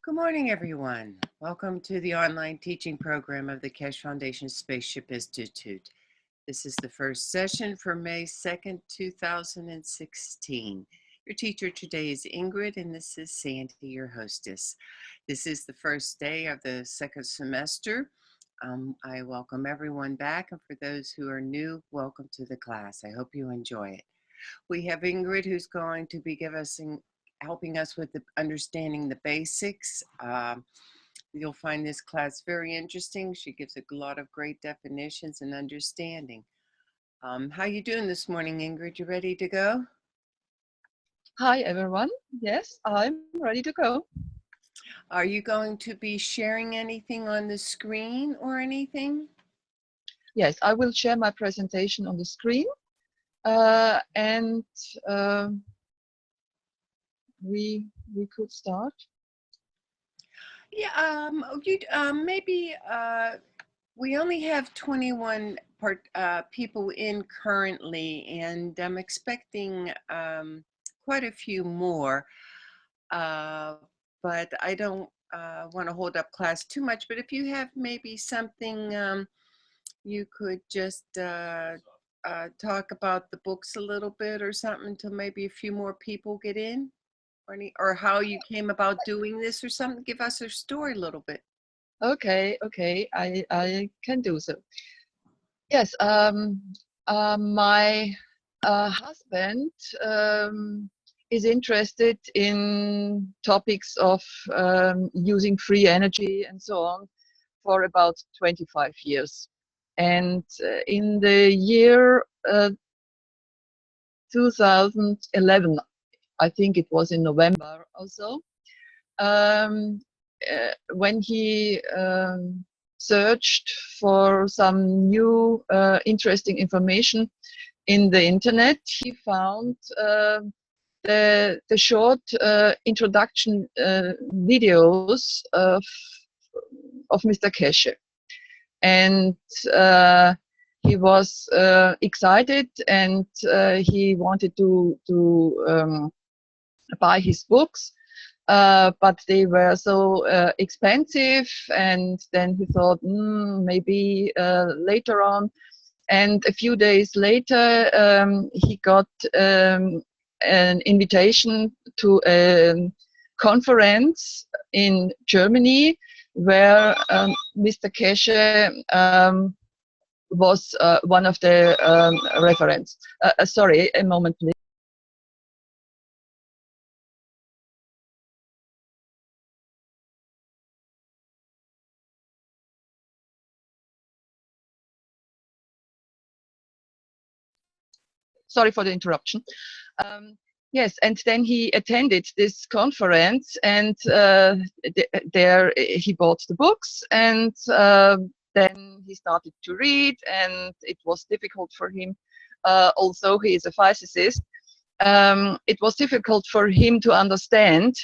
Good morning, everyone. Welcome to the online teaching program of the Keshe Foundation Spaceship Institute. This is the first session for May 2nd, 2016. Your teacher today is Ingrid, and this is Sandy, your hostess. This is the first day of the second semester. I welcome everyone back, and for those who are new, welcome to the class. I hope you enjoy it. We have Ingrid who's going to be helping us with understanding the basics. You'll find this class very interesting. She gives a lot of great definitions and understanding. How you doing this morning, Ingrid? You ready to go? Hi, everyone. Yes, I'm ready to go. Are you going to be sharing anything on the screen or anything? Yes, I will share my presentation on the screen. We could start. Yeah, maybe we only have 21 people in currently, and I'm expecting quite a few more. But I don't want to hold up class too much. But if you have maybe something, you could just talk about the books a little bit or something until maybe a few more people get in. Or how you came about doing this or something. Give us a story a little bit. Okay, I can do so. Yes, my husband is interested in topics of using free energy and so on for about 25 years. And in the year 2011, I think it was in November or so, when he searched for some new interesting information in the internet, he found the short introduction videos of Mr. Keshe. And he was excited, and he wanted to buy his books, but they were so expensive, and then he thought maybe later on. And a few days later he got an invitation to a conference in Germany where Mr. Keshe was one of the referents. Sorry, a moment please. Sorry for the interruption. Yes, and then he attended this conference, and there he bought the books, and then he started to read, and it was difficult for him. Also, he is a physicist. It was difficult for him to understand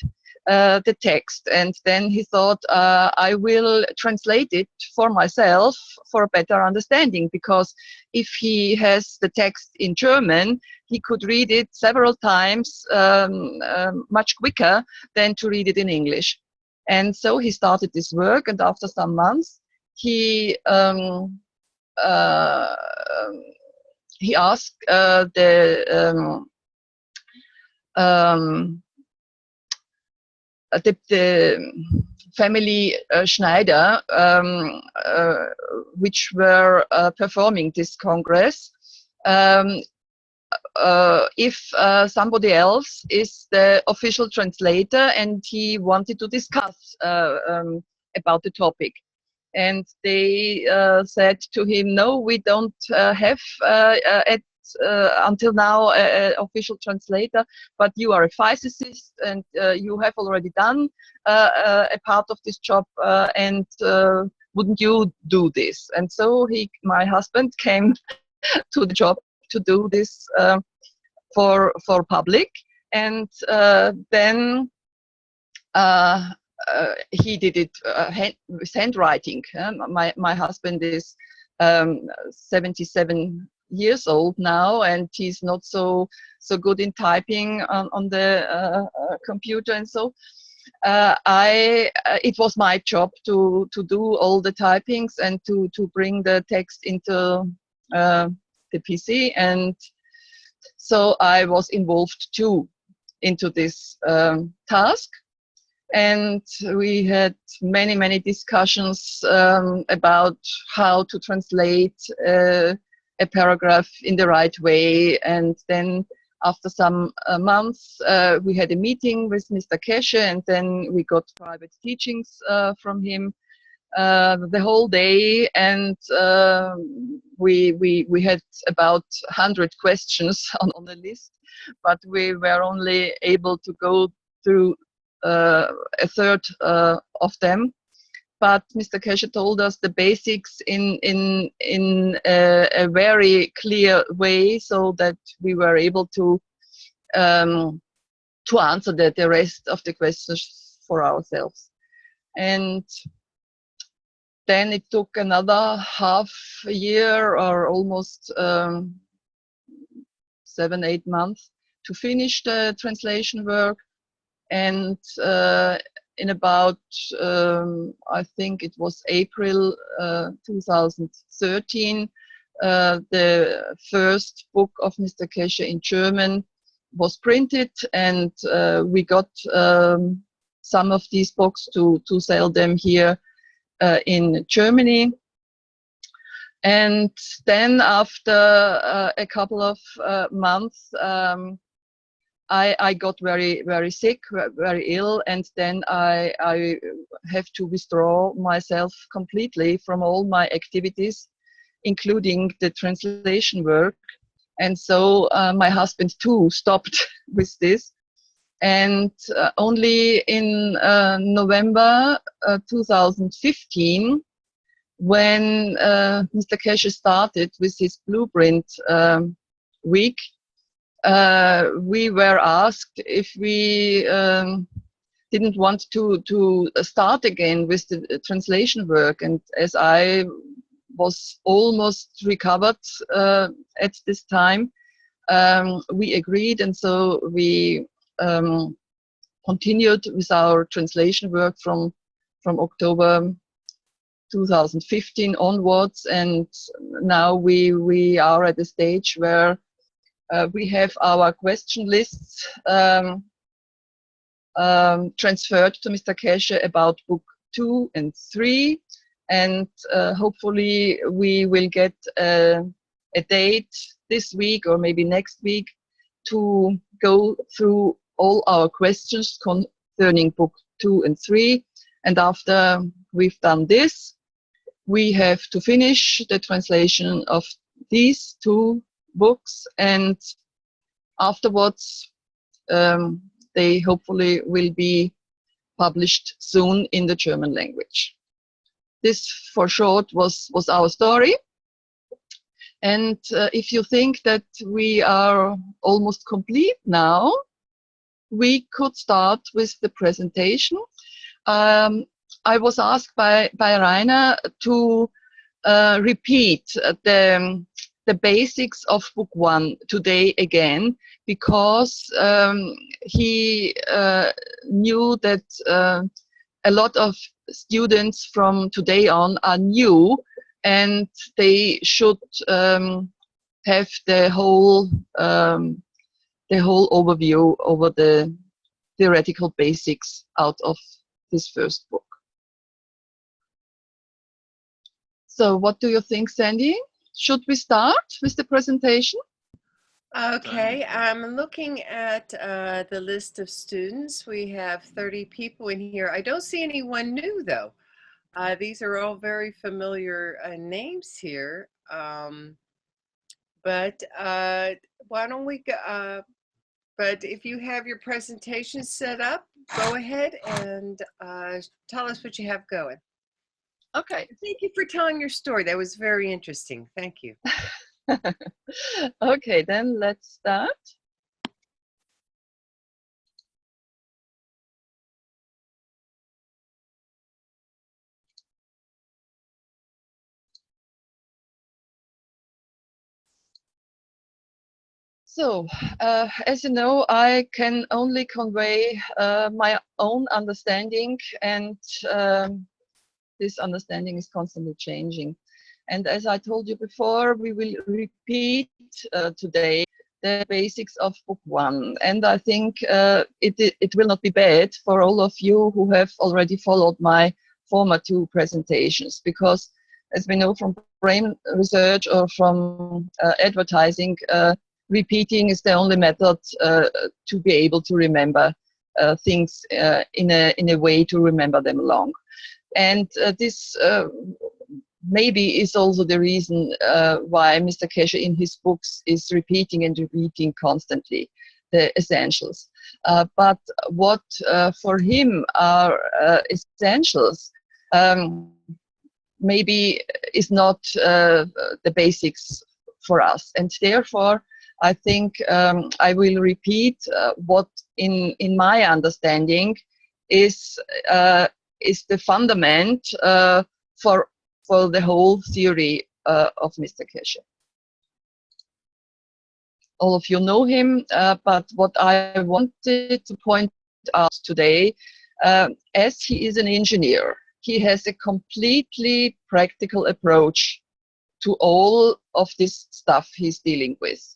the text, and then he thought, I will translate it for myself for a better understanding, because if he has the text in German, he could read it several times much quicker than to read it in English. And so he started this work, and after some months he asked the family Schneider, which were performing this congress, if somebody else is the official translator, and he wanted to discuss about the topic. And they said to him, no, we don't have until now an official translator, but you are a physicist, and you have already done a part of this job, and wouldn't you do this? And so my husband came to the job to do this for public, and then he did it with handwriting. My husband is 77 years old now, and he's not so good in typing on the computer and so. it was my job to do all the typings and to bring the text into the PC, and so I was involved too into this task. And we had many discussions about how to translate a paragraph in the right way. And then after some months, we had a meeting with Mr. Keshe, and then we got private teachings from him the whole day. And we had about 100 questions on the list, but we were only able to go through a third of them. But Mr. Keshe told us the basics in a very clear way, so that we were able to answer the rest of the questions for ourselves. And then it took another half a year, or almost 7-8 months, to finish the translation work. And in about, I think it was April 2013, the first book of Mr. Keshe in German was printed, and we got some of these books to sell them here in Germany. And then after a couple of months, I got very sick, very ill, and then I have to withdraw myself completely from all my activities, including the translation work. And so my husband too stopped with this. And only in November 2015, when Mr. Keshe started with his blueprint week, we were asked if we didn't want to start again with the translation work. And as I was almost recovered at this time, we agreed, and so we continued with our translation work from October 2015 onwards. And now we are at a stage where we have our question lists transferred to Mr. Keshe about book 2 and 3, and hopefully we will get a date this week or maybe next week to go through all our questions concerning book 2 and 3. And after we've done this, we have to finish the translation of these 2 books, and afterwards they hopefully will be published soon in the German language. This, for short, was our story. And if you think that we are almost complete now, we could start with the presentation. I was asked by Rainer to repeat the basics of book 1 today again, because he knew that a lot of students from today on are new, and they should have the whole overview over the theoretical basics out of this first book. So what do you think, Sandy? Should we start with the presentation? Okay, I'm looking at the list of students. We have 30 people in here. I don't see anyone new, though. These are all very familiar names here. But why don't we go? But if you have your presentation set up, go ahead and tell us what you have going. Okay. Thank you for telling your story. That was very interesting. Thank you. Okay, then let's start. So, as you know, I can only convey my own understanding, and this understanding is constantly changing. And as I told you before, we will repeat today the basics of book 1. And I think it will not be bad for all of you who have already followed my former 2 presentations, because as we know from brain research or from advertising, repeating is the only method to be able to remember things in a way to remember them long. And this maybe is also the reason why Mr. Keshe in his books is repeating and repeating constantly the essentials. But what for him are essentials maybe is not the basics for us. And therefore, I think I will repeat what in my understanding is the fundament for the whole theory of Mr. Keshe. All of you know him, but what I wanted to point out today, as he is an engineer, he has a completely practical approach to all of this stuff he's dealing with.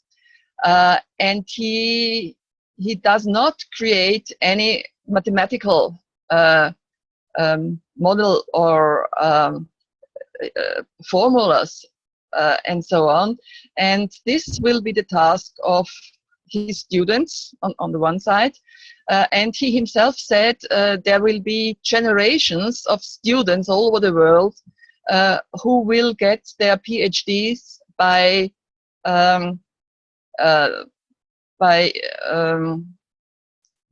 And he does not create any mathematical model or formulas and so on. And this will be the task of his students on the one side. And he himself said there will be generations of students all over the world who will get their PhDs by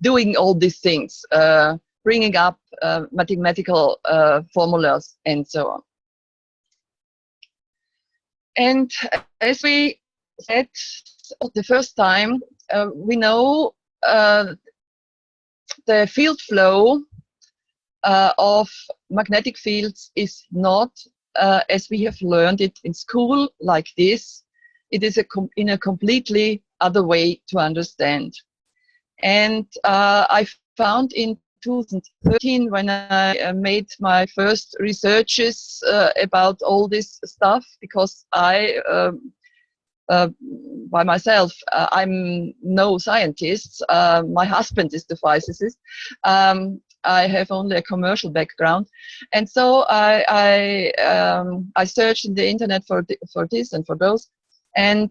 doing all these things, bringing up mathematical formulas and so on. And as we said the first time, we know the field flow of magnetic fields is not as we have learned it in school like this. It is in a completely other way to understand. And I found in 2013, when I made my first researches about all this stuff, because I, by myself, I'm no scientist. My husband is the physicist. I have only a commercial background, and so I searched in the internet for this and for those, and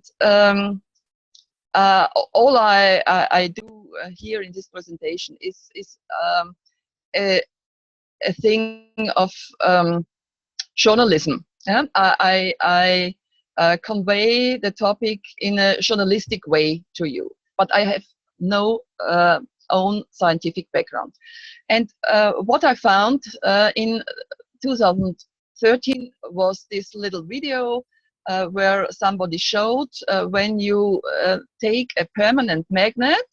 all I do here in this presentation is a thing of journalism. Yeah? I convey the topic in a journalistic way to you, but I have no own scientific background. And what I found in 2013 was this little video where somebody showed when you take a permanent magnet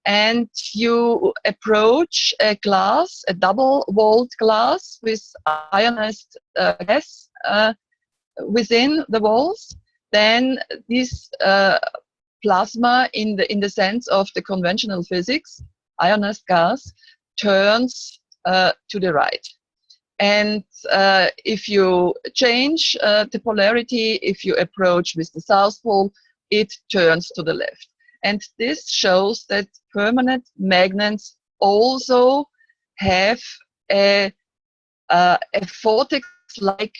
and you approach a glass, a double-walled glass with ionized gas within the walls, then this plasma, in the sense of the conventional physics, ionized gas, turns to the right. And if you change the polarity, if you approach with the south pole, it turns to the left. And this shows that permanent magnets also have a vortex-like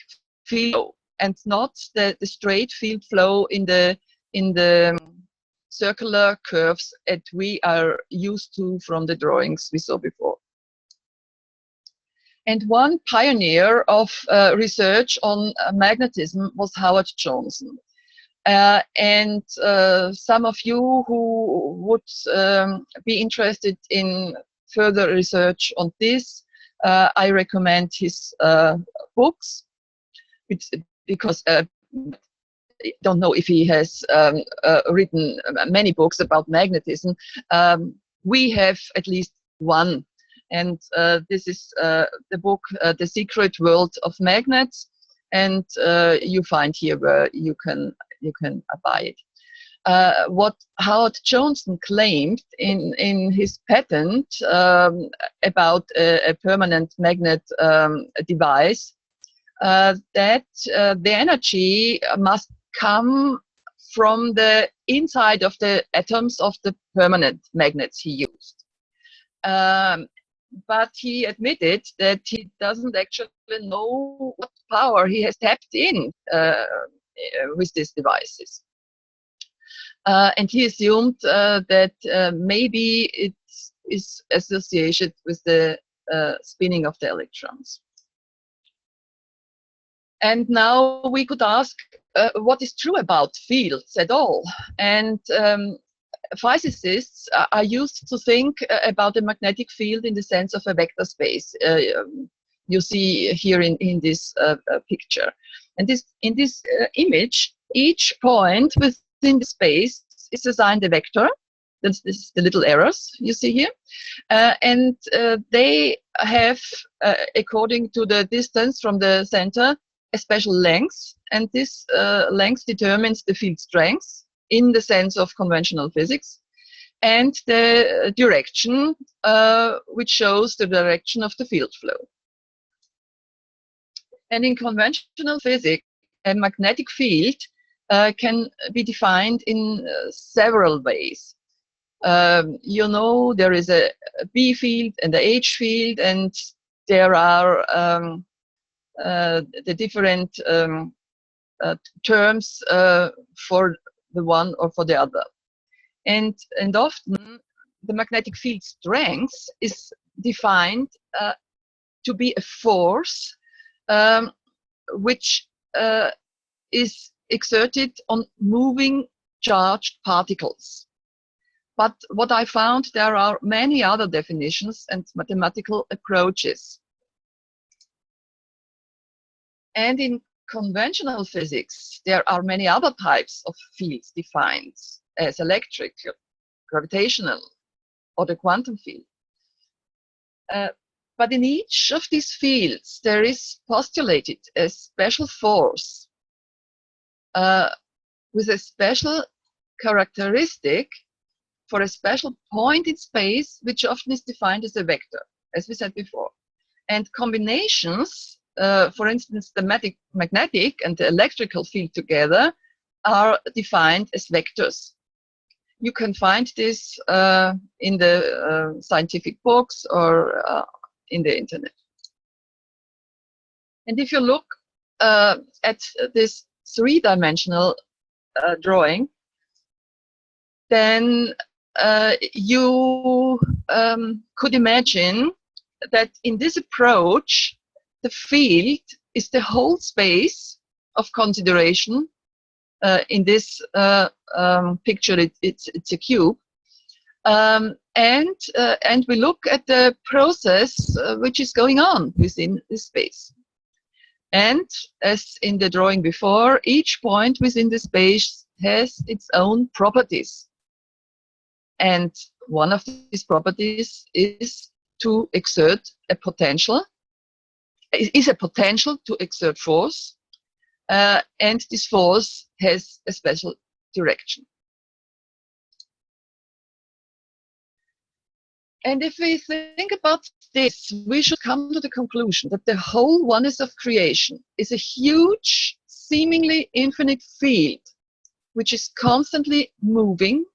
field flow, and not the straight field flow in the circular curves that we are used to from the drawings we saw before. And one pioneer of research on magnetism was Howard Johnson. And some of you who would be interested in further research on this, I recommend his books, because I don't know if he has written many books about magnetism. We have at least one. And this is the book, The Secret World of Magnets, and you find here where you can buy it. what Howard Johnson claimed in his patent about a permanent magnet device, that the energy must come from the inside of the atoms of the permanent magnets he used. But he admitted that he doesn't actually know what power he has tapped in with these devices. And he assumed that maybe it is associated with the spinning of the electrons. And now we could ask what is true about fields at all. And physicists are used to think about the magnetic field in the sense of a vector space. You see here in this picture. And in this image, each point within the space is assigned a vector. This is the little arrows you see here. And they have, according to the distance from the center, a special length. And this length determines the field strength in the sense of conventional physics, and the direction, which shows the direction of the field flow. And in conventional physics, a magnetic field can be defined in several ways. You know, there is a B field and the H field, and there are the different terms for the one or for the other. And often the magnetic field strength is defined to be a force which is exerted on moving charged particles. But what I found, there are many other definitions and mathematical approaches. And in conventional physics, there are many other types of fields defined as electric, gravitational, or the quantum field. But in each of these fields, there is postulated a special force with a special characteristic for a special point in space, which often is defined as a vector, as we said before. And combinations, for instance, the magnetic and the electrical field together, are defined as vectors. You can find this in the scientific books or in the internet. And if you look at this three-dimensional drawing, then you could imagine that in this approach, the field is the whole space of consideration. In this picture, it's a cube. And we look at the process which is going on within this space. And as in the drawing before, each point within the space has its own properties. And one of these properties is to exert a potential. It is a potential to exert force. And this force has a special direction. And if we think about this, we should come to the conclusion that the whole oneness of creation is a huge, seemingly infinite field, which is constantly moving,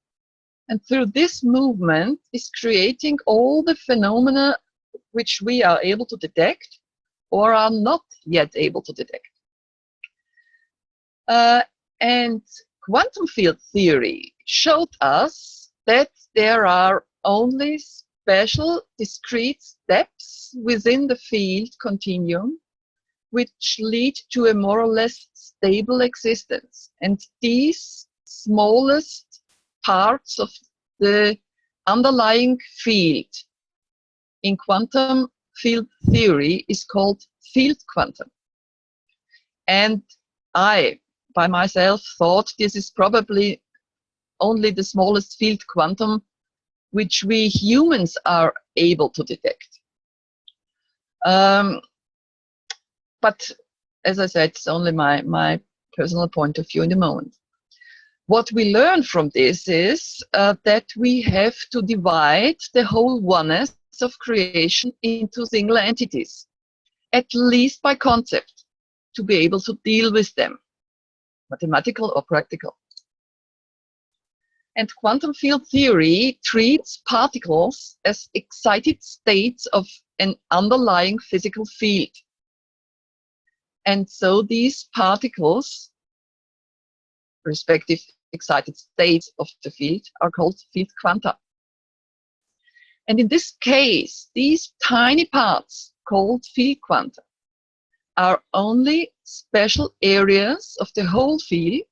and through this movement is creating all the phenomena which we are able to detect or are not yet able to detect. And quantum field theory showed us that there are only special discrete steps within the field continuum which lead to a more or less stable existence. And these smallest parts of the underlying field in quantum field theory is called field quantum. And I, by myself, thought this is probably only the smallest field quantum which we humans are able to detect. But as I said, it's only my personal point of view in the moment. What we learn from this is that we have to divide the whole oneness of creation into single entities, at least by concept, to be able to deal with them, mathematical or practical. And quantum field theory treats particles as excited states of an underlying physical field. And so these particles, respective excited states of the field, are called field quanta. And in this case, these tiny parts, called field quanta, are only special areas of the whole field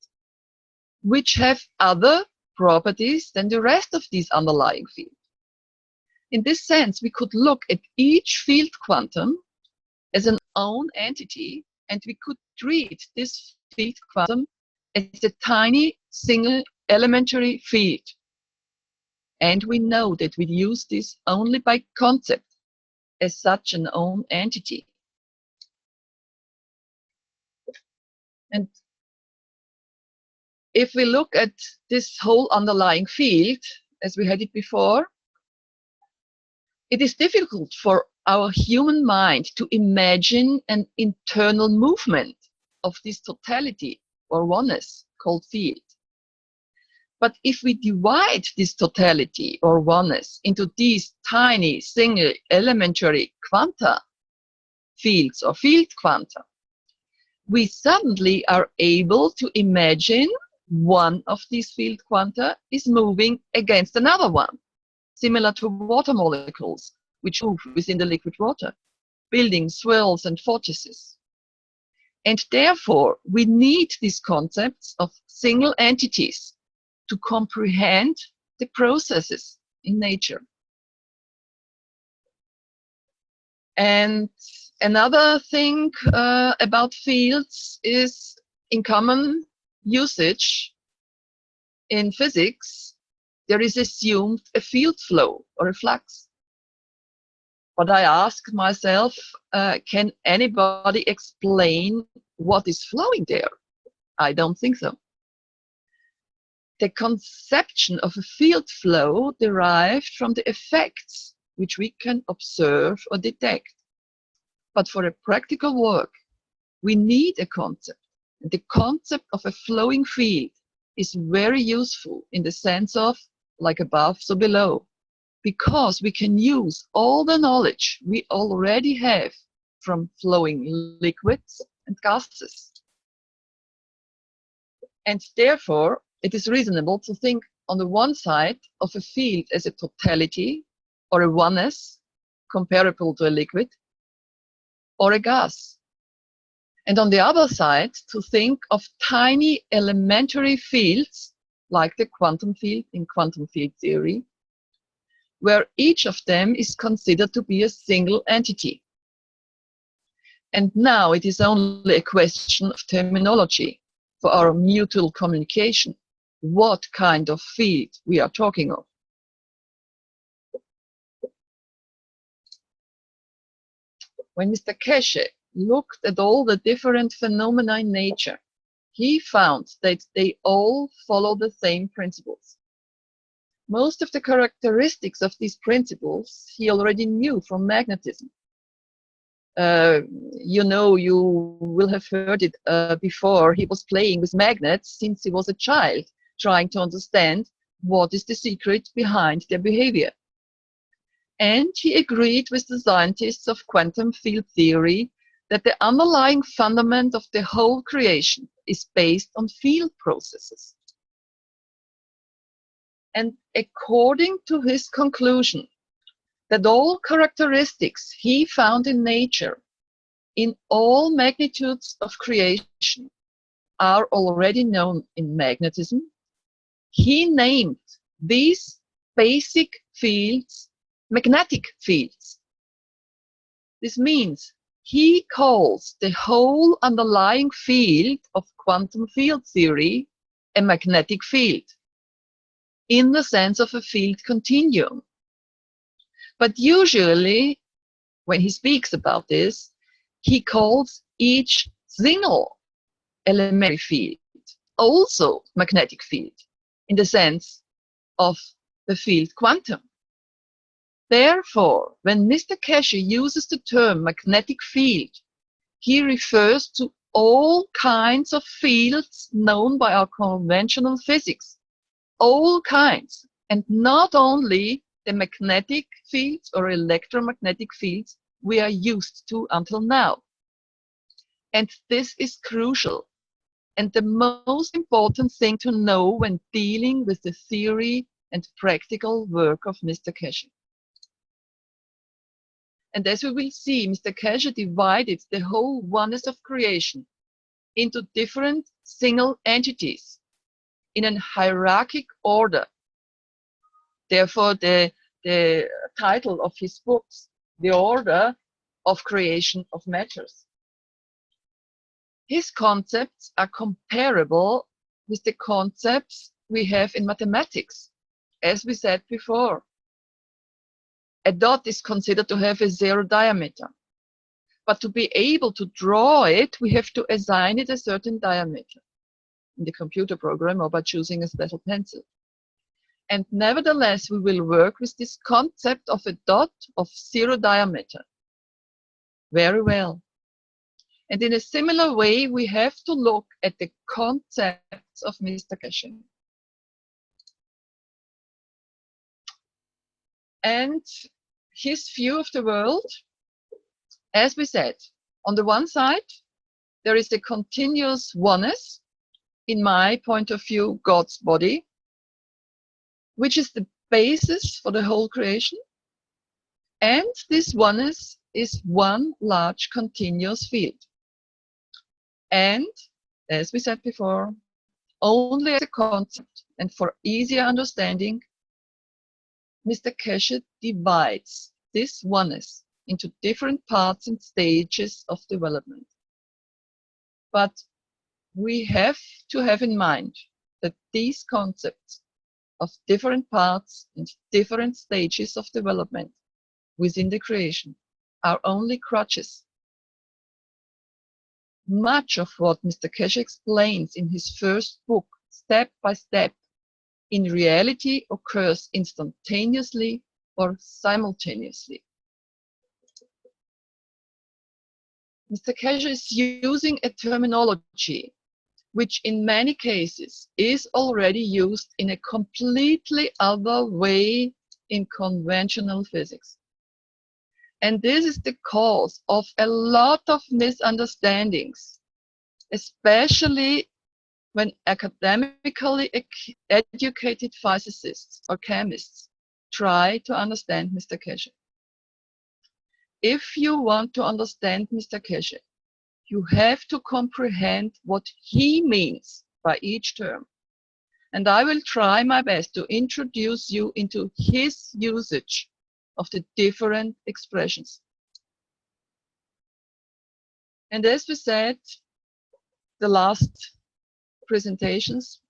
which have other properties than the rest of these underlying fields. In this sense, we could look at each field quantum as an own entity, and we could treat this field quantum as a tiny single elementary field. And we know that we use this only by concept as such an own entity. And if we look at this whole underlying field, as we had it before, it is difficult for our human mind to imagine an internal movement of this totality or oneness called field. But if we divide this totality or oneness into these tiny single elementary quanta fields or field quanta, we suddenly are able to imagine one of these field quanta is moving against another one, similar to water molecules which move within the liquid water, building swirls and vortices. And therefore, we need these concepts of single entities to comprehend the processes in nature. And another thing about fields is, in common usage in physics, there is assumed a field flow or a flux. But I ask myself, can anybody explain what is flowing there? I don't think so. The conception of a field flow derived from the effects which we can observe or detect. But for a practical work, we need a concept. And the concept of a flowing field is very useful in the sense of like above, so below, because we can use all the knowledge we already have from flowing liquids and gases. And therefore, it is reasonable to think on the one side of a field as a totality or a oneness comparable to a liquid or a gas. And on the other side, to think of tiny elementary fields like the quantum field in quantum field theory, where each of them is considered to be a single entity. And now it is only a question of terminology for our mutual communication, what kind of field we are talking of. When Mr. Keshe looked at all the different phenomena in nature, he found that they all follow the same principles. Most of the characteristics of these principles he already knew from magnetism. You know, you will have heard it before. He was playing with magnets since he was a child, trying to understand what is the secret behind their behavior. And he agreed with the scientists of quantum field theory that the underlying fundament of the whole creation is based on field processes. And according to his conclusion, that all characteristics he found in nature, in all magnitudes of creation, are already known in magnetism, he named these basic fields magnetic fields. This means he calls the whole underlying field of quantum field theory a magnetic field, in the sense of a field continuum. But usually, when he speaks about this, he calls each single elementary field also magnetic field in the sense of the field quantum. Therefore, when Mr. Keshe uses the term magnetic field, he refers to all kinds of fields known by our conventional physics, all kinds, and not only the magnetic fields or electromagnetic fields we are used to until now. And this is crucial and the most important thing to know when dealing with the theory and practical work of Mr. Keshe. And as we will see, Mr. Keshe divided the whole oneness of creation into different single entities in a hierarchic order. Therefore, the title of his books, The Order of Creation of Matters. His concepts are comparable with the concepts we have in mathematics, as we said before. A dot is considered to have a zero diameter. But to be able to draw it, we have to assign it a certain diameter in the computer program or by choosing a special pencil. And nevertheless, we will work with this concept of a dot of zero diameter. Very well. And in a similar way, we have to look at the concepts of Mr. Keshe. And his view of the world, as we said, on the one side, there is a continuous oneness, in my point of view, God's body, which is the basis for the whole creation. And this oneness is one large continuous field. And, as we said before, only as a concept and for easier understanding, Mr. Keshe divides this oneness into different parts and stages of development. But we have to have in mind that these concepts of different parts and different stages of development within the creation are only crutches. Much of what Mr. Keshe explains in his first book, step by step, in reality occurs instantaneously or simultaneously. Mr. Keshe is using a terminology which in many cases is already used in a completely other way in conventional physics. And this is the cause of a lot of misunderstandings, especially when academically educated physicists or chemists try to understand Mr. Keshe. If you want to understand Mr. Keshe, you have to comprehend what he means by each term. And I will try my best to introduce you into his usage of the different expressions. And as we said, the last presentations,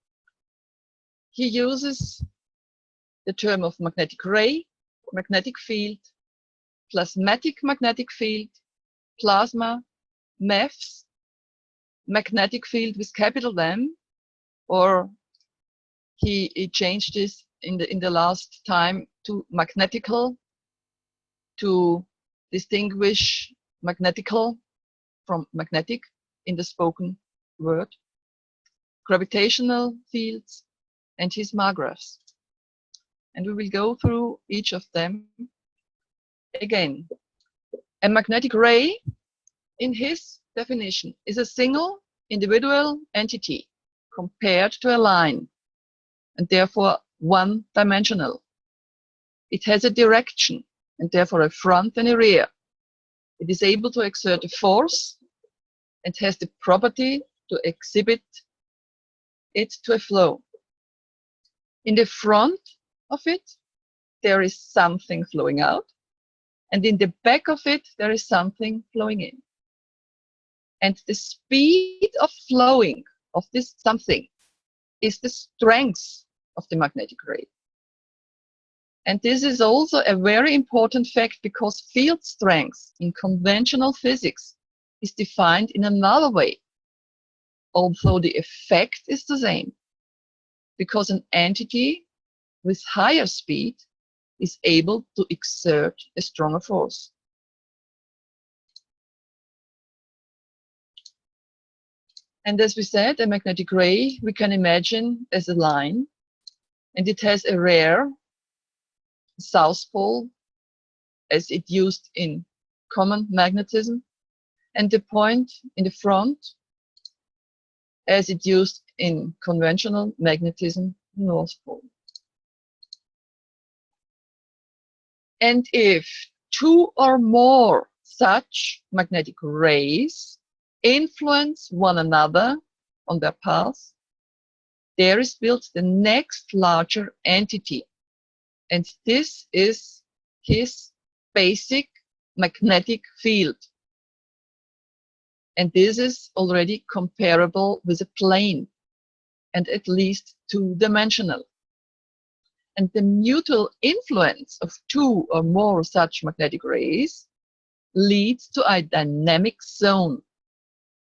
he uses the term of magnetic ray, magnetic field, plasmatic magnetic field, plasma, MEFs, magnetic field with capital M, or he changed this in the last time to magnetical, to distinguish magnetical from magnetic in the spoken word, gravitational fields, and his magraphs. And we will go through each of them again. A magnetic ray, in his definition, is a single individual entity compared to a line, and therefore one-dimensional. It has a direction, and therefore a front and a rear. It is able to exert a force and has the property to exhibit it to a flow. In the front of it, there is something flowing out, and in the back of it, there is something flowing in. And the speed of flowing of this something is the strength of the magnetic ray. And this is also a very important fact because field strength in conventional physics is defined in another way. although the effect is the same, because an entity with higher speed is able to exert a stronger force. And as we said, a magnetic ray we can imagine as a line, and it has a rare south pole as it used in common magnetism, and the point in the front as it used in conventional magnetism, north pole. And if two or more such magnetic rays influence one another on their path, there is built the next larger entity. And this is his basic magnetic field. And this is already comparable with a plane, and at least two-dimensional. And the mutual influence of two or more such magnetic rays leads to a dynamic zone.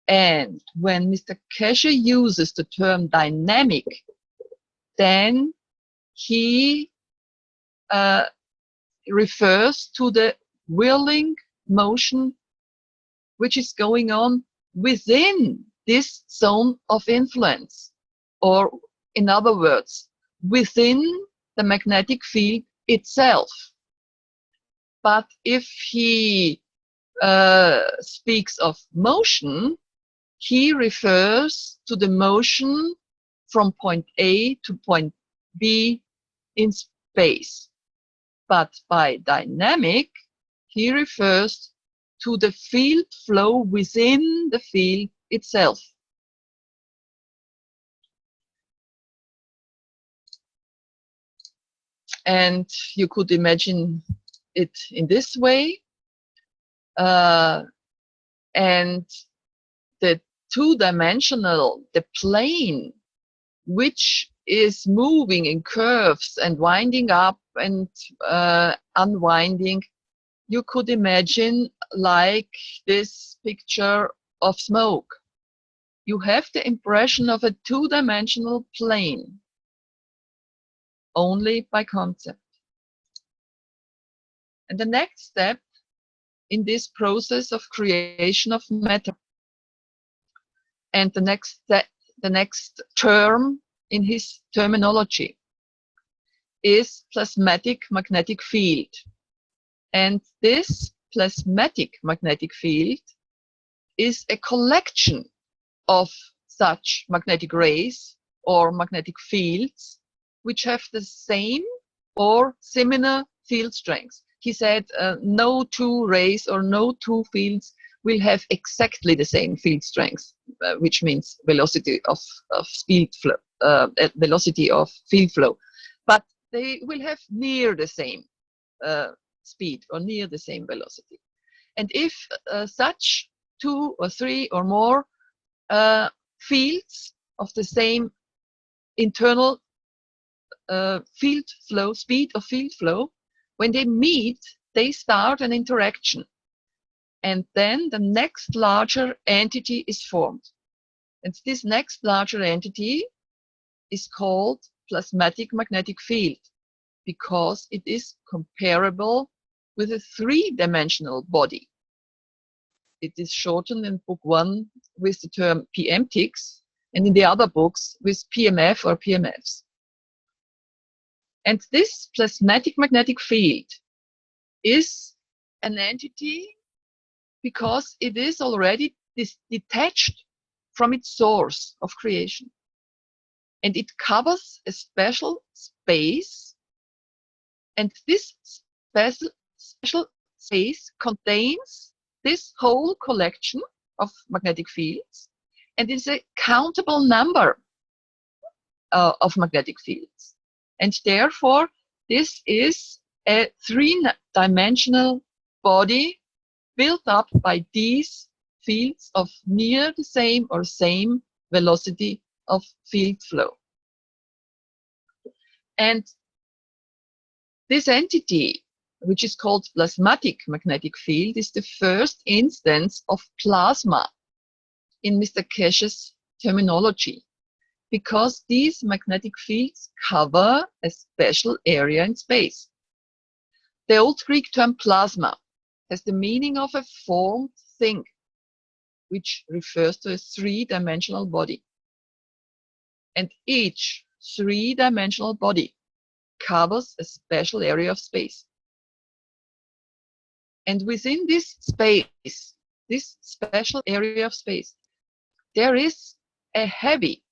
And when Mr. Keshe uses the term dynamic, then he refers to the whirling motion which is going on within this zone of influence, or in other words, within the magnetic field itself. But if he speaks of motion, he refers to the motion from point A to point B in space. But by dynamic, he refers to the field flow within the field itself. And you could imagine it in this way. And the two-dimensional, the plane, which is moving in curves and winding up and unwinding, you could imagine like this picture of smoke. You have the impression of a two-dimensional plane, only by concept. And the next step in this process of creation of matter, and the next step, the next term in his terminology, is plasmatic magnetic field. And this plasmatic magnetic field is a collection of such magnetic rays or magnetic fields which have the same or similar field strengths. He said no two rays or no two fields will have exactly the same field strength, which means velocity of speed flow, velocity of field flow, but they will have near the same speed or near the same velocity. And if such two or three or more fields of the same internal field flow, speed of field flow, when they meet, they start an interaction. And then the next larger entity is formed. And this next larger entity is called plasmatic magnetic field, because it is comparable with a three-dimensional body. It is shortened in book 1 with the term PMTICs, and in the other books with PMF or PMFs. And this plasmatic magnetic field is an entity because it is already detached from its source of creation. And it covers a special space, and this special space contains this whole collection of magnetic fields, and it's a countable number of magnetic fields. And therefore, this is a three-dimensional body built up by these fields of near the same or same velocity of field flow. And this entity, which is called plasmatic magnetic field, is the first instance of plasma in Mr. Keshe's terminology, because these magnetic fields cover a special area in space. The Old Greek term plasma has the meaning of a formed thing, which refers to a three-dimensional body. And each three-dimensional body covers a special area of space. And within this space, this special area of space, there is a heavy,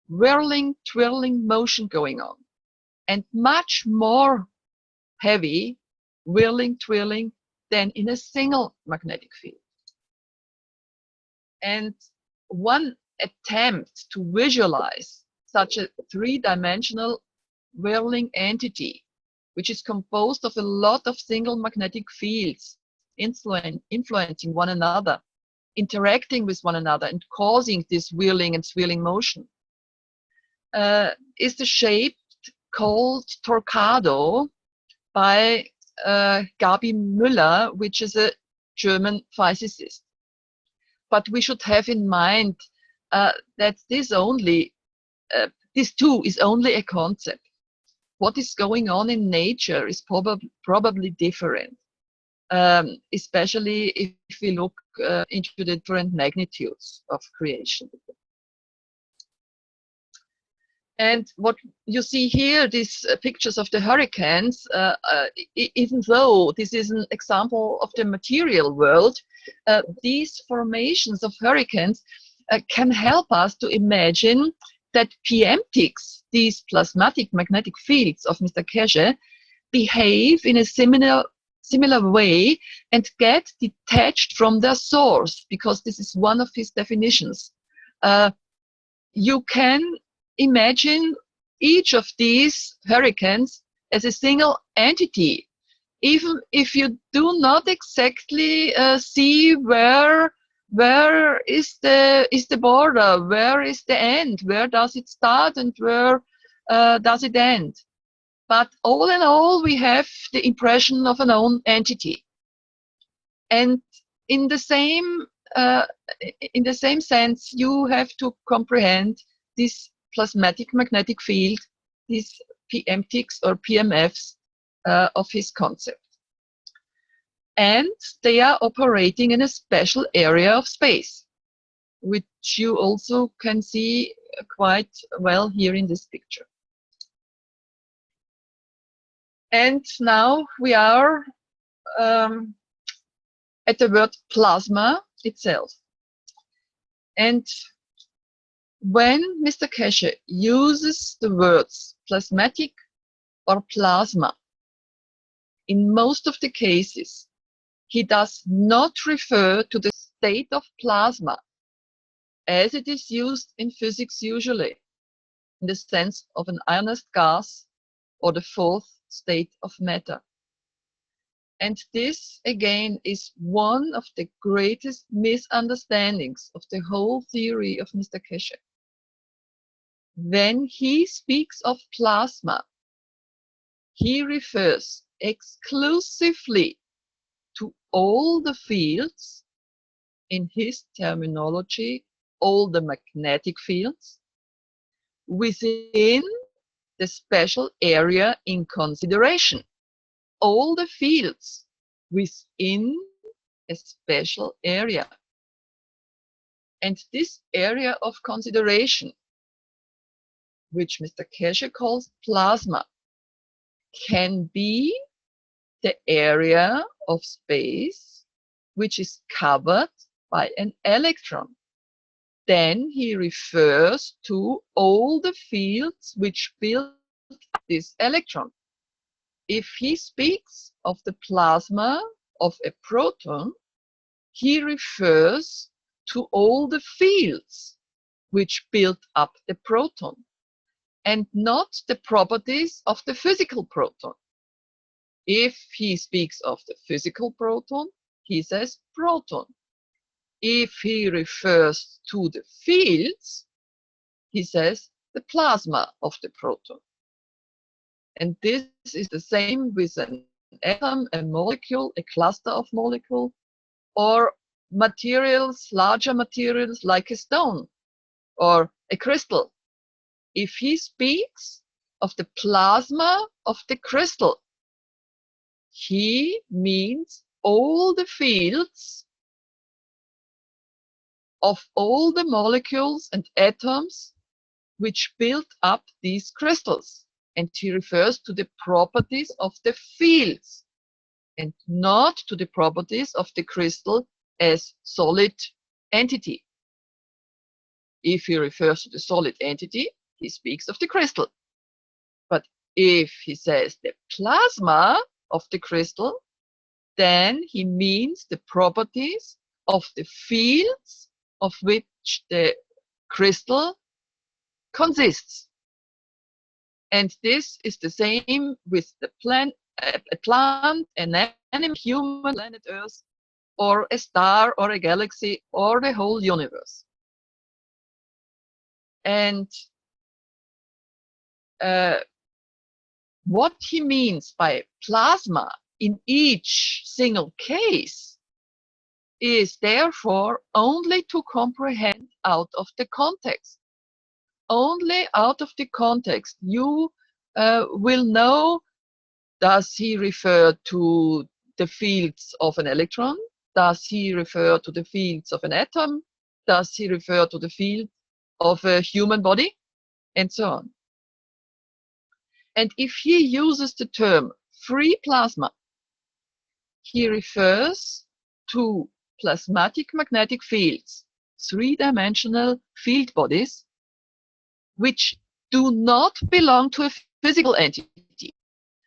whirling, twirling motion going on, and much more heavy, whirling, twirling than in a single magnetic field. And one attempt to visualize such a three-dimensional whirling entity, which is composed of a lot of single magnetic fields influencing one another, interacting with one another, and causing this whirling and swirling motion, is the shape called tornado by Gabi Müller, which is a German physicist. But we should have in mind that this too is only a concept. What is going on in nature is probably different, especially if we look into the different magnitudes of creation. And what you see here, these pictures of the hurricanes, even though this is an example of the material world, these formations of hurricanes can help us to imagine that PMTICs, these plasmatic magnetic fields of Mr. Keshe, behave in a similar way and get detached from their source, because this is one of his definitions. You can imagine each of these hurricanes as a single entity, even if you do not exactly see where is the border, where is the end, where does it start and where does it end. But all in all, we have the impression of an own entity. And in the same sense, you have to comprehend this plasmatic magnetic field, these PMTICs or PMFs of his concept. And they are operating in a special area of space, which you also can see quite well here in this picture. And now we are at the word plasma itself. And when Mr. Keshe uses the words plasmatic or plasma, in most of the cases, he does not refer to the state of plasma as it is used in physics usually, in the sense of an ionized gas or the fourth state of matter. And this, again, is one of the greatest misunderstandings of the whole theory of Mr. Keshe. When he speaks of plasma, he refers exclusively to all the fields, in his terminology, all the magnetic fields, within the special area in consideration. All the fields within a special area. And this area of consideration, which Mr. Keshe calls plasma, can be the area of space which is covered by an electron. Then he refers to all the fields which build up this electron. If he speaks of the plasma of a proton, he refers to all the fields which build up the proton, and not the properties of the physical proton. If he speaks of the physical proton, he says proton. If he refers to the fields, he says the plasma of the proton. And this is the same with an atom, a molecule, a cluster of molecules, or materials, larger materials like a stone, or a crystal, if he speaks of the plasma of the crystal, he means all the fields of all the molecules and atoms which build up these crystals. And he refers to the properties of the fields and not to the properties of the crystal as solid entity. If he refers to the solid entity, he speaks of the crystal. But if he says the plasma of the crystal, then he means the properties of the fields of which the crystal consists. And this is the same with the plant, an animal, human, planet Earth, or a star, or a galaxy, or the whole universe. And what he means by plasma in each single case is therefore only to comprehend out of the context. Only out of the context you will know, does he refer to the fields of an electron? Does he refer to the fields of an atom? Does he refer to the field of a human body? And so on. And if he uses the term free plasma, he refers to plasmatic magnetic fields, three-dimensional field bodies, which do not belong to a physical entity,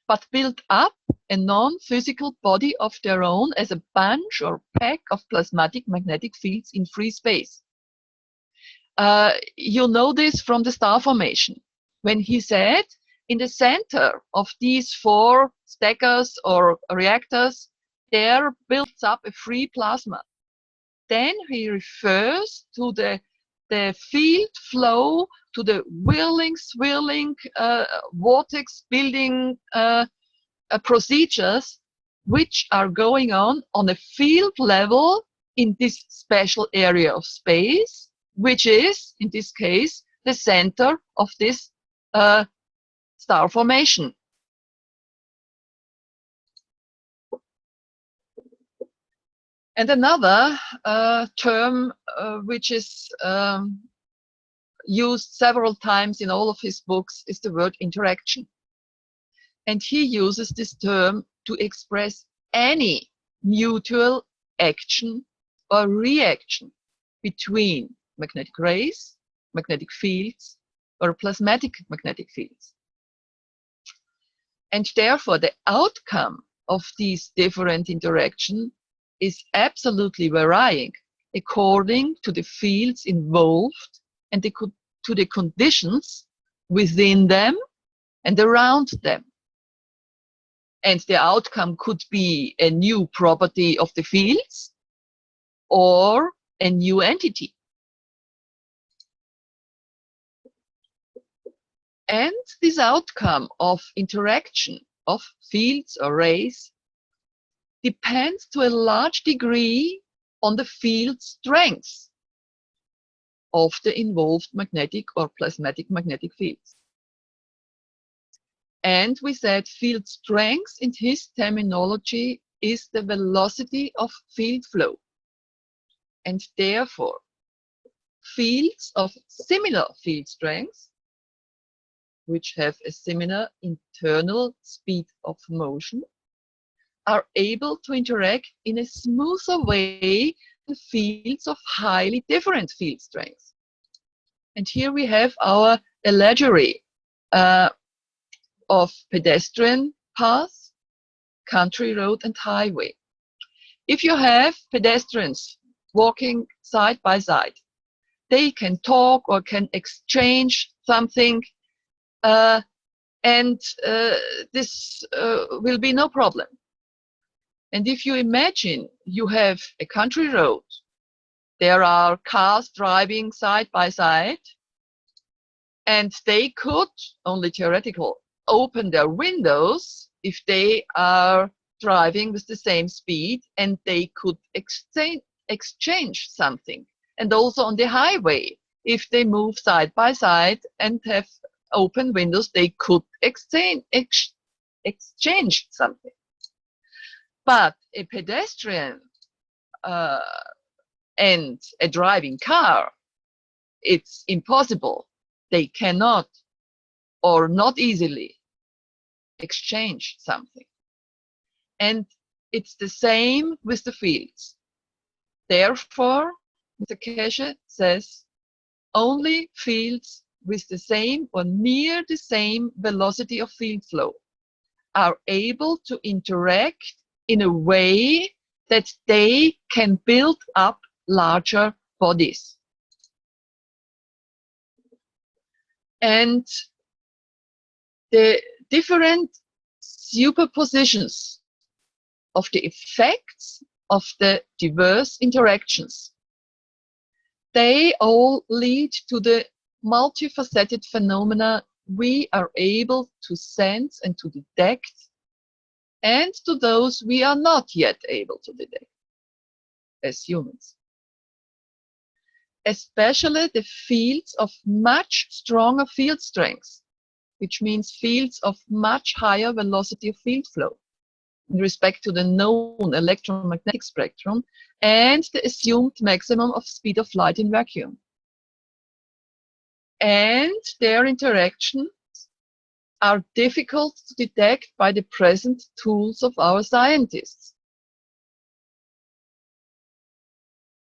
but build up a non-physical body of their own as a bunch or pack of plasmatic magnetic fields in free space. You know this from the star formation, when he said, in the center of these four stackers or reactors, there builds up a free plasma. Then he refers to the field flow, to the whirling, swirling, vortex building procedures which are going on a field level in this special area of space, which is, in this case, the center of this star formation. And another term which is used several times in all of his books is the word interaction. And he uses this term to express any mutual action or reaction between magnetic rays, magnetic fields, or plasmatic magnetic fields. And therefore, the outcome of these different interactions is absolutely varying according to the fields involved and to the conditions within them and around them. And the outcome could be a new property of the fields or a new entity. And this outcome of interaction of fields or rays depends to a large degree on the field strength of the involved magnetic or plasmatic magnetic fields. And we said field strength in his terminology is the velocity of field flow. And therefore, fields of similar field strength, which have a similar internal speed of motion, are able to interact in a smoother way than fields of highly different field strengths. And here we have our allegory of pedestrian path, country road, and highway. If you have pedestrians walking side by side, they can talk or can exchange something, and this will be no problem. And if you imagine you have a country road, there are cars driving side by side, and they could, only theoretical, open their windows if they are driving with the same speed, and they could exchange something. And also on the highway, if they move side by side and have open windows, they could exchange something. But a pedestrian and a driving car, it's impossible. They cannot or not easily exchange something. And it's the same with the fields. Therefore, Mr. Keshe says only fields with the same or near the same velocity of field flow are able to interact in a way that they can build up larger bodies. And the different superpositions of the effects of the diverse interactions, they all lead to the multifaceted phenomena we are able to sense and to detect, and to those we are not yet able to detect as humans. Especially the fields of much stronger field strength, which means fields of much higher velocity of field flow in respect to the known electromagnetic spectrum and the assumed maximum of speed of light in vacuum. And their interactions are difficult to detect by the present tools of our scientists.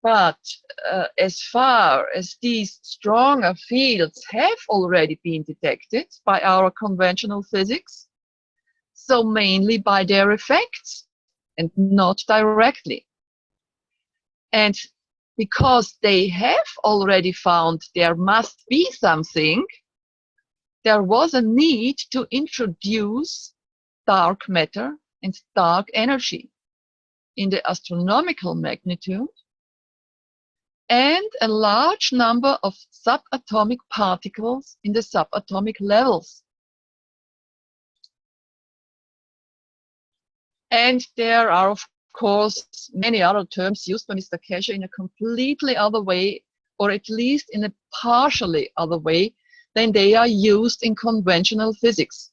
But as far as these stronger fields have already been detected by our conventional physics, so mainly by their effects and not directly. And because they have already found there must be something, there was a need to introduce dark matter and dark energy in the astronomical magnitude and a large number of subatomic particles in the subatomic levels. And there are, of course, many other terms used by Mr. Keshe in a completely other way, or at least in a partially other way than they are used in conventional physics.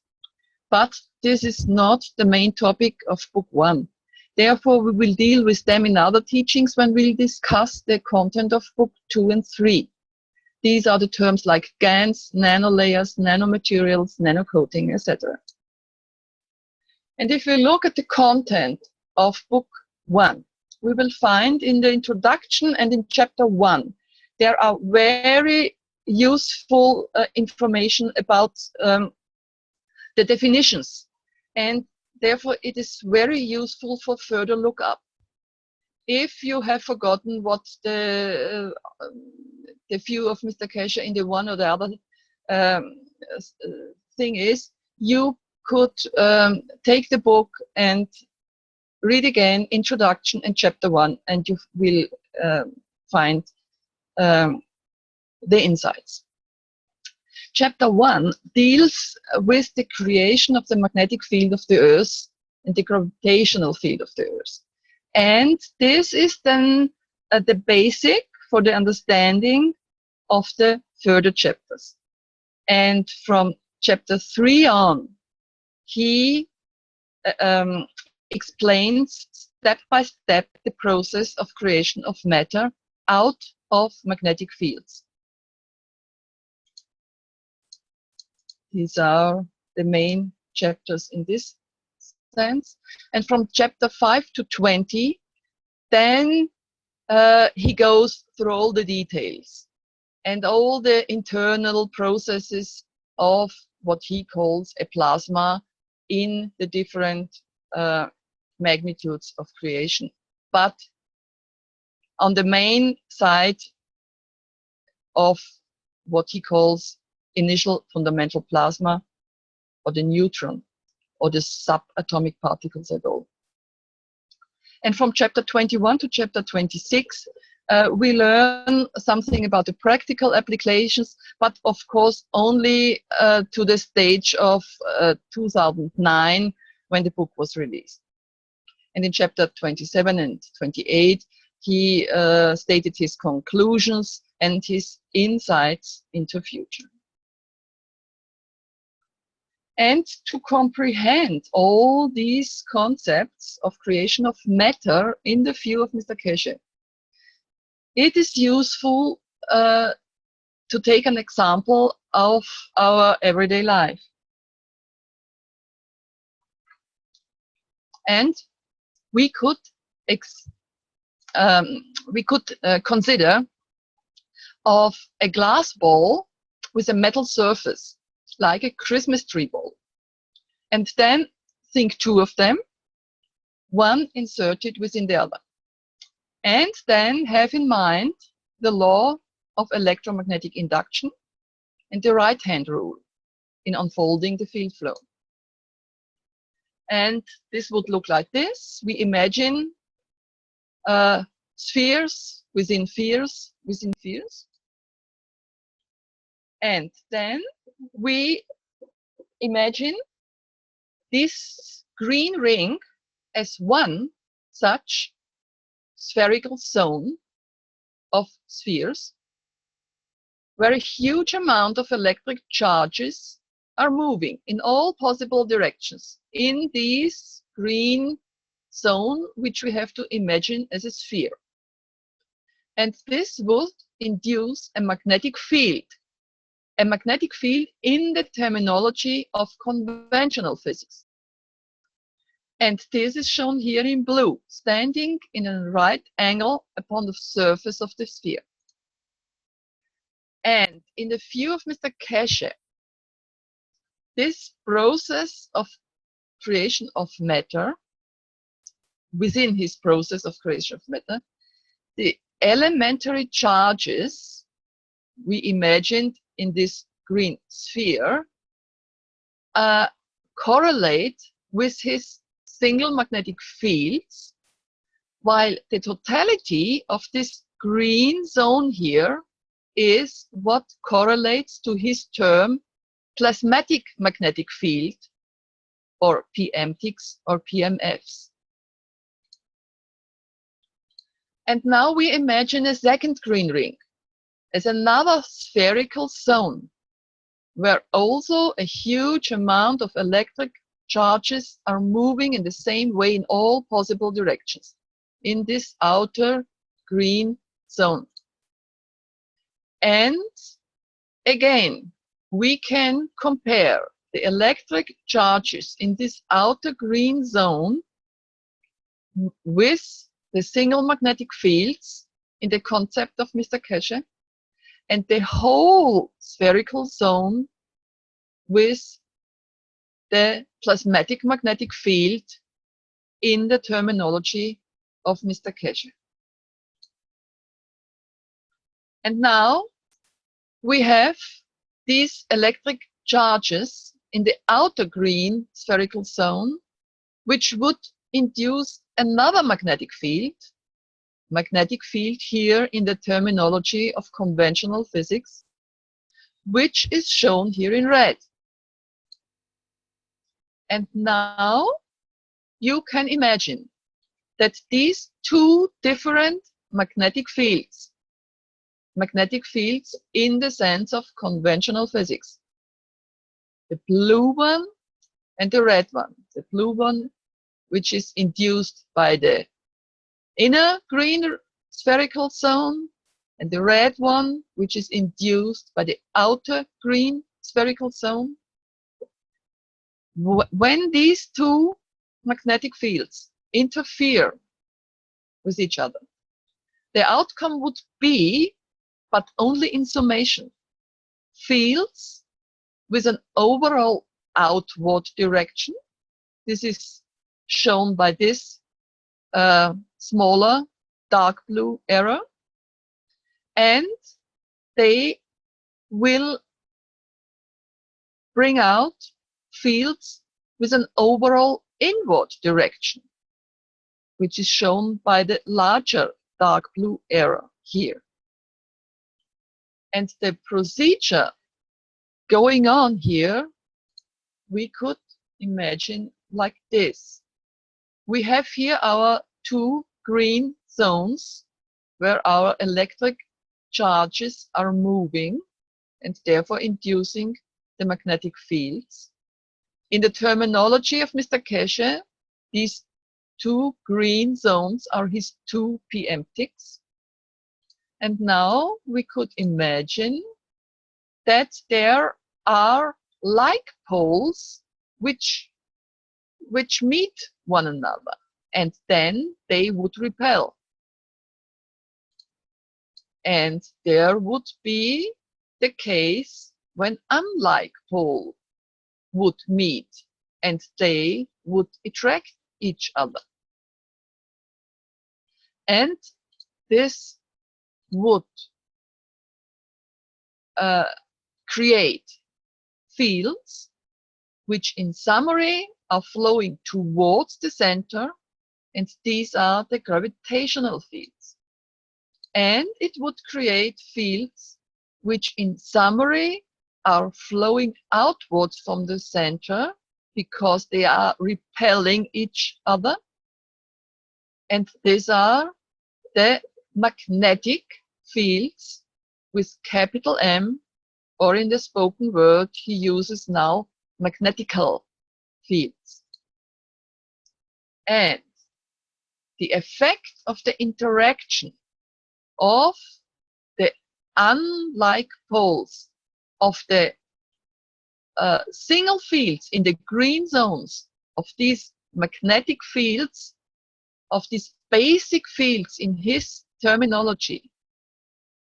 But this is not the main topic of Book 1. Therefore, we will deal with them in other teachings when we'll discuss the content of Book 2 and 3. These are the terms like GANs, nanolayers, nanomaterials, nanocoating, etc. And if we look at the content of Book 1, we will find in the introduction and in Chapter 1, there are very useful information about the definitions. And therefore, it is very useful for further look up. If you have forgotten what the view of Mr. Keshe in the one or the other thing is, you could take the book and read again Introduction and Chapter 1, and you will find the insights. Chapter 1 deals with the creation of the magnetic field of the Earth and the gravitational field of the Earth. And this is then the basic for the understanding of the further chapters. And from Chapter 3 on, he explains step by step the process of creation of matter out of magnetic fields. These are the main chapters in this sense. And from Chapter 5 to 20, then he goes through all the details and all the internal processes of what he calls a plasma in the different magnitudes of creation. But on the main side of what he calls initial fundamental plasma, or the neutron, or the subatomic particles at all. And from Chapter 21 to Chapter 26, we learn something about the practical applications, but of course only to the stage of 2009, when the book was released. And in Chapter 27 and 28, he stated his conclusions and his insights into future. And to comprehend all these concepts of creation of matter in the view of Mr. Keshe, it is useful to take an example of our everyday life. And we could consider of a glass ball with a metal surface, like a Christmas tree ball. And then think two of them, one inserted within the other. And then have in mind the law of electromagnetic induction and the right-hand rule in unfolding the field flow. And this would look like this. We imagine spheres within spheres within spheres. And then we imagine this green ring as one such spherical zone of spheres where a huge amount of electric charges are moving in all possible directions in this green zone, which we have to imagine as a sphere. And this would induce a magnetic field in the terminology of conventional physics. And this is shown here in blue, standing in a right angle upon the surface of the sphere. And in the view of Mr. Keshe, this process of creation of matter, within his process of creation of matter, the elementary charges we imagined in this green sphere correlate with his single magnetic fields, while the totality of this green zone here is what correlates to his term plasmatic magnetic field, or PMTICs or PMFs. And now we imagine a second green ring as another spherical zone where also a huge amount of electric charges are moving in the same way in all possible directions in this outer green zone. And again, we can compare the electric charges in this outer green zone with the single magnetic fields in the concept of Mr. Keshe, and the whole spherical zone with the plasmatic magnetic field in the terminology of Mr. Keshe. And now we have these electric charges in the outer green spherical zone, which would induce another magnetic field here in the terminology of conventional physics, which is shown here in red. And now you can imagine that these two different magnetic fields in the sense of conventional physics, the blue one and the red one. The blue one, which is induced by the inner green spherical zone, and the red one, which is induced by the outer green spherical zone. When these two magnetic fields interfere with each other, the outcome would be, but only in summation, fields with an overall outward direction. This is shown by this smaller dark blue arrow, and they will bring out fields with an overall inward direction, which is shown by the larger dark blue arrow here. And the procedure going on here, we could imagine like this. We have here our two green zones where our electric charges are moving and therefore inducing the magnetic fields. In the terminology of Mr. Keshe, these two green zones are his two PM ticks. And now we could imagine that there are like poles which meet one another, and then they would repel. And there would be the case when unlike poles would meet and they would attract each other. And this would create fields which in summary are flowing towards the center, and these are the gravitational fields. And it would create fields which in summary are flowing outwards from the center because they are repelling each other. And these are the magnetic fields with capital M, or in the spoken word he uses now magnetical fields. And the effect of the interaction of the unlike poles of the single fields in the green zones of these magnetic fields, of these basic fields in his terminology,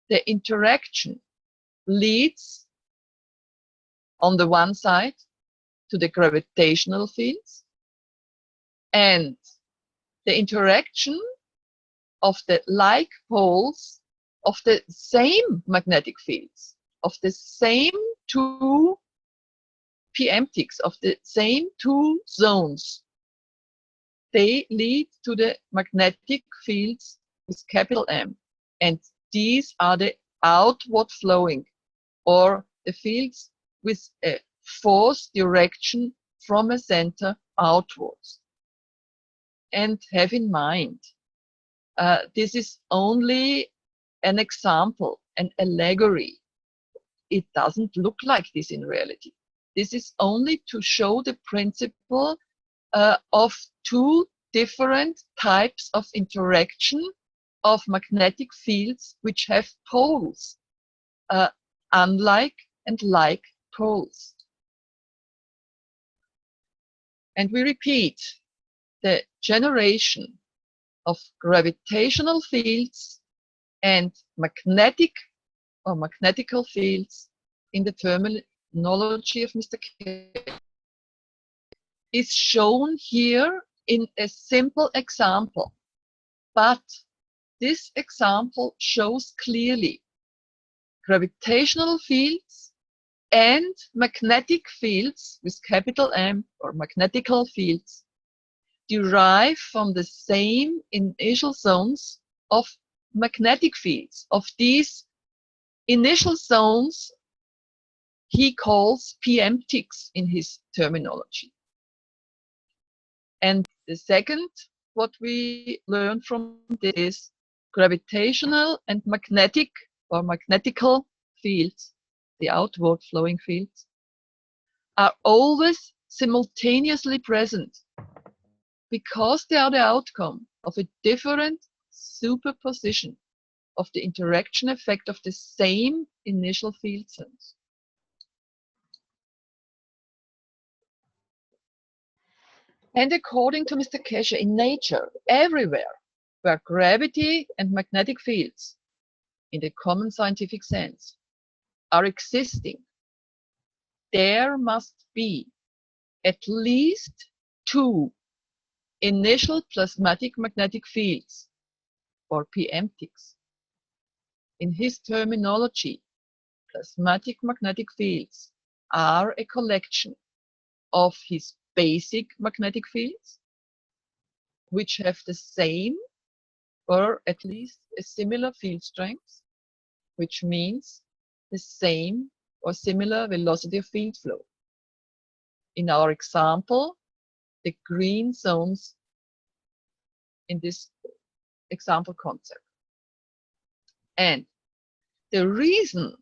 the interaction leads on the one side to the gravitational fields, and the interaction of the like poles of the same magnetic fields, of the same two PM ticks, of the same two zones, they lead to the magnetic fields with capital M. And these are the outward flowing, or the fields with a force direction from a center outwards. And have in mind, this is only an example, an allegory. It doesn't look like this in reality. This is only to show the principle of two different types of interaction of magnetic fields which have poles, unlike and like poles. And we repeat, the generation of gravitational fields and magnetic or magnetical fields in the terminology of Mr. Keshe is shown here in a simple example. But this example shows clearly gravitational fields and magnetic fields with capital M, or magnetical fields, derive from the same initial zones of magnetic fields. Of these initial zones, he calls PM ticks in his terminology. And the second, what we learn from this is gravitational and magnetic or magnetical fields, the outward flowing fields, are always simultaneously present because they are the outcome of a different superposition of the interaction effect of the same initial field zones. And according to Mr. Keshe, in nature, everywhere where gravity and magnetic fields, in the common scientific sense, are existing, there must be at least two initial plasmatic magnetic fields, or PM ticks. In his terminology, plasmatic magnetic fields are a collection of his basic magnetic fields, which have the same or at least a similar field strength, which means the same or similar velocity of field flow. In our example, the green zones in this example concept. And the reason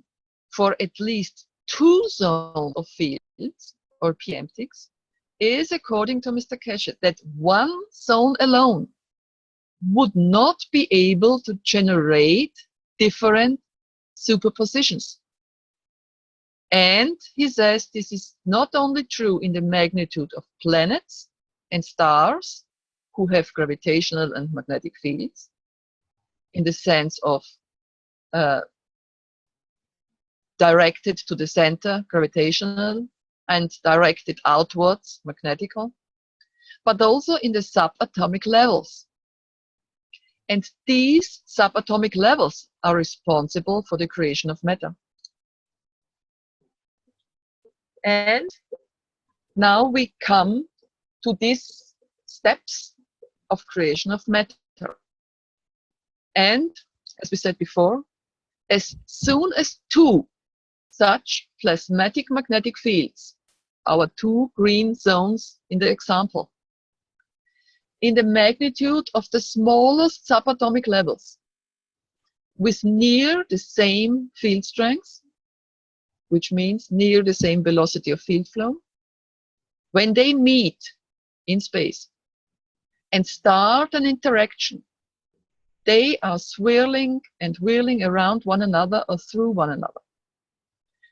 for at least 2 zones of fields, or preemptics, is, according to Mr. Keshe, that one zone alone would not be able to generate different superpositions. And he says this is not only true in the magnitude of planets and stars who have gravitational and magnetic fields, in the sense of directed to the center, gravitational, and directed outwards, magnetical, but also in the subatomic levels. And these subatomic levels are responsible for the creation of matter. And now we come to these steps of creation of matter. And as we said before, as soon as 2 such plasmatic magnetic fields, our 2 green zones in the example, in the magnitude of the smallest subatomic levels, with near the same field strength, which means near the same velocity of field flow, when they meet in space and start an interaction, they are swirling and whirling around one another or through one another.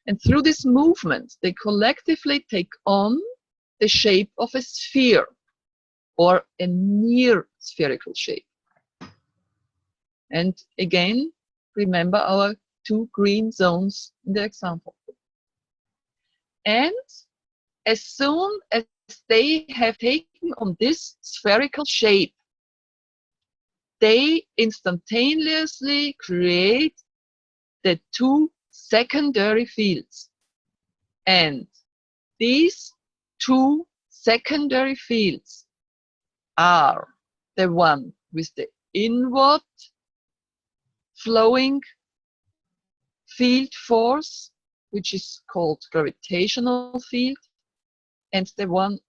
And through this movement, they collectively take on the shape of a sphere or a near spherical shape. And again, remember our 2 green zones in the example. And as soon as they have taken on this spherical shape, they instantaneously create the 2 secondary fields. And these 2 secondary fields are the one with the inward flowing field force, which is called gravitational field, and the one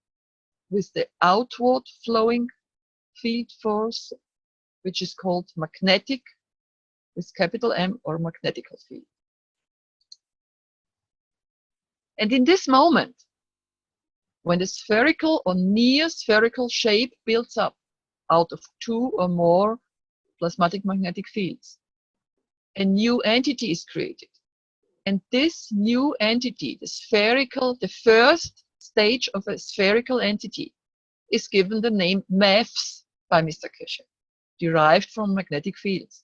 with the outward flowing field force, which is called magnetic, with capital M, or magnetical field. And in this moment, when the spherical or near spherical shape builds up out of 2 or more plasmatic magnetic fields, a new entity is created. And this new entity, the spherical, the first stage of a spherical entity, is given the name maths by Mr. Keshe, derived from magnetic fields,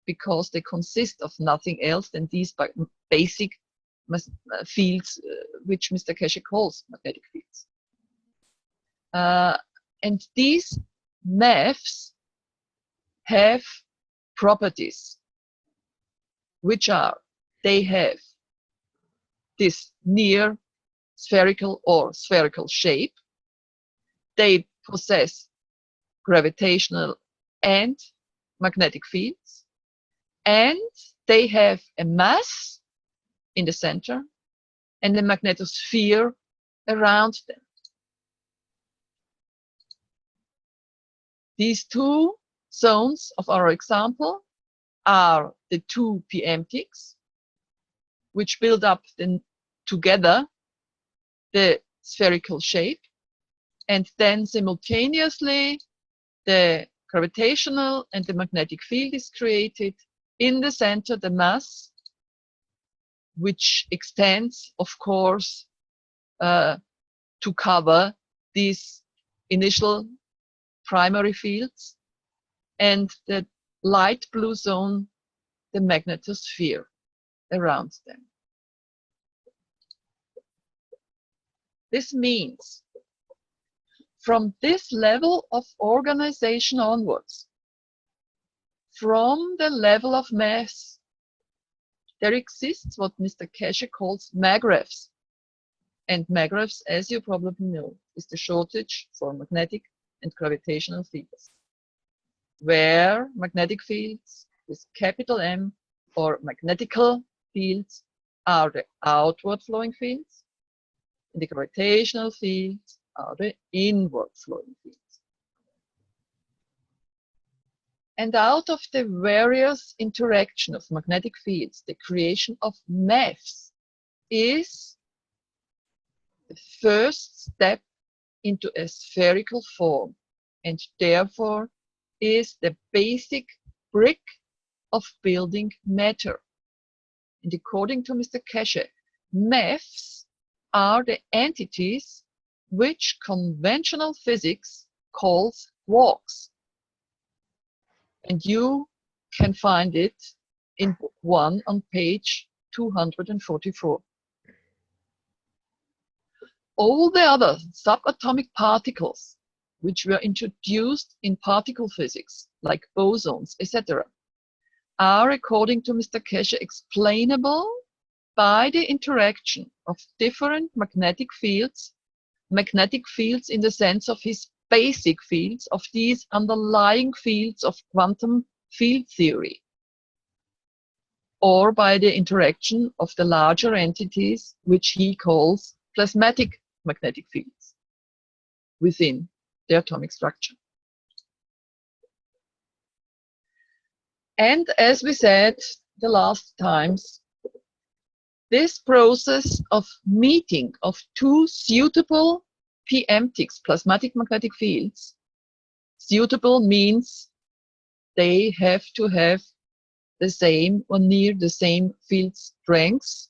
because they consist of nothing else than these basic fields, which Mr. Keshe calls magnetic fields. And these maths have properties, which are, they have this near spherical or spherical shape, they possess gravitational and magnetic fields, and they have a mass in the center and a magnetosphere around them. These 2 zones of our example are the 2 preemptics, which build up together the spherical shape, and then simultaneously the gravitational and the magnetic field is created. In the center, the mass, which extends, of course, to cover these initial primary fields, and the light blue zone, the magnetosphere around them. This means from this level of organization onwards, from the level of mass, there exists what Mr. Keshe calls magraphs. And magraphs, as you probably know, is the shortage for magnetic and gravitational fields, where magnetic fields with capital M, or magnetical fields, are the outward flowing fields, and the gravitational fields are the inward flowing fields. And out of the various interaction of magnetic fields, the creation of MEFs is the first step into a spherical form, and therefore is the basic brick of building matter. And according to Mr. Keshe, MEFs are the entities which conventional physics calls quarks. And you can find it in book 1 on page 244. All the other subatomic particles which were introduced in particle physics, like bosons, etc., are, according to Mr. Keshe, explainable by the interaction of different magnetic fields in the sense of his basic fields, of these underlying fields of quantum field theory, or by the interaction of the larger entities which he calls plasmatic magnetic fields within the atomic structure. And as we said the last times, this process of meeting of two suitable PMTs, plasmatic magnetic fields, suitable means they have to have the same or near the same field strengths,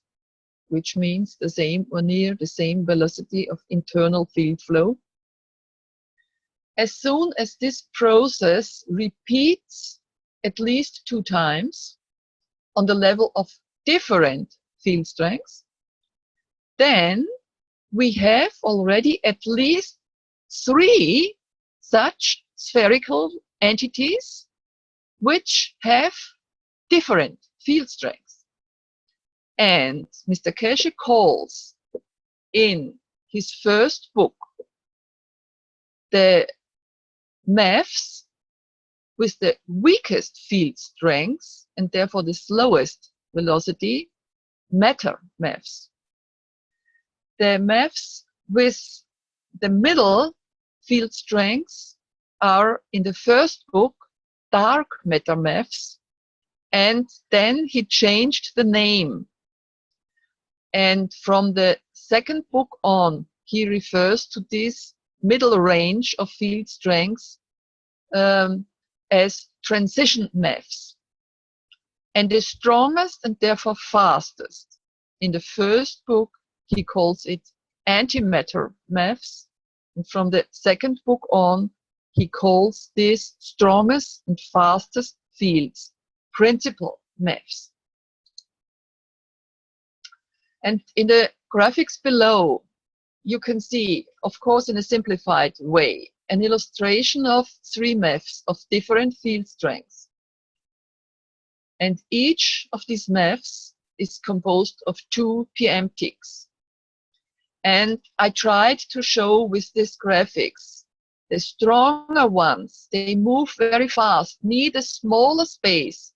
which means the same or near the same velocity of internal field flow. As soon as this process repeats at least 2 times on the level of different field strengths, then we have already at least 3 such spherical entities which have different field strengths. And Mr. Keshe calls in his first book the MEFs with the weakest field strengths and therefore the slowest velocity matter MEFs. The MEFs with the middle field strengths are in the first book dark matter MEFs, and then he changed the name. And from the second book on, he refers to this middle range of field strengths as transition MEFs. And the strongest and therefore fastest in the first book, he calls it antimatter MEFs. And from the second book on, he calls this strongest and fastest fields principal MEFs. And in the graphics below, you can see, of course, in a simplified way, an illustration of 3 MEFs of different field strengths. And each of these MEFs is composed of 2 PMTs. And I tried to show with this graphics, the stronger ones, they move very fast, need a smaller space,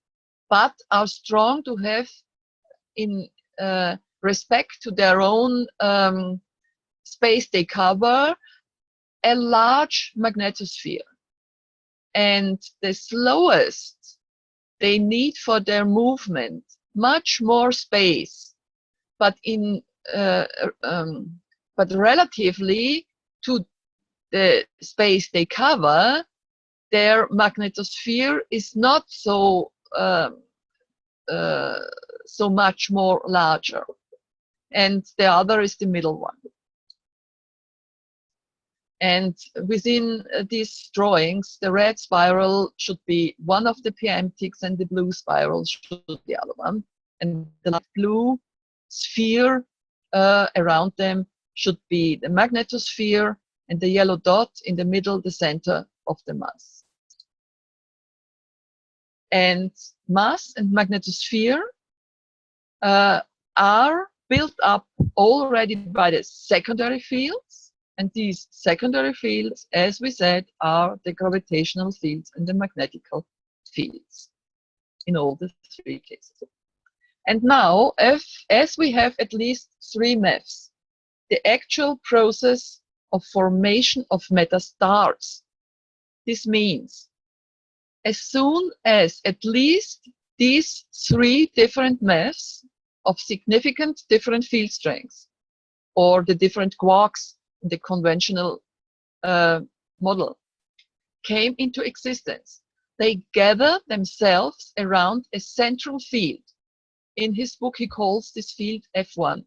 but are strong to have, in respect to their own space they cover, a large magnetosphere. And the slowest, they need for their movement much more space, but in but relatively to the space they cover, their magnetosphere is not so so much more larger, and the other is the middle one. And within these drawings, the red spiral should be one of the PMTs and the blue spiral should be the other one. And the light blue sphere around them should be the magnetosphere, and the yellow dot in the middle, the center of the mass. And mass and magnetosphere are built up already by the secondary fields. And these secondary fields, as we said, are the gravitational fields and the magnetical fields in all the 3 cases. And now, as we have at least 3 MEFs, the actual process of formation of matter starts. This means as soon as at least these 3 different maths of significant different field strengths, or the different quarks in the conventional model, came into existence, they gather themselves around a central field. In his book, he calls this field F1.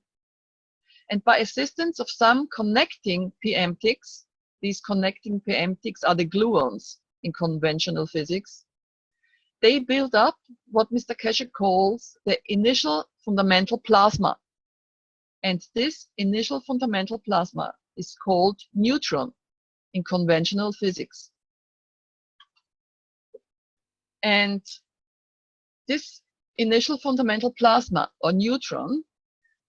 And by assistance of some connecting p-emptics, these connecting p-emptics are the gluons in conventional physics, they build up what Mr. Keshe calls the initial fundamental plasma. And this initial fundamental plasma is called neutron in conventional physics. And this initial fundamental plasma, or neutron,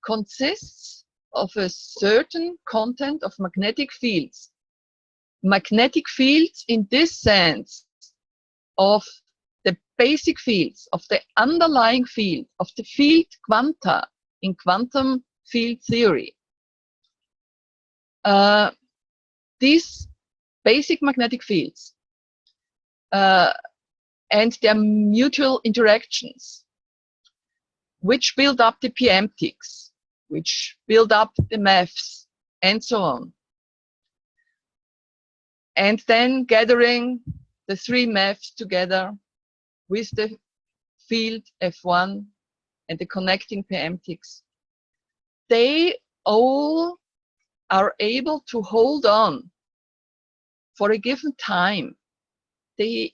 consists of a certain content of magnetic fields. Magnetic fields in this sense of the basic fields, of the underlying field, of the field quanta in quantum field theory. These basic magnetic fields and their mutual interactions, which build up the p-emptics, which build up the maths, and so on. And then gathering the 3 maths together with the field F1 and the connecting p-emptics, they all are able to hold on for a given time. They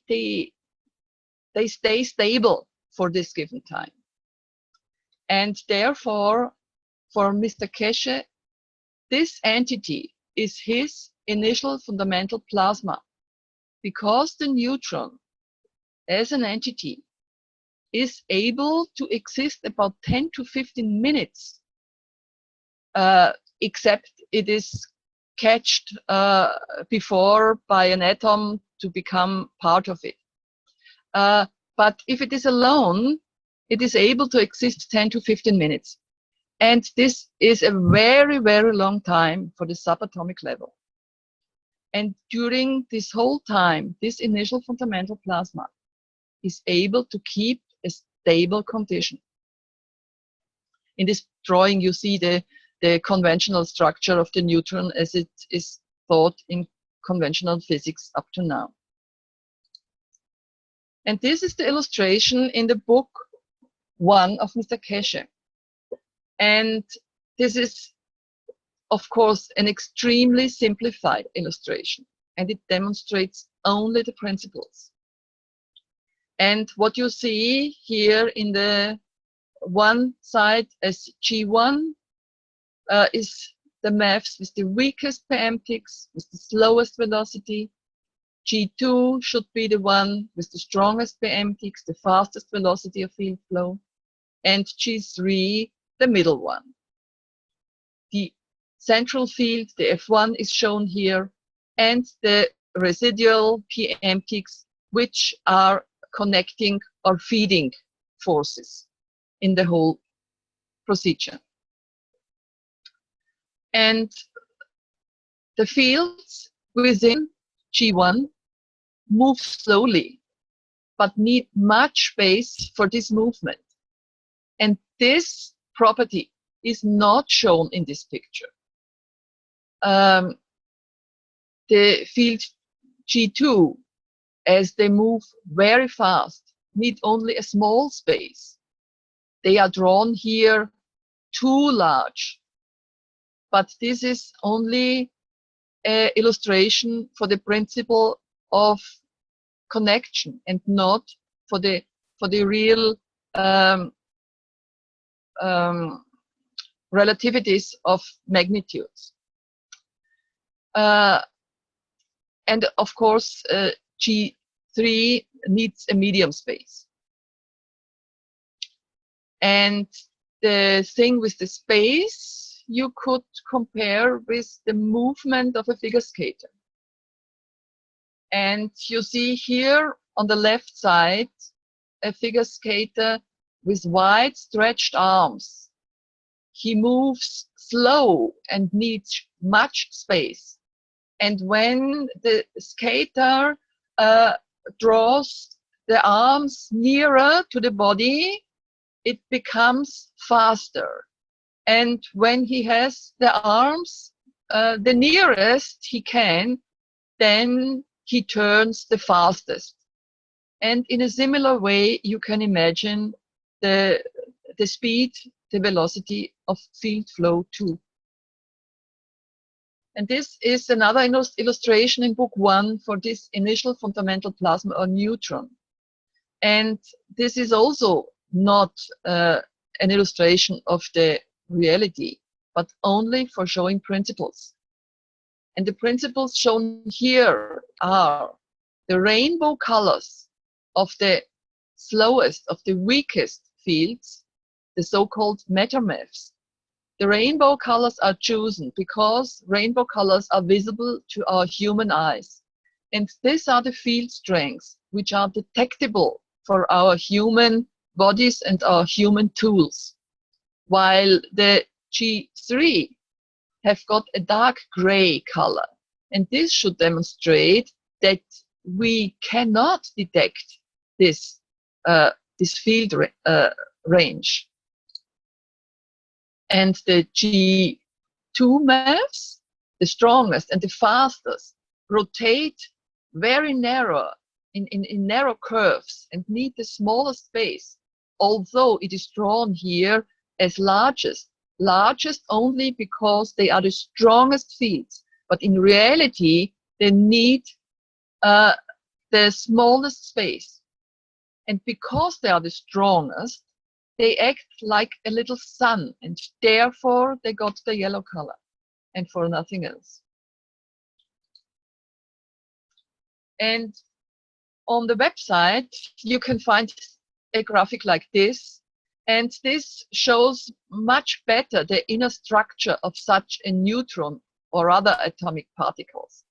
stay stable for this given time. And therefore, for Mr. Keshe, this entity is his initial fundamental plasma, because the neutron as an entity is able to exist about 10 to 15 minutes, except it is catched before by an atom to become part of it. But if it is alone, it is able to exist 10 to 15 minutes. And this is a very, very long time for the subatomic level. And during this whole time, this initial fundamental plasma is able to keep a stable condition. In this drawing, you see the conventional structure of the neutron as it is thought in conventional physics up to now. And this is the illustration in the book 1 of Mr. Keshe. And this is, of course, an extremely simplified illustration, and it demonstrates only the principles. And what you see here in the one side as G1 is the maths with the weakest p-emptics, with the slowest velocity. G2 should be the one with the strongest p-emptics, the fastest velocity of field flow, and G3, the middle one. The central field, the F1, is shown here, and the residual p-emptics, which are connecting or feeding forces in the whole procedure. And the fields within G1 move slowly, but need much space for this movement. And this property is not shown in this picture. The field G2, as they move very fast, need only a small space. They are drawn here too large. But this is only an illustration for the principle of connection and not for the real relativities of magnitudes. And of course, G3 needs a medium space. And the thing with the space, you could compare with the movement of a figure skater. And you see here on the left side, a figure skater with wide stretched arms. He moves slow and needs much space. And when the skater draws the arms nearer to the body, it becomes faster. And when he has the arms the nearest he can, then he turns the fastest. And in a similar way, you can imagine the speed, the velocity of field flow too. And this is another illustration in book 1 for this initial fundamental plasma or neutron. And this is also not an illustration of the reality, but only for showing principles. And the principles shown here are the rainbow colors of the slowest, of the weakest fields, the so-called matter-maths. The rainbow colors are chosen because rainbow colors are visible to our human eyes. And these are the field strengths which are detectable for our human bodies and our human tools. While the G3 have got a dark gray color. And this should demonstrate that we cannot detect this, this field range. And the G2 maths, the strongest and the fastest, rotate very narrow, in narrow curves and need the smallest space, although it is drawn here as largest only because they are the strongest fields. But in reality, they need the smallest space. And because they are the strongest, they act like a little sun, and therefore they got the yellow color, and for nothing else. And on the website, you can find a graphic like this, and this shows much better the inner structure of such a neutron or other atomic particles.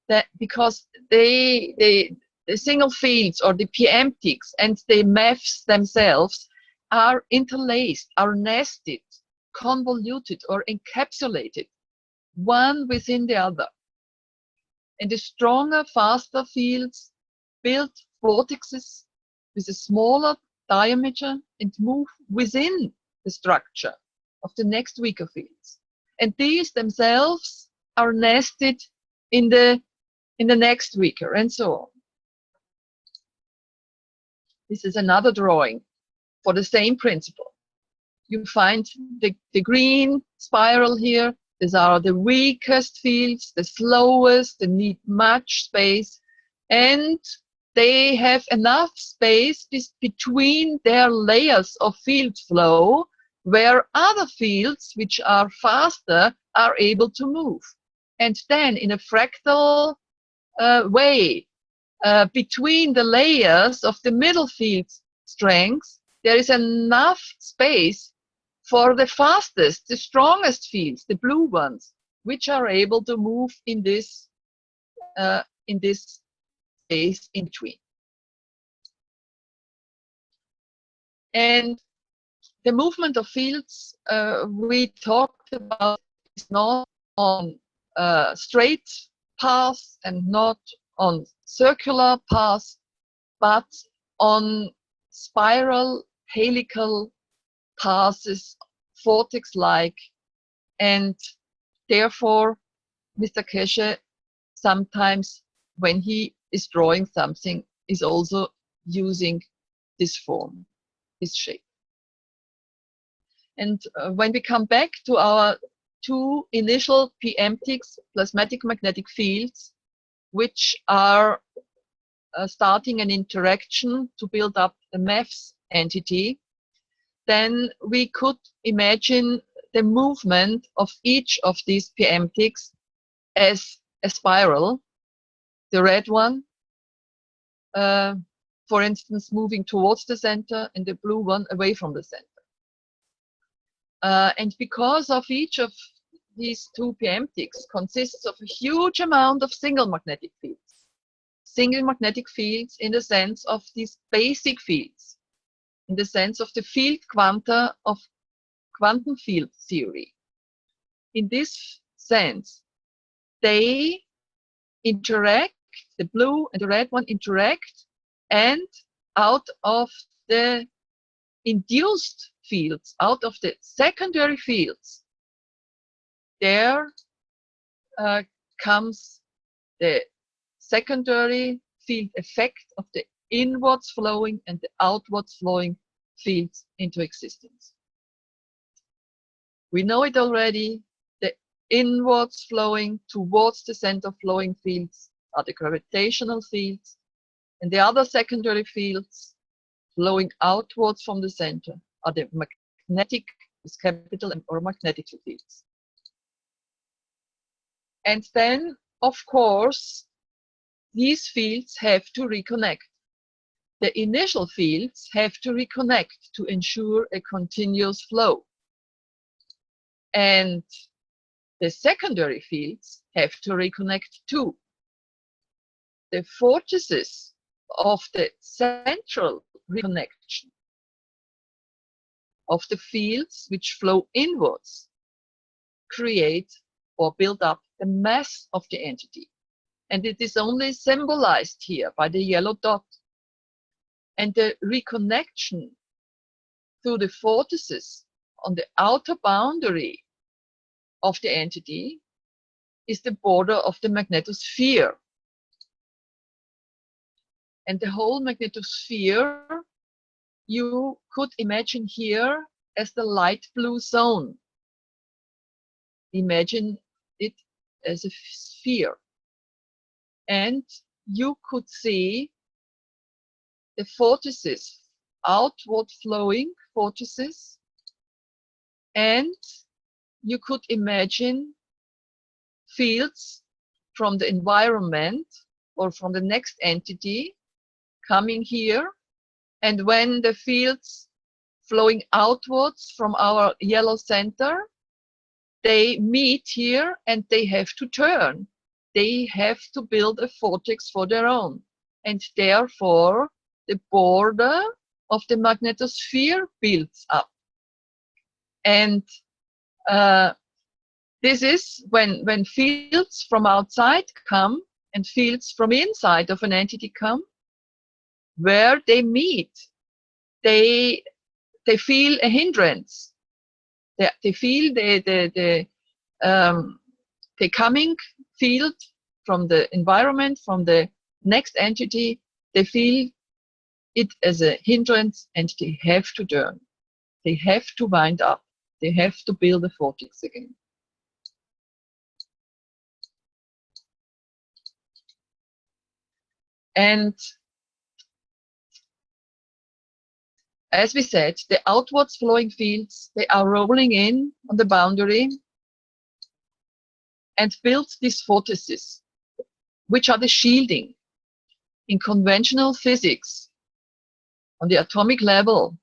That because the single fields or the p-emptics and the maths themselves are interlaced, are nested, convoluted, or encapsulated, one within the other. And the stronger, faster fields build vortexes with a smaller diameter and move within the structure of the next weaker fields. And these themselves are nested in the next weaker, and so on. This is another drawing for the same principle. You find the green spiral here. These are the weakest fields, the slowest, they need much space, and they have enough space between their layers of field flow where other fields, which are faster, are able to move. And then in a fractal way, between the layers of the middle field strengths, there is enough space for the fastest, the strongest fields, the blue ones, which are able to move in this space in between. And the movement of fields we talked about is not on straight paths and not on circular paths, but on spiral, helical passes, vortex-like, and therefore Mr. Keshe sometimes, when he is drawing something, is also using this form, this shape. And when we come back to our two initial p-emptics, plasmatic magnetic fields, which are starting an interaction to build up the maths entity, then we could imagine the movement of each of these p-emptics as a spiral. The red one, for instance, moving towards the center, and the blue one away from the center. And because of each of these two p-emptics consists of a huge amount of single magnetic fields. Single magnetic fields in the sense of these basic fields, in the sense of the field quanta of quantum field theory. In this sense, they interact, the blue and the red one interact, and out of the induced fields, out of the secondary fields, there comes the secondary field effect of the inwards flowing and the outwards flowing fields into existence. We know it already. The inwards flowing towards the center flowing fields are the gravitational fields, and the other secondary fields flowing outwards from the center are the magnetic, with capital M, or magnetic fields. And then, of course, these fields have to reconnect. The initial fields have to reconnect to ensure a continuous flow. And the secondary fields have to reconnect too. The vortices of the central reconnection of the fields which flow inwards create or build up the mass of the entity. And it is only symbolized here by the yellow dot. And the reconnection through the vortices on the outer boundary of the entity is the border of the magnetosphere. And the whole magnetosphere you could imagine here as the light blue zone. Imagine it as a sphere. And you could see the vortices, outward flowing vortices, and you could imagine fields from the environment or from the next entity coming here. And when the fields flowing outwards from our yellow center, they meet here and they have to turn. They have to build a vortex for their own. And therefore, the border of the magnetosphere builds up. And this is when fields from outside come and fields from inside of an entity come, where they meet, they feel a hindrance. They feel the coming field from the environment, from the next entity, they feel it as a hindrance and they have to turn. They have to wind up. They have to build a vortex again. And as we said, the outwards flowing fields, they are rolling in on the boundary and build these vortices, which are the shielding. In conventional physics, on the atomic level,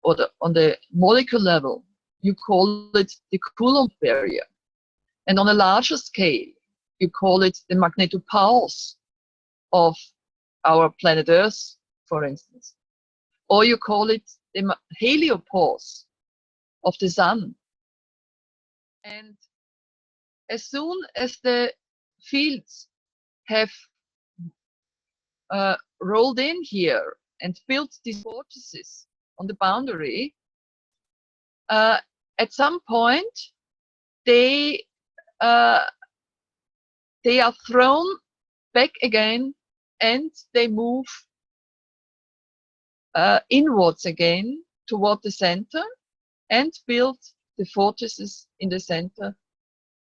or on the molecule level, you call it the Coulomb barrier. And on a larger scale, you call it the magnetopause of our planet Earth, for instance. Or you call it the heliopause of the sun. And as soon as the fields have rolled in here and built these vortices on the boundary, at some point they are thrown back again and they move inwards again toward the center and build the vortices in the center,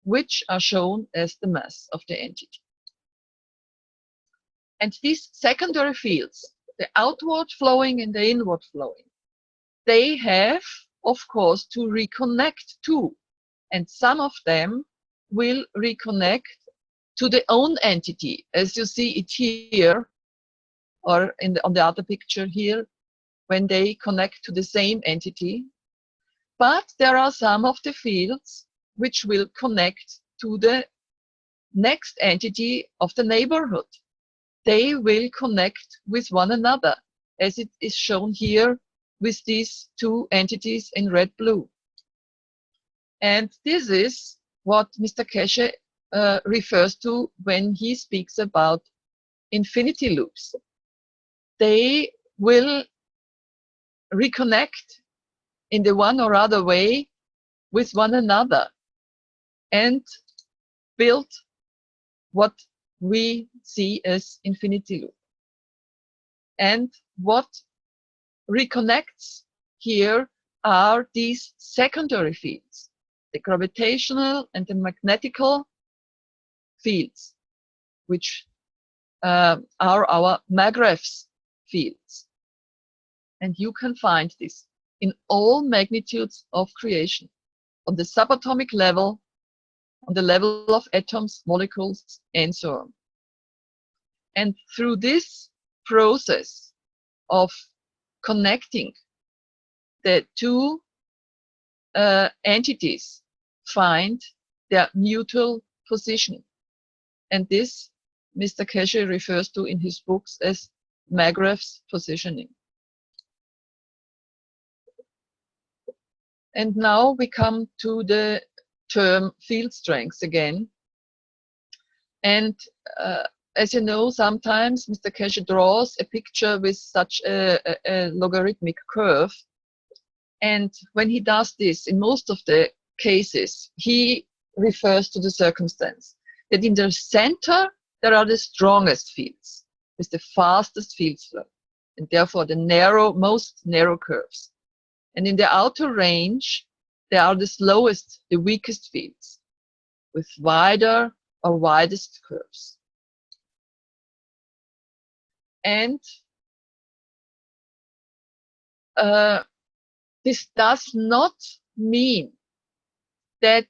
which are shown as the mass of the entity. And these secondary fields, the outward flowing and the inward flowing, they have, of course, to reconnect too. And some of them will reconnect to their own entity, as you see it here, or on the other picture here, when they connect to the same entity. But there are some of the fields which will connect to the next entity of the neighborhood. They will connect with one another, as it is shown here with these two entities in red-blue. And this is what Mr. Keshe refers to when he speaks about infinity loops. they will reconnect in the one or other way with one another and build what we see as infinity loop. And what reconnects here are these secondary fields, the gravitational and the magnetical fields, which are our Magravs fields. And you can find this in all magnitudes of creation, on the subatomic level, on the level of atoms, molecules, and so on. And through this process of connecting the two entities find their mutual position. And this Mr. Keshe refers to in his books as Magravs positioning. And now we come to the term field strength again. And as you know, sometimes Mr. Keshe draws a picture with such a logarithmic curve. And when he does this, in most of the cases, he refers to the circumstance that in the center, there are the strongest fields, with the fastest field flow, and therefore the most narrow curves. And in the outer range, there are the slowest, the weakest fields, with wider or widest curves. And this does not mean that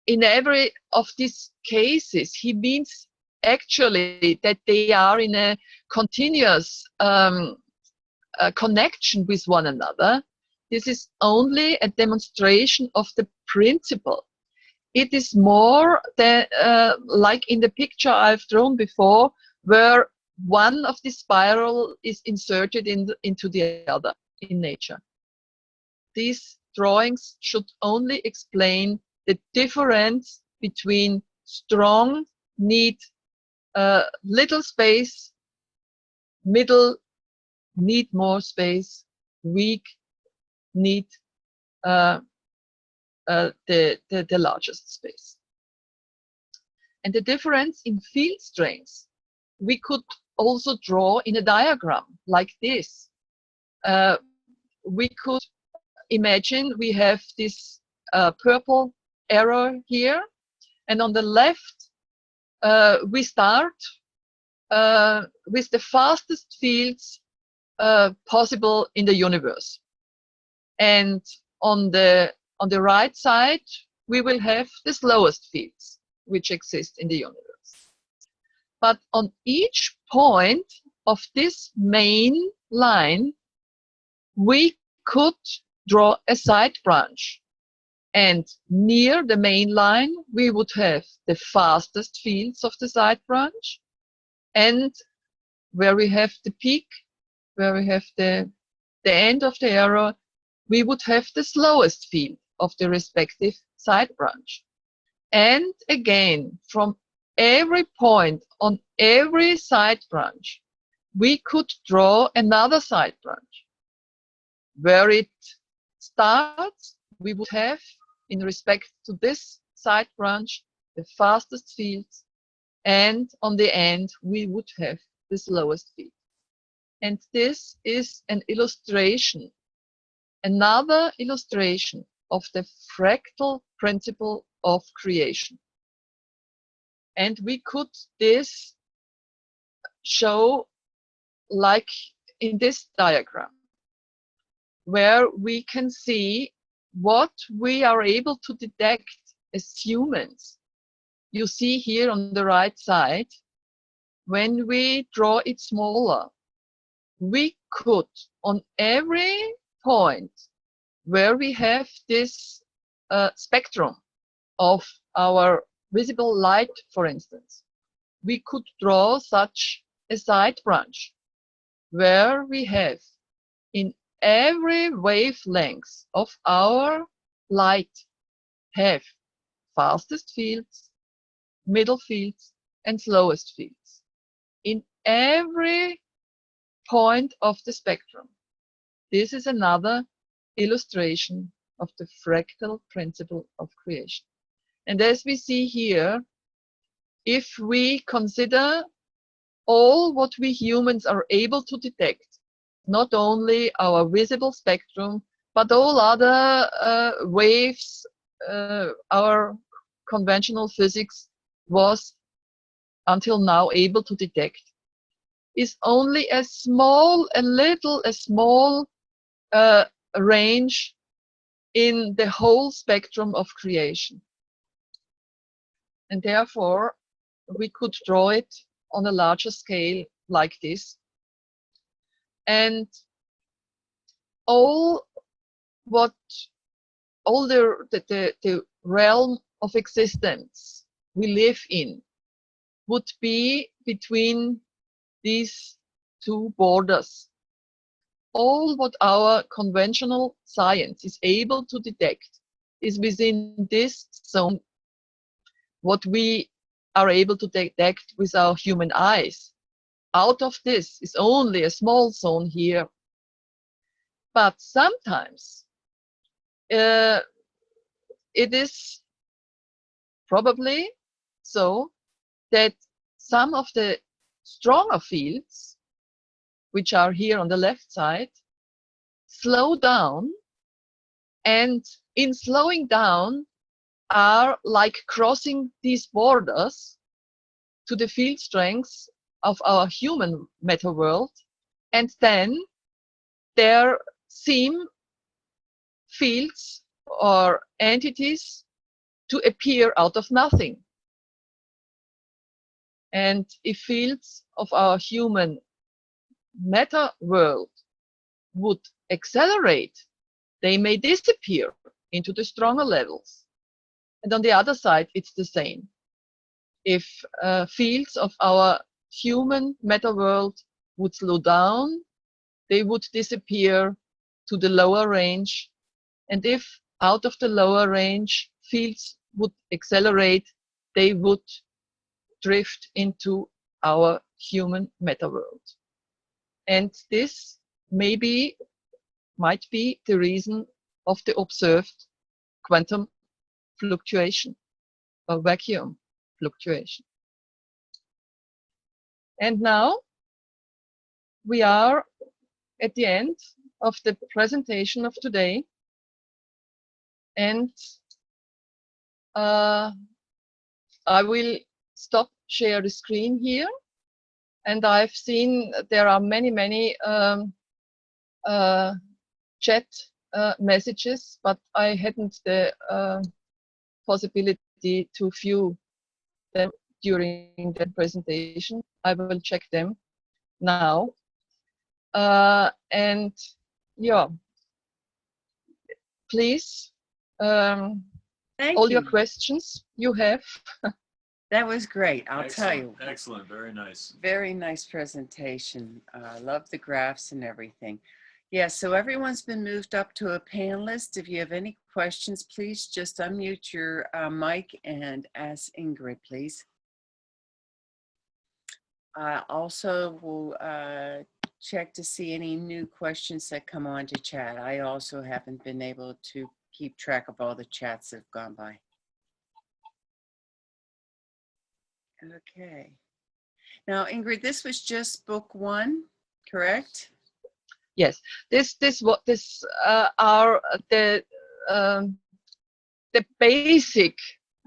in every of these cases, he means actually that they are in a continuous connection with one another. This is only a demonstration of the principle. It is more than, like in the picture I've drawn before, where one of the spiral is inserted into the other in nature. These drawings should only explain the difference between strong, need little space, middle, need more space, weak, need the largest space. And the difference in field strength we could also draw in a diagram like this. We could imagine we have this purple arrow here, and on the left we start with the fastest fields possible in the universe. And on the right side, we will have the slowest fields which exist in the universe. But on each point of this main line, we could draw a side branch. And near the main line, we would have the fastest fields of the side branch. And where we have the peak, where we have the end of the arrow, we would have the slowest field of the respective side branch. And again, from every point on every side branch, we could draw another side branch. Where it starts, we would have, in respect to this side branch, the fastest fields, and on the end, we would have the slowest field. And this is an illustration, another illustration of the fractal principle of creation. And we could this show like in this diagram, where we can see what we are able to detect as humans. You see here on the right side, when we draw it smaller, we could, on every point where we have this spectrum of our visible light, for instance, we could draw such a side branch where we have in every wavelength of our light have fastest fields, middle fields, and slowest fields. In every point of the spectrum. This is another illustration of the fractal principle of creation. And as we see here, if we consider all what we humans are able to detect, not only our visible spectrum, but all other waves our conventional physics was until now able to detect, is only a small range in the whole spectrum of creation. And therefore, we could draw it on a larger scale like this. And all the realm of existence we live in would be between these two borders. All what our conventional science is able to detect is within this zone. What we are able to detect with our human eyes, out of this is only a small zone here. But sometimes it is probably so that some of the stronger fields, which are here on the left side, slow down, and in slowing down are like crossing these borders to the field strengths of our human matter world, and then there seem fields or entities to appear out of nothing. And if fields of our human matter world would accelerate, they may disappear into the stronger levels. And on the other side, it's the same. If fields of our human matter world would slow down, they would disappear to the lower range. And if out of the lower range fields would accelerate, they would drift into our human matter world. And this might be the reason of the observed quantum fluctuation or vacuum fluctuation. And now we are at the end of the presentation of today, and I will stop share the screen here. And I've seen there are many chat messages, but I hadn't the possibility to view them during the presentation. I will check them now. And yeah, please, all your questions you have. That was great. I'll tell you. Excellent. Very nice. Very nice presentation. I love the graphs and everything. Yeah, so everyone's been moved up to a panelist. If you have any questions, please just unmute your mic and ask Ingrid, please. Also, we'll check to see any new questions that come on to chat. I also haven't been able to keep track of all the chats that have gone by. Okay. Now, Ingrid, this was just book one, correct? Yes. Are the basic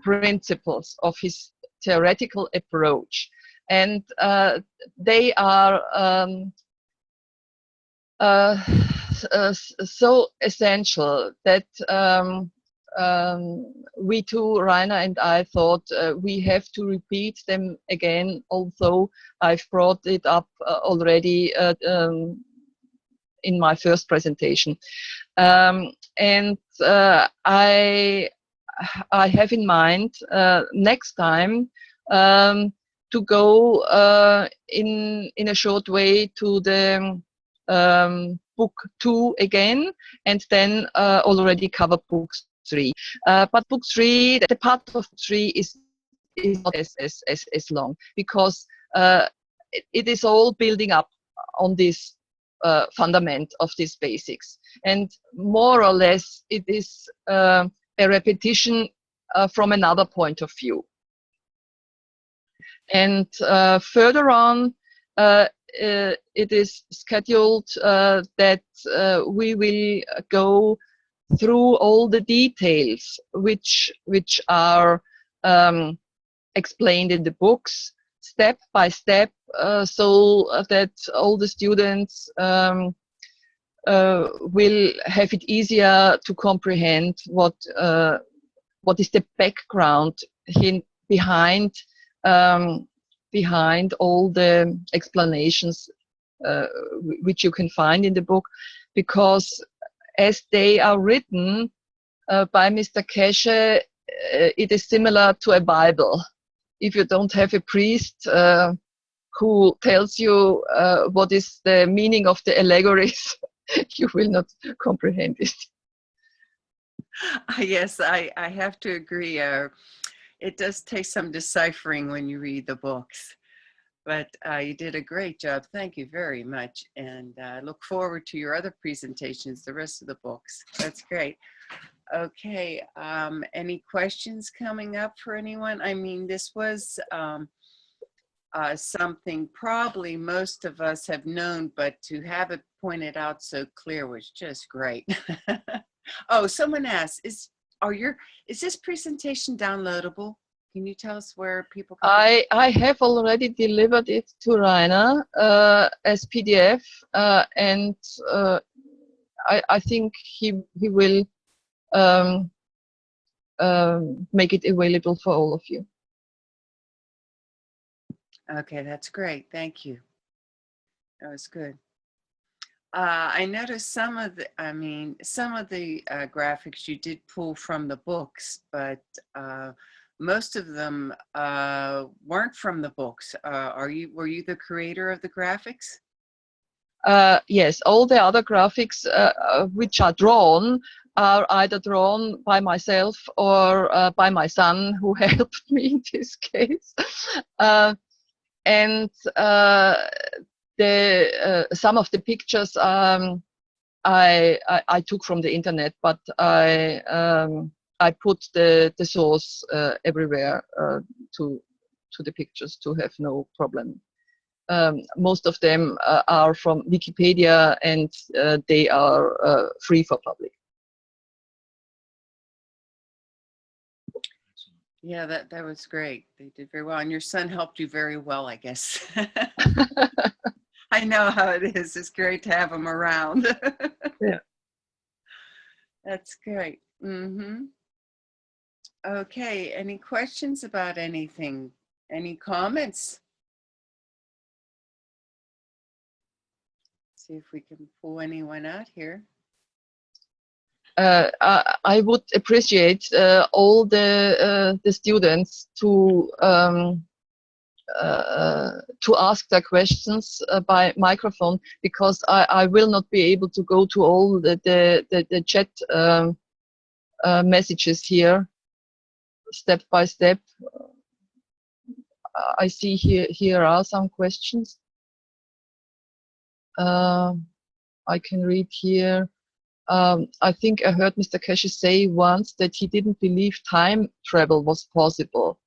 principles of his theoretical approach, and they are so essential that we two, Rainer and I, thought we have to repeat them again, although I've brought it up already in my first presentation. And I have in mind next time to go in a short way to the book 2 again, and then already cover book 3. But book 3, the part of 3 is not as long, because it is all building up on this fundament of these basics. And more or less, it is a repetition from another point of view. And further on, it is scheduled that we will go through all the details which are explained in the books, step by step, so that all the students will have it easier to comprehend what is the background behind all the explanations which you can find in the book, because as they are written by Mr. Keshe, it is similar to a Bible. If you don't have a priest who tells you what is the meaning of the allegories, you will not comprehend it. Yes, I have to agree. It does take some deciphering when you read the books, but you did a great job. Thank you very much. And I look forward to your other presentations, the rest of the books. That's great. Okay, any questions coming up for anyone? I mean, this was something probably most of us have known, but to have it pointed out so clear was just great. Oh, someone asked, is this presentation downloadable? Can you tell us where people can? I have already delivered it to Rainer as PDF, and I think he will make it available for all of you. Okay, that's great. Thank you. That was good. I noticed some of the graphics you did pull from the books, but most of them weren't from the books. Were you the creator of the graphics? Yes, all the other graphics which are drawn are either drawn by myself or by my son, who helped me in this case. And some of the pictures I took from the internet, but I put the source everywhere to the pictures to have no problem. Most of them are from Wikipedia, and they are free for public. Yeah, that was great. They did very well, and your son helped you very well, I guess. I know how it is. It's great to have him around. Yeah. That's great. Mm-hmm. Okay, any questions about anything? Any comments? See if we can pull anyone out here. I would appreciate all the students to ask their questions by microphone, because I will not be able to go to all the chat messages here step by step. I see here are some questions. I can read here. I think I heard Mr. Keshe say once that he didn't believe time travel was possible.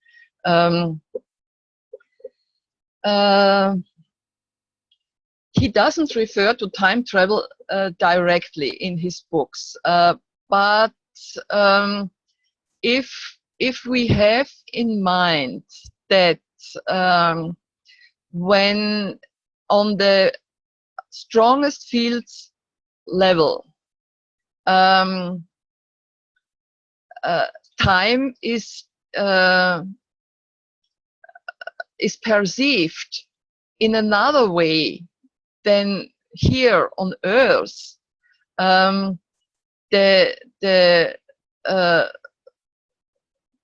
He doesn't refer to time travel directly in his books, but if we have in mind that when on the strongest fields level, time is perceived in another way than here on Earth.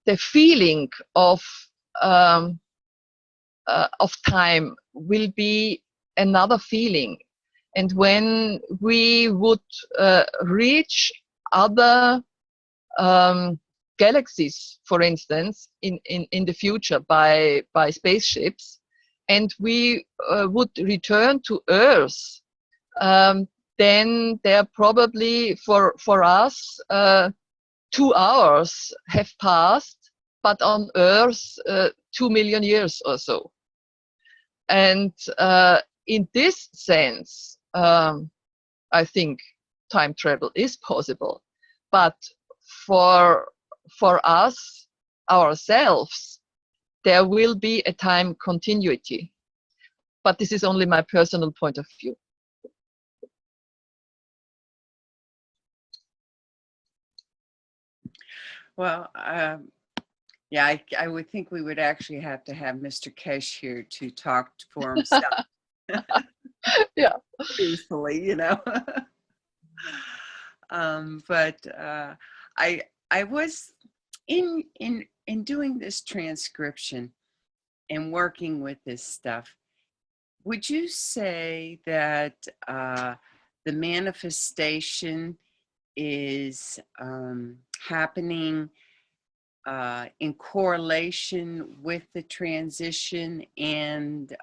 The feeling of time will be another feeling, and when we would reach other galaxies, for instance, in the future by spaceships, and we would return to Earth, then there probably for us 2 hours have passed, but on Earth 2 million years or so. And in this sense, I think time travel is possible. But for us, ourselves, there will be a time continuity. But this is only my personal point of view. Well, yeah, I would think we would actually have to have Mr. Keshe here to talk for himself. Yeah. Truthfully, you know. But I was in doing this transcription and working with this stuff. Would you say that the manifestation is happening in correlation with the transition and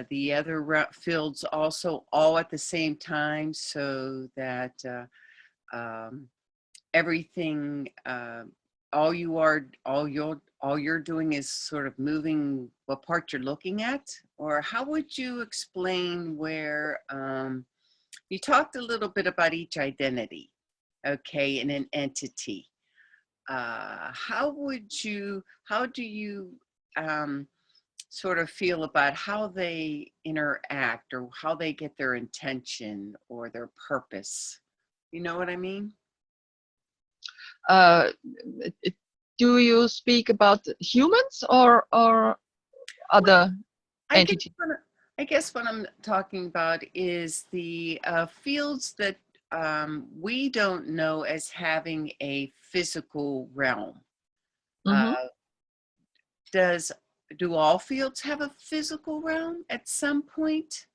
the other fields also all at the same time, so that everything, all you're doing is sort of moving what part you're looking at? Or how would you explain where you talked a little bit about each identity, okay, in an entity? How do you sort of feel about how they interact or how they get their intention or their purpose? You know what I mean? Do you speak about humans or other entities? I guess what I'm talking about is the fields that we don't know as having a physical realm. Mm-hmm. Do all fields have a physical realm at some point?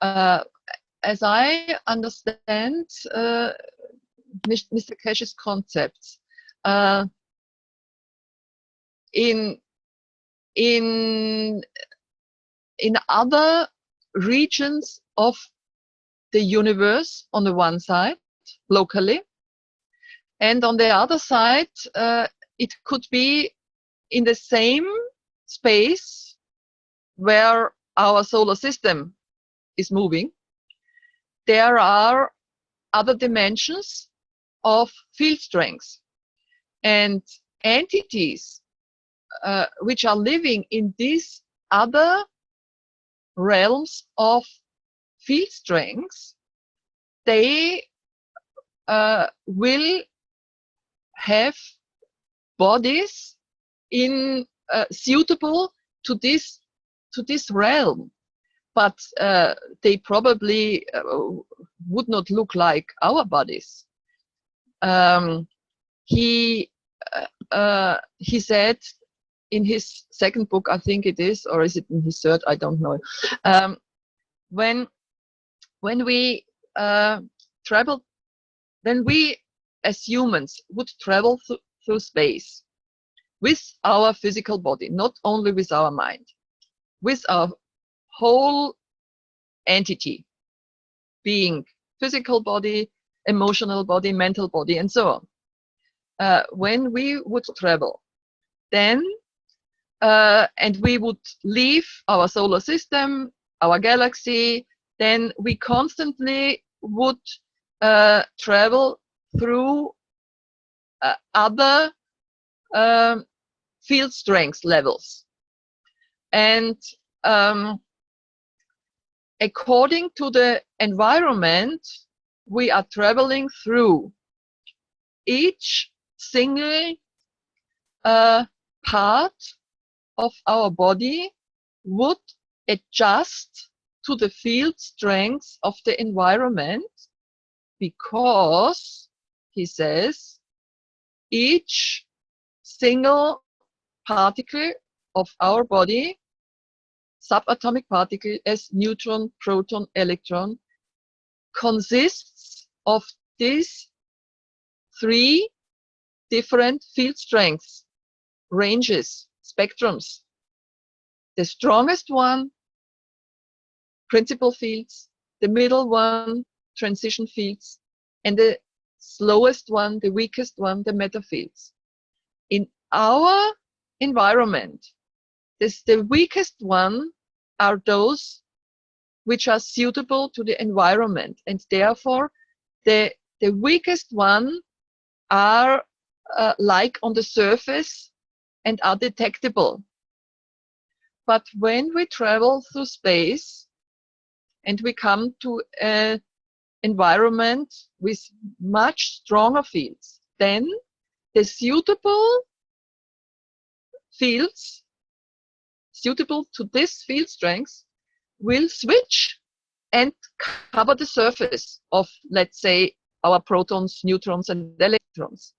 As I understand Mr. Keshe's concepts, in other regions of the universe, on the one side, locally, and on the other side, it could be in the same space where our solar system is moving. There are other dimensions of field strengths, and entities which are living in these other realms of field strengths, they will have bodies in suitable to this realm, but they probably would not look like our bodies. He said in his second book, I think it is, or is it in his third? I don't know. When we travel, then we as humans would travel through space with our physical body, not only with our mind, with our whole entity, being physical body, emotional body, mental body, and so on. When we would travel, then and we would leave our solar system, our galaxy, then we constantly would travel through other field strength levels. And according to the environment we are traveling through, each single part of our body would adjust to the field strength of the environment, because, he says, each single particle of our body, subatomic particle as neutron, proton, electron, consists of these 3 different field strengths, ranges, spectrums. the strongest one, principal fields, the middle one, transition fields, and the slowest one, the weakest one, the meta fields. In our environment, the weakest one are those which are suitable to the environment, and therefore the weakest one are like on the surface and are detectable. But when we travel through space and we come to an environment with much stronger fields, then the suitable fields suitable to this field strength will switch and cover the surface of, let's say, our protons, neutrons, and electrons.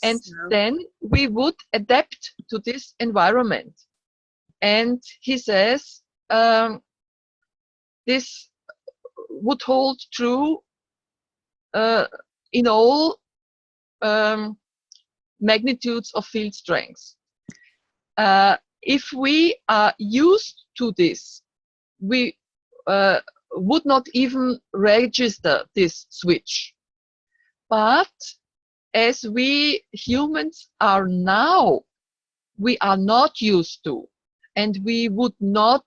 And then we would adapt to this environment. And he says this would hold true in all magnitudes of field strength. If we are used to this, we would not even register this switch. But as we humans are now, we are not used to, and we would not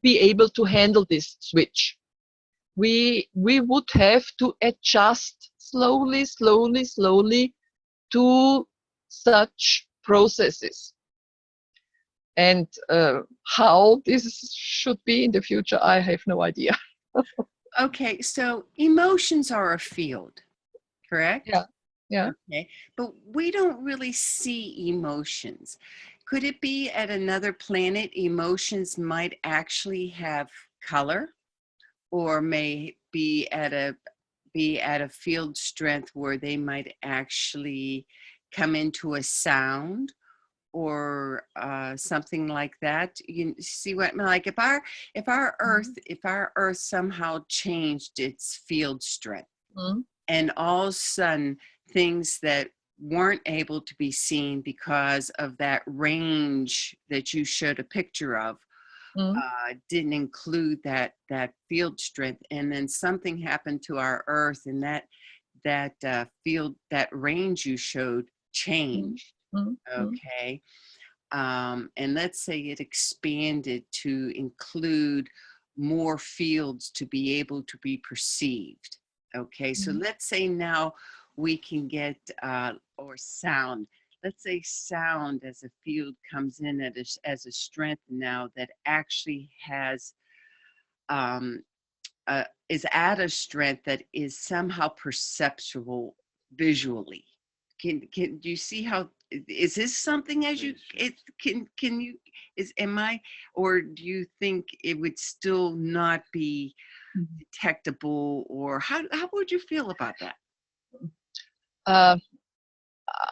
be able to handle this switch. We would have to adjust slowly to such processes. And how this should be in the future, I have no idea. Okay, so emotions are a field, correct? Yeah. Okay, but we don't really see emotions. Could it be at another planet, emotions might actually have color, or may be at a field strength where they might actually come into a sound, or something like that? You see what I mean? Like if our Earth somehow changed its field strength, and all of a sudden things that weren't able to be seen because of that range that you showed a picture of didn't include that field strength, and then something happened to our Earth, and that field, that range you showed changed. Okay. And let's say it expanded to include more fields to be able to be perceived. Okay, so let's say now we can get, or sound, let's say sound as a field comes in as a strength now that actually has, is at a strength that is somehow perceptual visually. Can you see how, is this something as you, it can you, am I, or do you think it would still not be detectable, or how would you feel about that?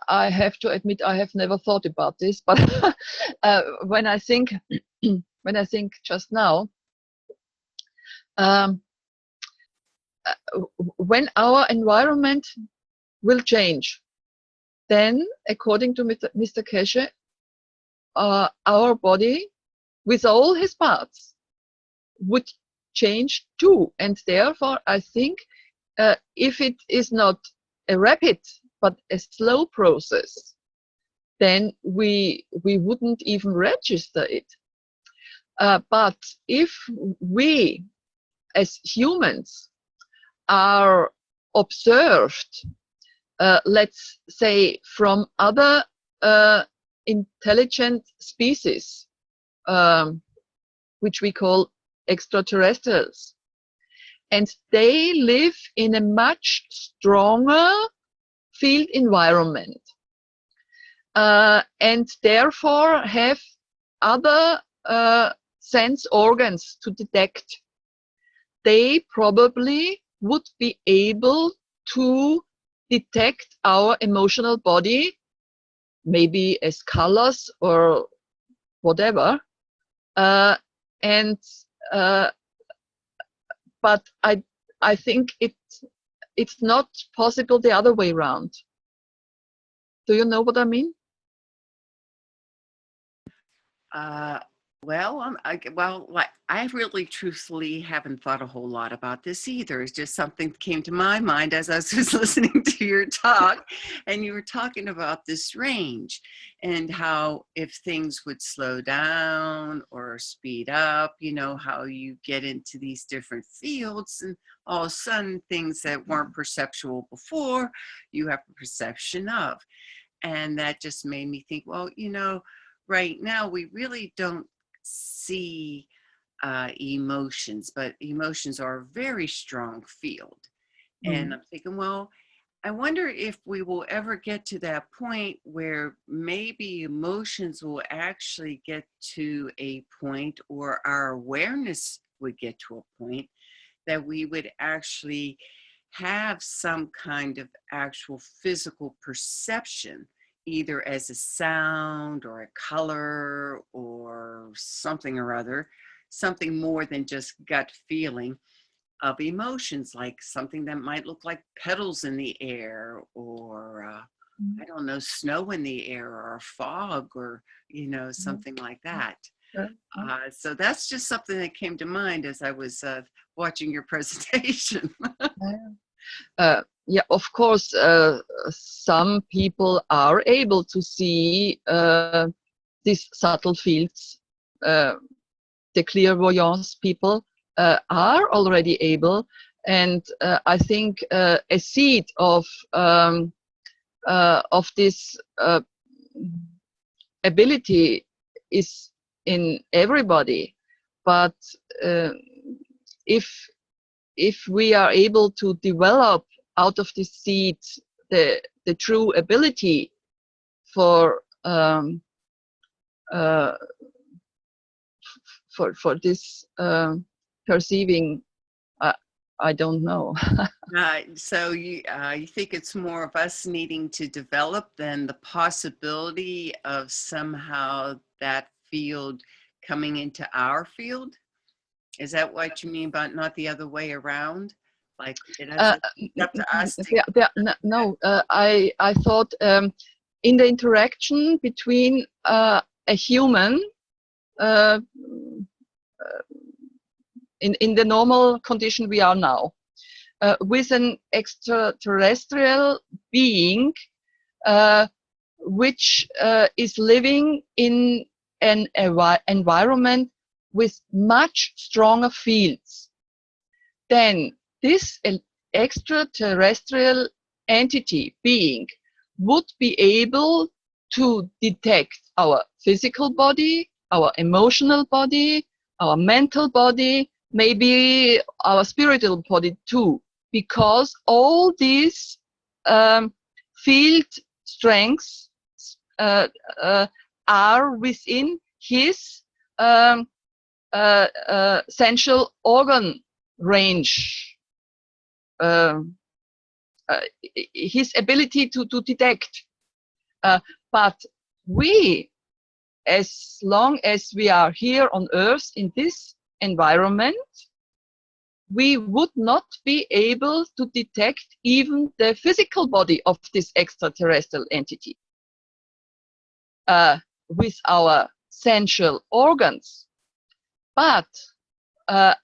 I have to admit I have never thought about this, but when I think just now, when our environment will change, then according to Mr. Keshe, our body with all his parts would change too, and therefore I think if it is not a rapid but a slow process, then we wouldn't even register it. But if we as humans are observed, let's say from other intelligent species, which we call extraterrestrials, and they live in a much stronger field environment, and therefore have other sense organs to detect. They probably would be able to detect our emotional body, maybe as colors or whatever, but I think it's not possible the other way around. Do you know what I mean? Well, like I really truthfully haven't thought a whole lot about this either. It's just something that came to my mind as I was just listening to your talk, and you were talking about this range and how if things would slow down or speed up, how you get into these different fields, and all of a sudden things that weren't perceptual before, you have a perception of. And that just made me think, well, right now we really don't see emotions, but emotions are a very strong field. And Mm. I'm thinking, well, I wonder if we will ever get to that point where maybe emotions will actually get to a point, or our awareness would get to a point that we would actually have some kind of actual physical perception, either as a sound or a color or something or other, something more than just gut feeling of emotions, like something that might look like petals in the air, or I don't know, snow in the air, or fog, or Mm. something like that. Yeah, yeah. So that's just something that came to mind as I was watching your presentation. Yeah, of course, some people are able to see these subtle fields. Uh, the clairvoyance people are already able, and I think a seed of this ability is in everybody. But uh, if if we are able to develop out of this seed the true ability for uh, for this perceiving, I, I don't know. So you think it's more of us needing to develop than the possibility of somehow that field coming into our field? Is that what you mean about not the other way around? Like it has Uh, up to us to. no, I thought in the interaction between a human uh, in the normal condition we are now with an extraterrestrial being which is living in an environment with much stronger fields, then this extraterrestrial entity being would be able to detect our physical body, our emotional body, our mental body, maybe our spiritual body too, because all these field strengths uh, uh, are within his sensual organ range, uh, uh, his ability to detect. But we, as long as we are here on Earth in this environment, we would not be able to detect even the physical body of this extraterrestrial entity with our sensual organs. But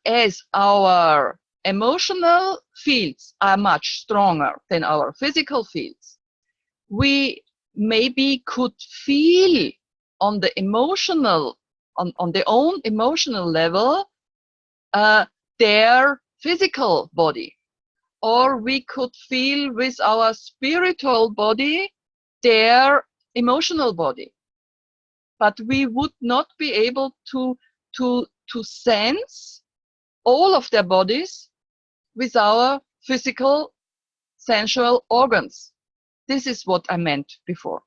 as our emotional fields are much stronger than our physical fields, we maybe could feel on the emotional, on their own emotional level, their physical body, or we could feel with our spiritual body their emotional body, but we would not be able to sense all of their bodies with our physical sensual organs. This is what I meant before.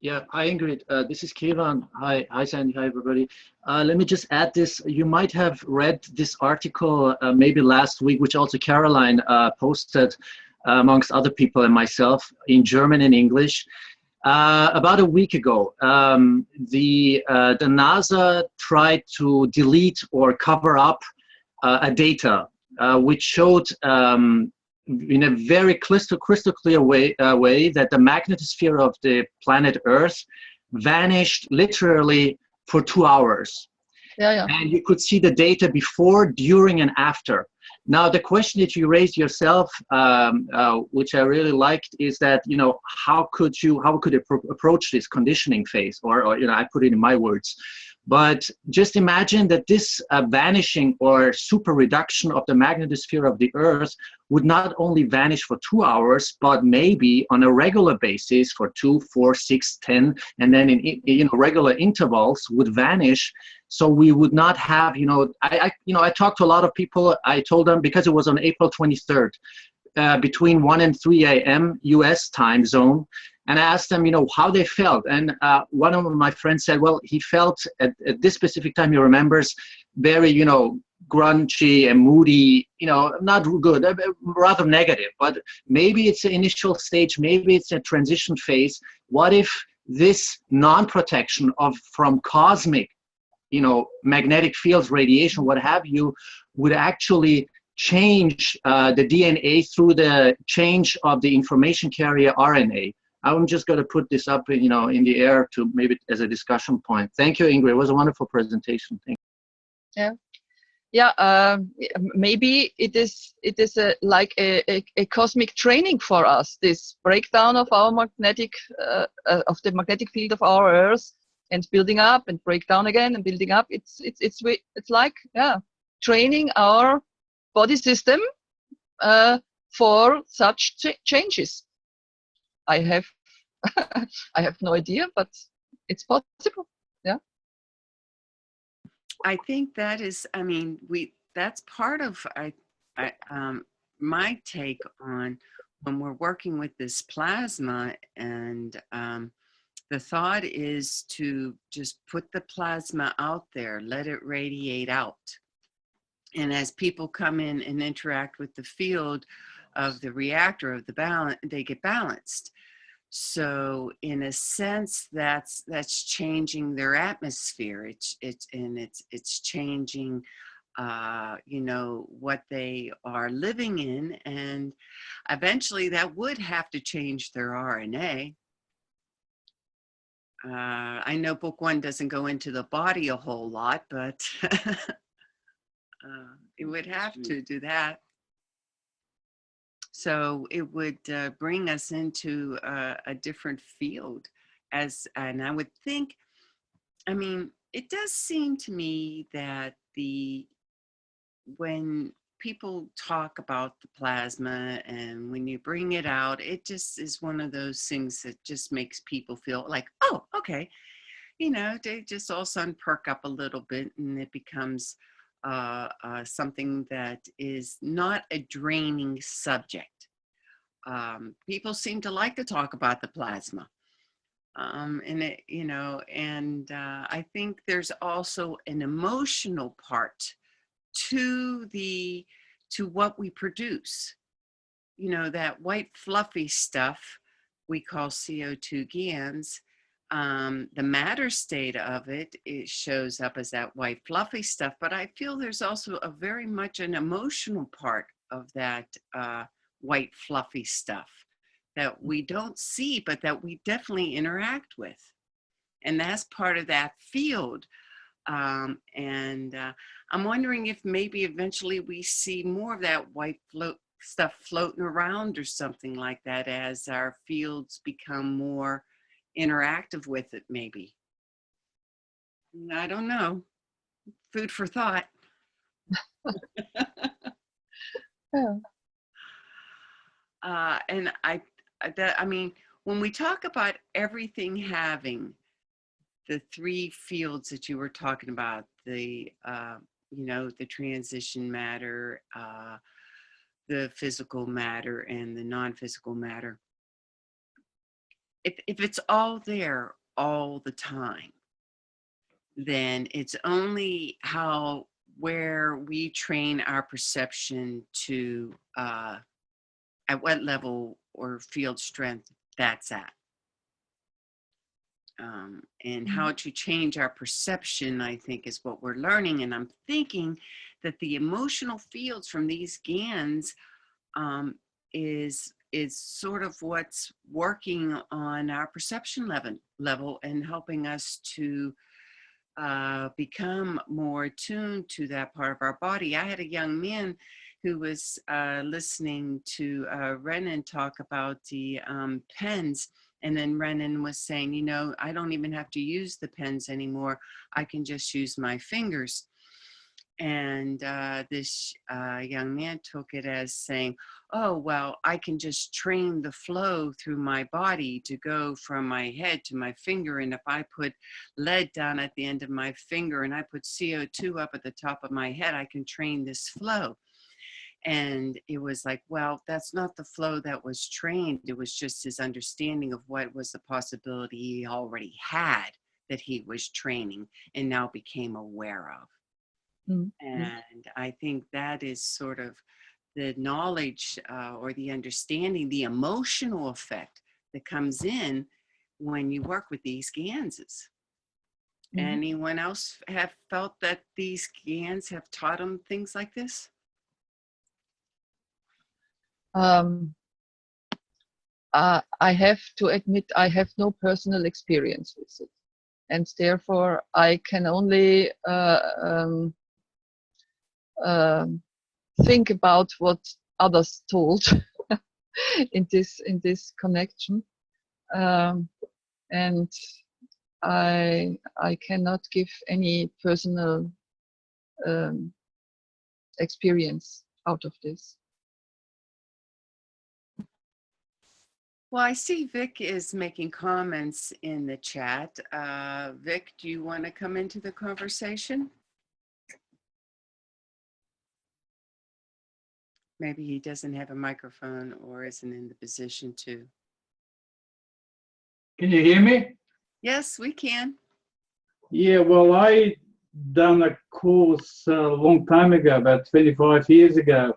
Yeah, hi Ingrid. This is Kevan. Hi Sandy. Hi everybody. Let me just add this. You might have read this article maybe last week, which also Caroline posted, amongst other people and myself, in German and English. About a week ago, the NASA tried to delete or cover up a data which showed in a very crystal clear way that the magnetosphere of the planet Earth vanished literally for 2 hours. Yeah. And you could see the data before, during, and after. Now, the question that you raised yourself, which I really liked, is that, you know, how could approach this conditioning phase? Or, you know, I put it in my words. But just imagine that this vanishing or super reduction of the magnetosphere of the Earth would not only vanish for 2 hours, but maybe on a regular basis for 2, 4, 6, 10, and then in regular intervals would vanish. So we would not have, you know, I talked to a lot of people. I told them, because it was on April 23rd, between 1 and 3 a.m. US time zone. And I asked them, you know, how they felt. And one of my friends said, well, he felt at this specific time, he remembers, very, you know, grungy and moody, you know, not good, rather negative. But maybe it's an initial stage, maybe it's a transition phase. What if this non-protection from cosmic, you know, magnetic fields, radiation, what have you, would actually change the DNA through the change of the information carrier RNA? I'm just going to put this up, you know, in the air to maybe as a discussion point. Thank you, Ingrid. It was a wonderful presentation. Thank you. Yeah. Maybe it is like a cosmic training for us. This breakdown of our magnetic of the magnetic field of our Earth, and building up and break down again and building up. It's like, yeah, training our body system for such changes. I have I have no idea, but it's possible. Yeah. I think that is, I mean, that's part of my take on when we're working with this plasma, and the thought is to just put the plasma out there, let it radiate out. And as people come in and interact with the field of the reactor, of the balance, they get balanced. So in a sense, that's changing their atmosphere. It's changing, you know, what they are living in, and eventually that would have to change their RNA. I know book 1 doesn't go into the body a whole lot, but it would have to do that. So it would bring us into a different field, and I would think, I mean, it does seem to me that when people talk about the plasma and when you bring it out, it just is one of those things that just makes people feel like, oh, okay, you know, they just all of a sudden perk up a little bit, and it becomes something that is not a draining subject. People seem to like to talk about the plasma. And it, you know, and I think there's also an emotional part to what we produce. You know, that white fluffy stuff we call CO2 GANs. The matter state of it shows up as that white fluffy stuff, but I feel there's also a very much an emotional part of that white fluffy stuff that we don't see, but that we definitely interact with. And that's part of that field. I'm wondering if maybe eventually we see more of that white stuff floating around or something like that as our fields become more interactive with it, maybe. I don't know. Food for thought. Yeah. And I mean, when we talk about everything having the 3 fields that you were talking about, the you know, the transition matter, the physical matter, and the non-physical matter. If it's all there all the time, then it's only where we train our perception to at what level or field strength that's at. And how to change our perception, I think, is what we're learning. And I'm thinking that the emotional fields from these GANs is sort of what's working on our perception level and helping us to become more attuned to that part of our body. I had a young man who was listening to Renan talk about the pens. And then Renan was saying, you know, I don't even have to use the pens anymore. I can just use my fingers. And this young man took it as saying, oh, well, I can just train the flow through my body to go from my head to my finger. And if I put lead down at the end of my finger and I put CO2 up at the top of my head, I can train this flow. And it was like, well, that's not the flow that was trained. It was just his understanding of what was the possibility he already had that he was training and now became aware of. Mm-hmm. And I think that is sort of the knowledge or the understanding, the emotional effect that comes in when you work with these Ganses. Mm-hmm. Anyone else have felt that these Gans have taught them things like this? I have to admit I have no personal experience with it, and therefore I can only think about what others told in this connection, and I cannot give any personal experience out of this. Well, I see Vic is making comments in the chat. Vic, do you want to come into the conversation? Maybe he doesn't have a microphone or isn't in the position to. Can you hear me? Yes, we can. Yeah, well, I done a course a long time ago, about 25 years ago,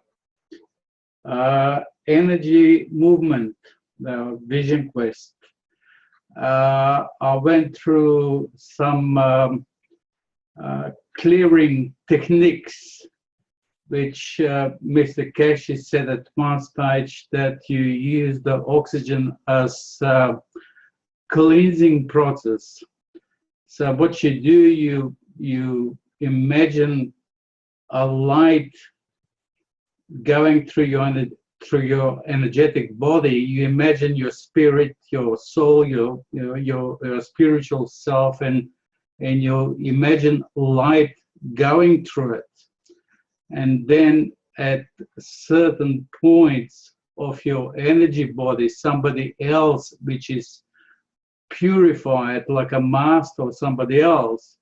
energy movement, the Vision Quest. I went through some clearing techniques, which Mr. Keshe said at one stage that you use the oxygen as a cleansing process. So what you do, you imagine a light going through your energetic body. You imagine your spirit, your soul, your spiritual self, and you imagine light going through it. And then at certain points of your energy body, somebody else, which is purified, like a master or somebody else,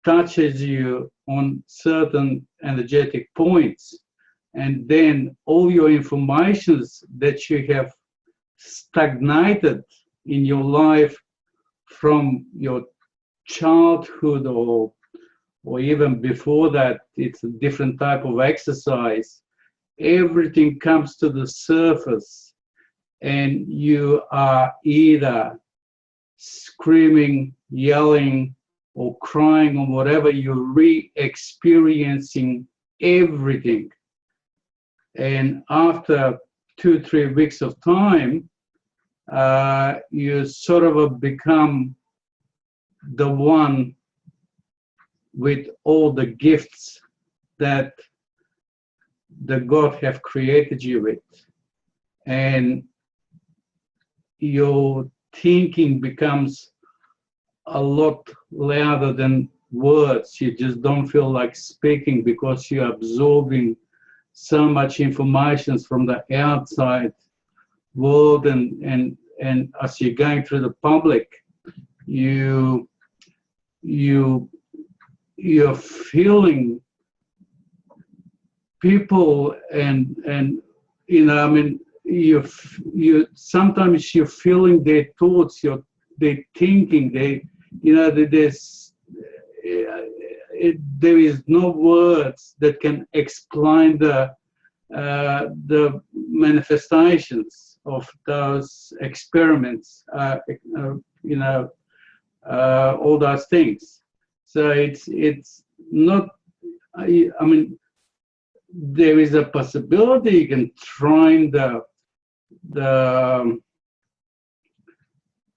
touches you on certain energetic points. And then all your informations that you have stagnated in your life from your childhood or even before that, it's a different type of exercise. Everything comes to the surface and you are either screaming, yelling, or crying or whatever, you're re-experiencing everything. And after 2-3 weeks of time, you sort of become the one with all the gifts that the God have created you with. And your thinking becomes a lot louder than words. You just don't feel like speaking because you're absorbing so much information from the outside world, and as you're going through the public, you're feeling people and you know, I mean, you sometimes you're feeling their thoughts, their thinking, you know, there is no words that can explain the manifestations of those experiments, you know, all those things. So it's not, I mean, there is a possibility you can try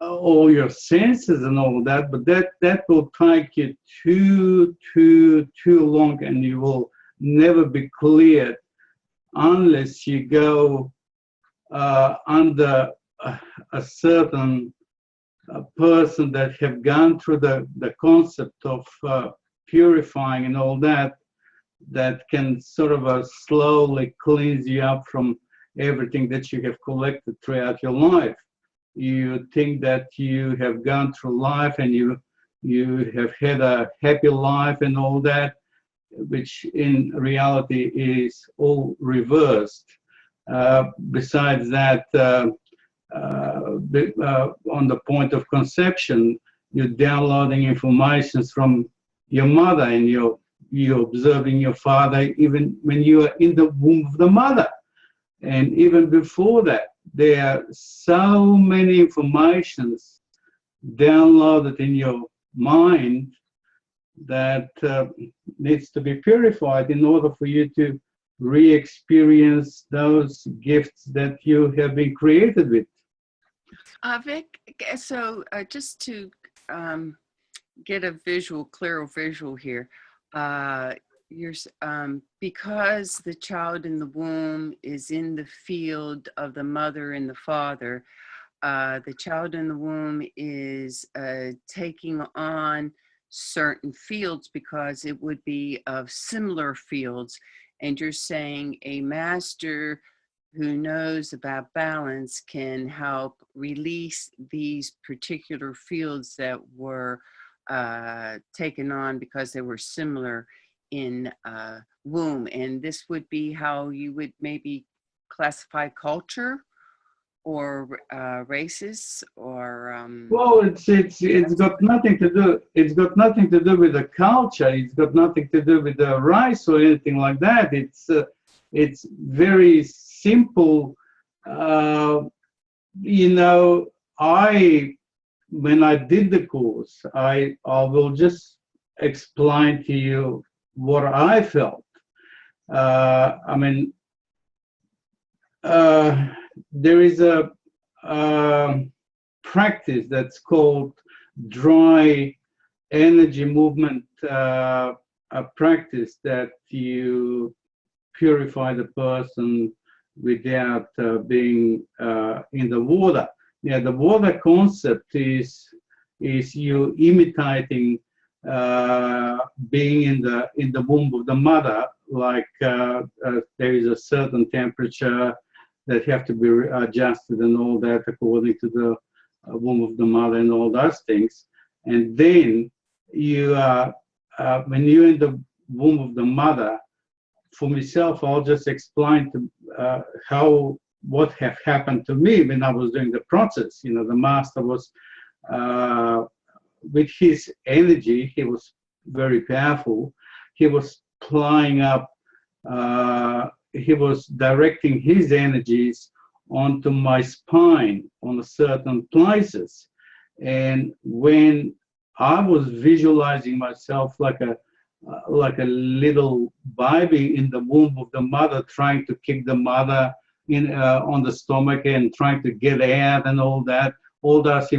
all your senses and all that, but that will take you too long, and you will never be cleared unless you go under a certain person that have gone through the concept of purifying and all that, that can sort of slowly cleanse you up from everything that you have collected throughout your life. You think that you have gone through life and you have had a happy life and all that, which in reality is all reversed. Besides that, on the point of conception, you're downloading information from your mother, and you're observing your father even when you are in the womb of the mother. And even before that, there are so many informations downloaded in your mind that needs to be purified in order for you to re-experience those gifts that you have been created with. Vic, so just to get a clearer visual here, because the child in the womb is in the field of the mother and the father, the child in the womb is taking on certain fields because it would be of similar fields. And you're saying a master who knows about balance can help release these particular fields that were taken on because they were similar in womb. And this would be how you would maybe classify culture or races, or well, it's got nothing to do. It's got nothing to do with the culture. It's got nothing to do with the race or anything like that. It's very simple. You know, when I did the course, I will just explain to you what I felt. I mean, there is a practice that's called dry energy movement, a practice that you purify the person without being in the water. Yeah, the water concept is you imitating being in the womb of the mother, like there is a certain temperature that have to be adjusted and all that according to the womb of the mother and all those things. And then you when you're in the womb of the mother, for myself, I'll just explain to what have happened to me when I was doing the process. You know, the master was with his energy, he was very powerful. He was flying up, he was directing his energies onto my spine on certain places. And when I was visualizing myself like a little baby in the womb of the mother, trying to kick the mother in on the stomach and trying to get out and all that, all those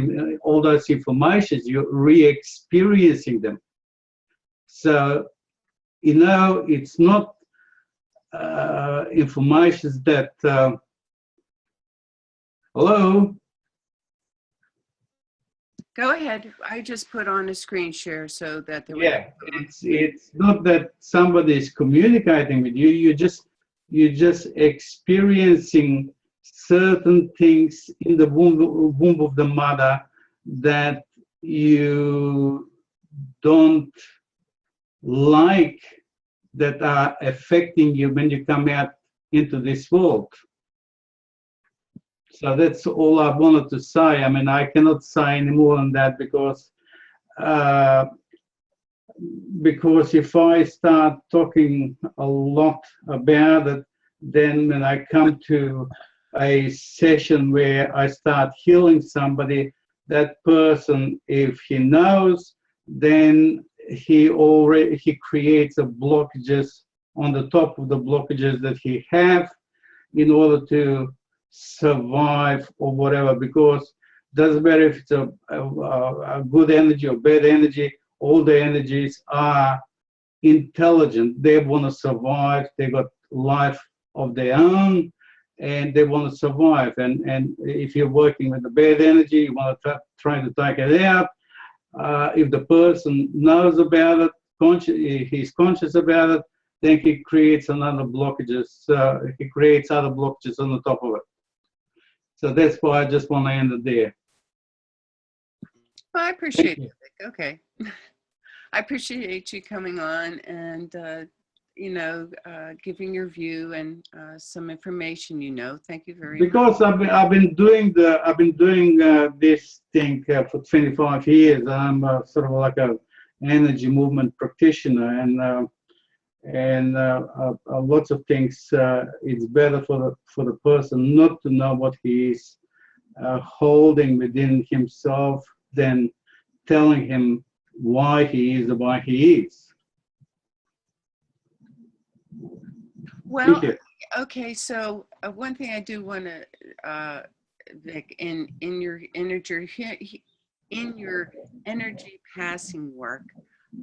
informations, you're re-experiencing them. So, you know, it's not information that hello. Go ahead. I just put on a screen share so that there. Yeah, it's not that somebody is communicating with you. You're just experiencing certain things in the womb of the mother that you don't like, that are affecting you when you come out into this world. So that's all I wanted to say. I mean, I cannot say any more than that because if I start talking a lot about it, then when I come to a session where I start healing somebody, that person, if he knows, then he creates a blockages on the top of the blockages that he have in order to survive or whatever, because Doesn't matter if it's a good energy or bad energy. All the energies are intelligent. They want to survive. They got life of their own, and they want to survive. And if you're working with the bad energy, you want to try to take it out. If the person knows about it, he's conscious about it, then he creates another blockages. He creates other blockages on the top of it. So that's why I just want to end it there. Well, I appreciate it. Okay. I appreciate you coming on and, giving your view and some information, Thank you very much. Because I've been doing this thing for 25 years. I'm sort of like a energy movement practitioner, and lots of things. It's better for the person not to know what he is holding within himself than telling him why he is the way he is. Well, okay. So one thing I do want to, Vic, in your energy passing work,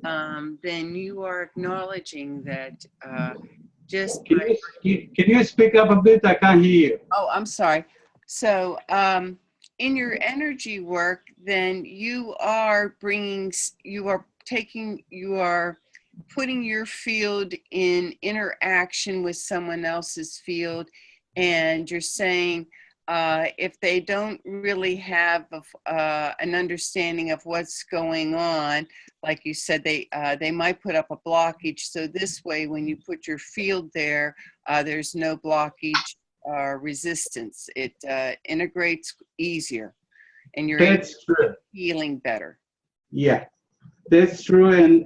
then you are acknowledging that just. Can you speak up a bit? I can't hear you. Oh, I'm sorry. So in your energy work, then you are putting your field in interaction with someone else's field, and you're saying if they don't really have an understanding of what's going on, like you said, they might put up a blockage. So this way, when you put your field there, there's no blockage or resistance. It integrates easier, and you're feeling better. Yeah. That's true, and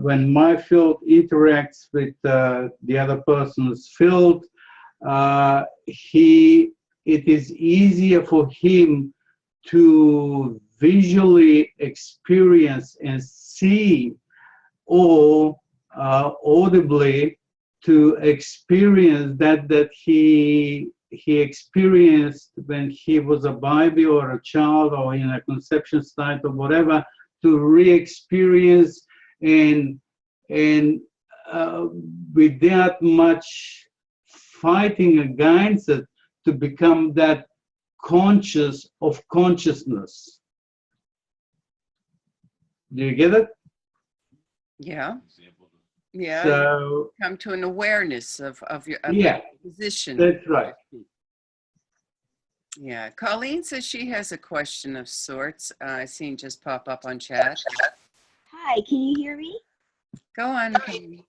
when my field interacts with the other person's field, it is easier for him to visually experience and see, or audibly to experience that he experienced when he was a baby or a child or in a conception state or whatever, to re-experience and without much fighting against it, to become that conscious of consciousness. Do you get it? Yeah. Yeah. So come to an awareness of your position. That's right. Yeah. Colleen says she has a question of sorts. I seen just pop up on chat. Hi, can you hear me? Go on, Colleen.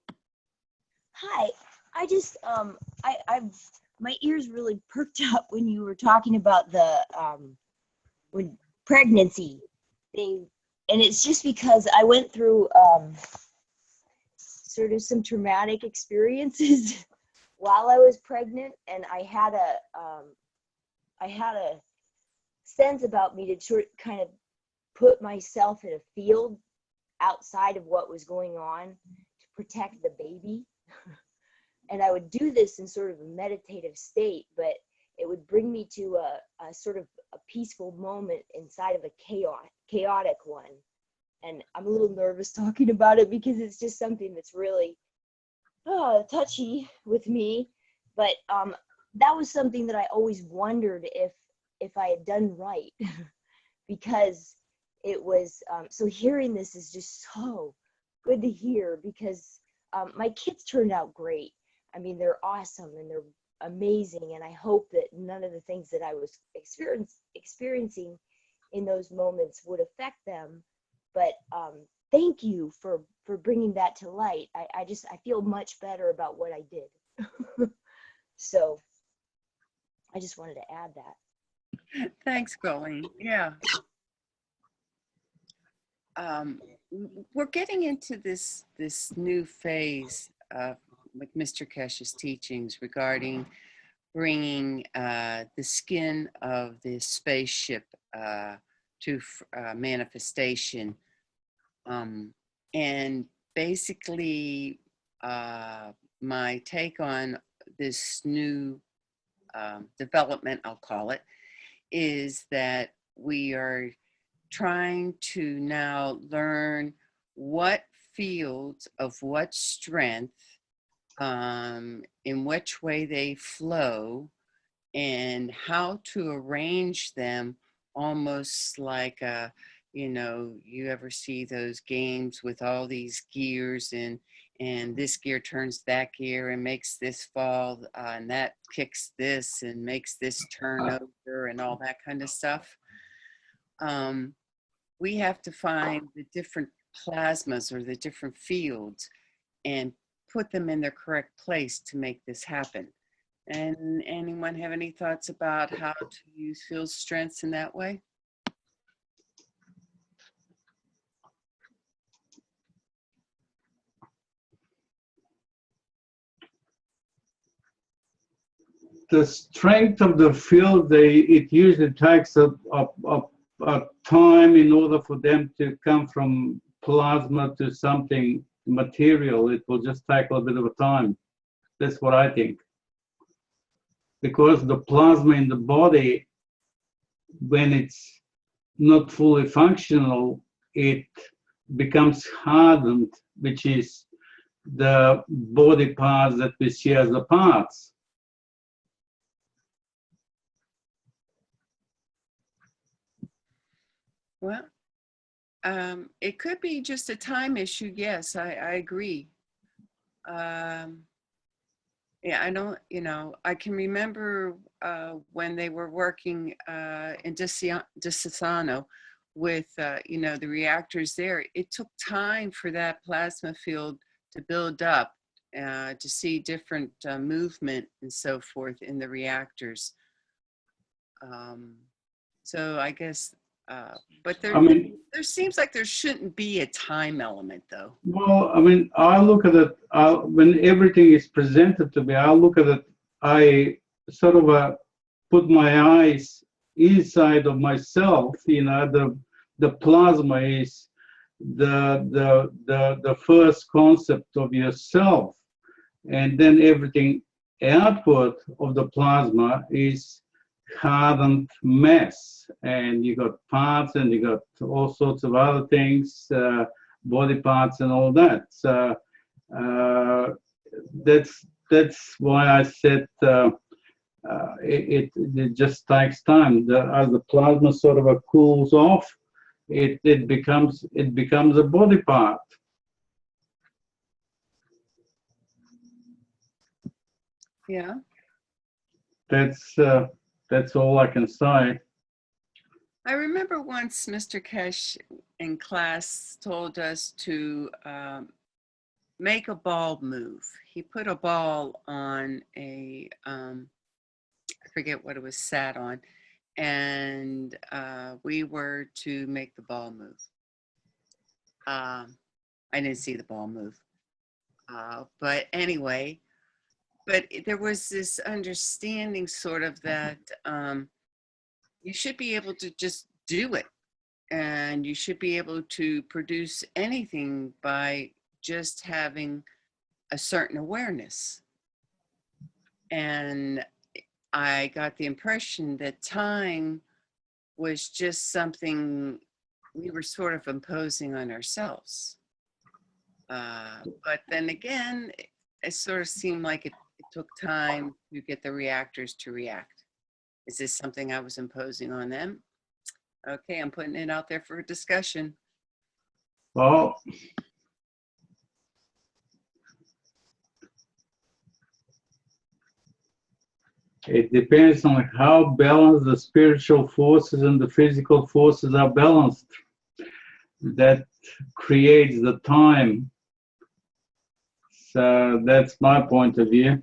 Hi. I just my ears really perked up when you were talking about the when pregnancy thing, and it's just because I went through sort of some traumatic experiences while I was pregnant, and I had a sense about me to sort of kind of put myself in a field outside of what was going on to protect the baby. And I would do this in sort of a meditative state, but it would bring me to a sort of a peaceful moment inside of a chaotic one. And I'm a little nervous talking about it because it's just something that's really touchy with me. But that was something that I always wondered if I had done right, because it was, so hearing this is just so good to hear, because my kids turned out great. I mean, they're awesome and they're amazing. And I hope that none of the things that I was experiencing in those moments would affect them. But thank you for bringing that to light. I feel much better about what I did. So I just wanted to add that. Thanks, Colleen. Yeah. We're getting into this new phase with Mr. Keshe's teachings regarding bringing the skin of the spaceship to manifestation. And basically, my take on this new development, I'll call it, is that we are trying to now learn what fields of what strength, in which way they flow, and how to arrange them, almost like you ever see those games with all these gears, and this gear turns that gear and makes this fall, and that kicks this and makes this turn over and all that kind of stuff. We have to find the different plasmas or the different fields and put them in their correct place to make this happen. And anyone have any thoughts about how to use field strengths in that way? The strength of the field, it usually takes a time in order for them to come from plasma to something material. It will just take a little bit of a time. That's what I think. Because the plasma in the body, when it's not fully functional, it becomes hardened, which is the body parts that we see as the parts. Well, it could be just a time issue. Yes, I agree. Yeah, I don't, I can remember when they were working in Disasano with, the reactors there. It took time for that plasma field to build up, to see different movement and so forth in the reactors. So I guess, but there seems like there shouldn't be a time element, though. Well, I look at it, when everything is presented to me, I look at it, I sort of put my eyes inside of myself, the plasma is the first concept of yourself, and then everything outward of the plasma is hardened mess, and you got parts and you got all sorts of other things, body parts and all that. So that's why I said it just takes time. As the plasma sort of cools off, it becomes a body part. Yeah. That's all I can say. I remember once Mr. Keshe in class told us to make a ball move. He put a ball on a, I forget what it was sat on, and we were to make the ball move. I didn't see the ball move. But anyway, but there was this understanding sort of that you should be able to just do it, and you should be able to produce anything by just having a certain awareness. And I got the impression that time was just something we were sort of imposing on ourselves. But then again, it sort of seemed like it took time to get the reactors to react. Is this something I was imposing on them? Okay, I'm putting it out there for discussion. Well, it depends on how balanced the spiritual forces and the physical forces are balanced. That creates the time. So that's my point of view.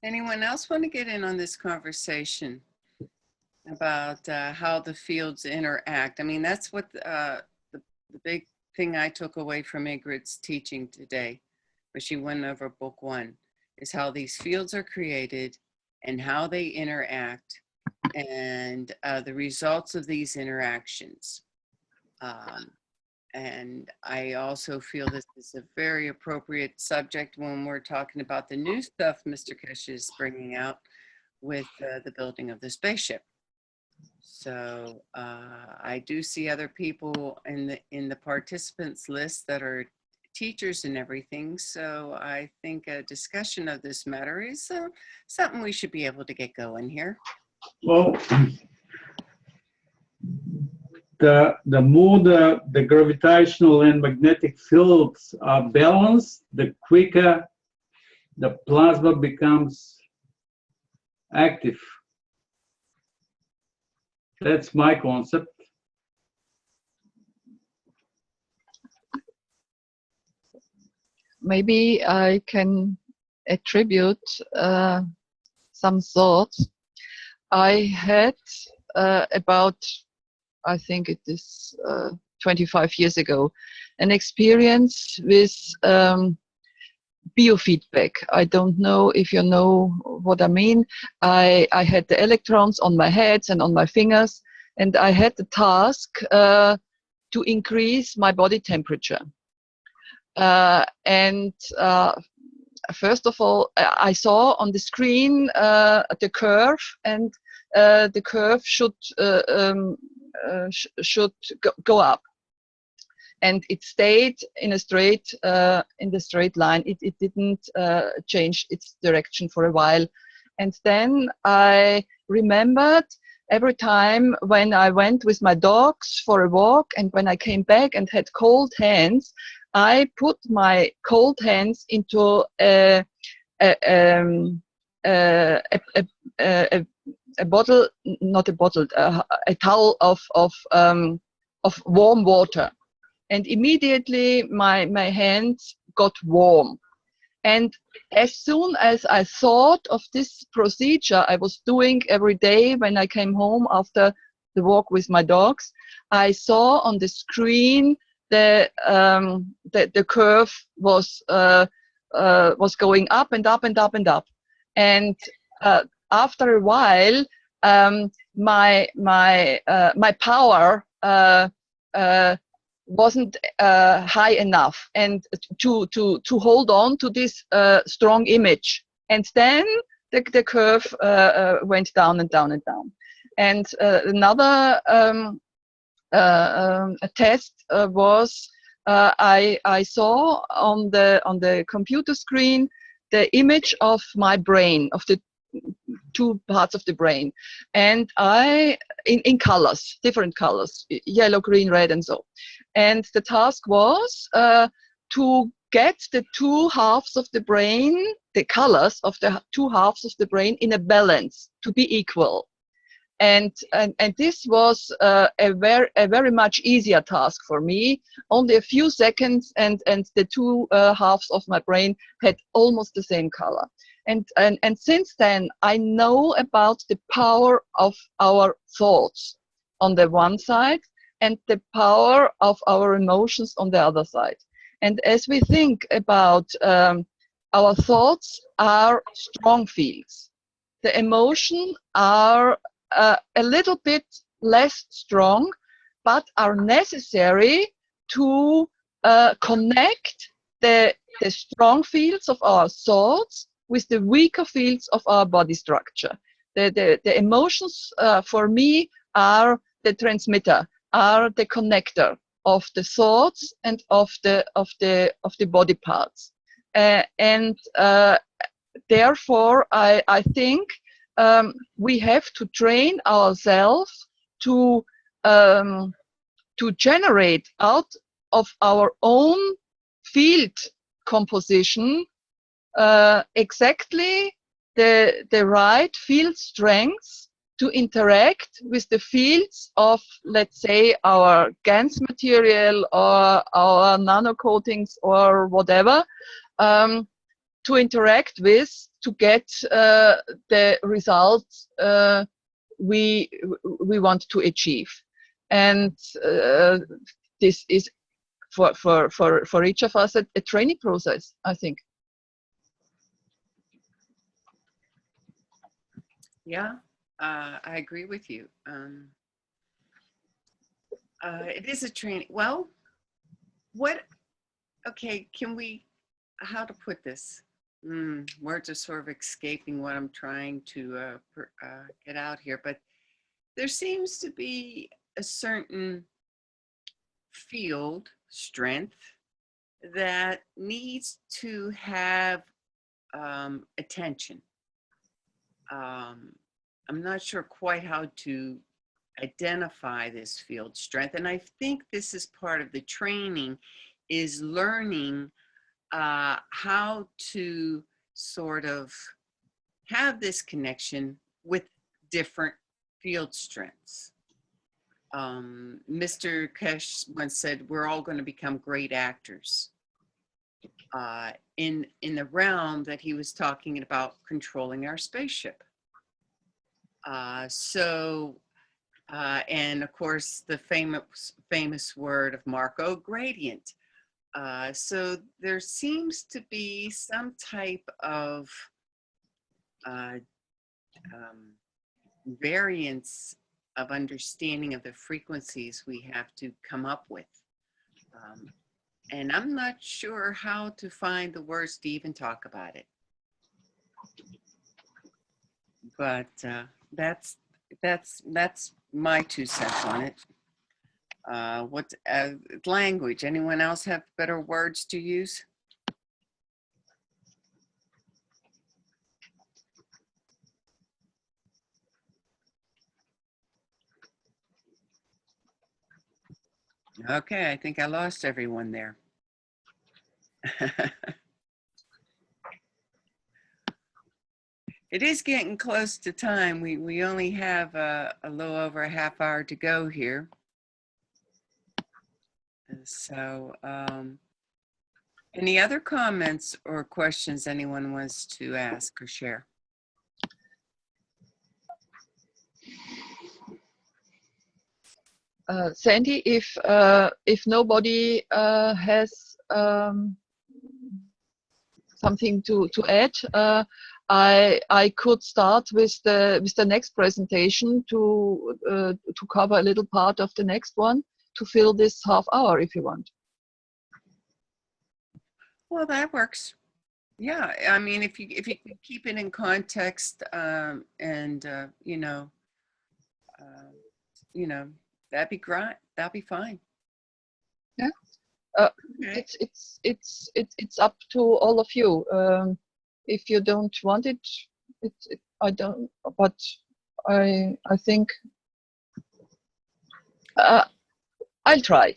Anyone else want to get in on this conversation about how the fields interact? I mean, that's what the big thing I took away from Ingrid's teaching today, where she went over book 1, is how these fields are created and how they interact, and the results of these interactions. And I also feel this is a very appropriate subject when we're talking about the new stuff Mr. Keshe is bringing out with the building of the spaceship. So I do see other people in the participants list that are teachers and everything. So I think a discussion of this matter is something we should be able to get going here. Well, the more the gravitational and magnetic fields are balanced, the quicker the plasma becomes active. That's my concept. Maybe I can attribute some thoughts I had about, I think it is 25 years ago, an experience with biofeedback. I don't know if you know what I mean. I had the electrons on my hands and on my fingers, and I had the task to increase my body temperature. First of all, I saw on the screen the curve, and the curve should go up, and it stayed in a straight line. It didn't change its direction for a while. And then I remembered every time when I went with my dogs for a walk, and when I came back and had cold hands, I put my cold hands into a bottle, not a bottle, a towel of warm water, and immediately my hands got warm. And as soon as I thought of this procedure I was doing every day when I came home after the walk with my dogs, I saw on the screen the curve was going up and up and up and up. And after a while, my power wasn't high enough, and to hold on to this strong image. And then the curve went down and down and down. And another a test was I saw on the computer screen the image of my brain, of the two parts of the brain, and I in colors, different colors, yellow, green, red, and so. And the task was to get the two halves of the brain, the colors of the two halves of the brain, in a balance, to be equal. And this was a very much easier task for me. Only a few seconds, and the two halves of my brain had almost the same color. And since then, I know about the power of our thoughts on the one side, and the power of our emotions on the other side. And as we think about our thoughts are strong fields, the emotions are a little bit less strong, but are necessary to connect the strong fields of our thoughts with the weaker fields of our body structure. The emotions for me are the transmitter, are the connector of the thoughts and of the body parts. Therefore, I think we have to train ourselves to generate out of our own field composition exactly the right field strengths to interact with the fields of, let's say, our GANs material or our nano coatings or whatever, to interact with, to get the results we want to achieve. And this is for each of us a training process, I think. Yeah, I agree with you. It is a training. Well, what, okay, can we, how to put this? Words are sort of escaping what I'm trying to get out here, but there seems to be a certain field strength that needs to have attention. I'm not sure quite how to identify this field strength, and I think this is part of the training, is learning how to sort of have this connection with different field strengths. Mr. Keshe once said, we're all going to become great actors. In the realm that he was talking about controlling our spaceship. And of course, the famous word of Marco, gradient. So there seems to be some type of variance of understanding of the frequencies we have to come up with. And I'm not sure how to find the words to even talk about it. But that's my 2 cents on it. What language? Anyone else have better words to use? Okay, I think I lost everyone there. It is getting close to time. We only have a little over a half hour to go here. So any other comments or questions anyone wants to ask or share? Sandy, if nobody has something to add, I could start with the next presentation to cover a little part of the next one to fill this half hour if you want. Well, that works. Yeah, I mean, if you keep it in context, and you know, that'd be great. That'd be fine. Yeah. Okay. It's up to all of you. If you don't want it, I don't. But I think I'll try.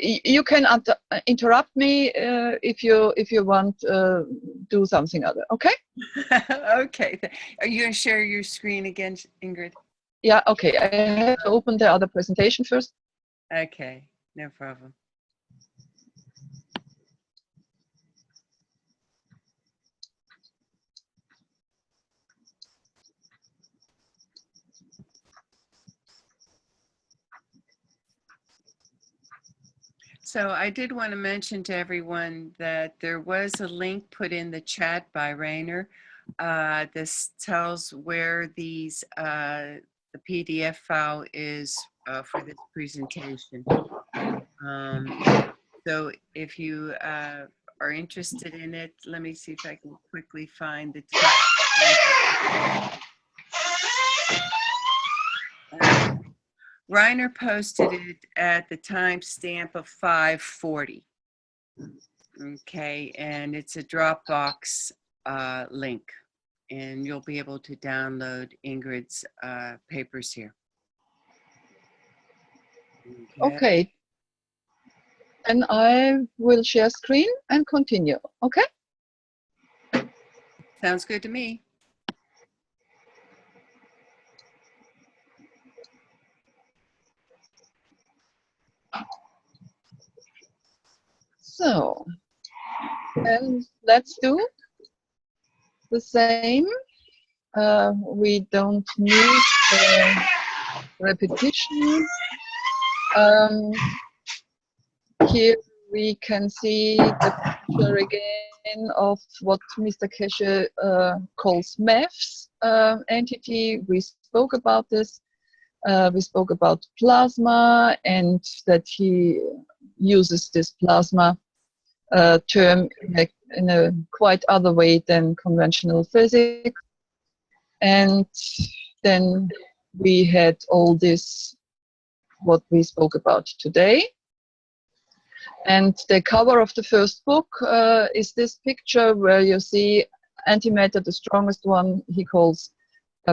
You can interrupt me if you want do something other. Okay. Okay. Are you gonna share your screen again, Ingrid? Yeah. Okay. I have to open the other presentation first. Okay. No problem. So I did want to mention to everyone that there was a link put in the chat by Rainer. This tells where these the PDF file is for this presentation. So if you are interested in it, let me see if I can quickly find the Reiner posted it at the timestamp of 5:40. Okay, and it's a Dropbox link, and you'll be able to download Ingrid's papers here. Okay. And I will share screen and continue. Okay. Sounds good to me. So, and let's do the same. We don't need repetition. Here we can see the picture again of what Mr. Keshe calls MEFS entity. We spoke about this. We spoke about plasma and that he uses this plasma term in a quite other way than conventional physics. And then we had all this, what we spoke about today. And the cover of the first book is this picture where you see antimatter, the strongest one, he calls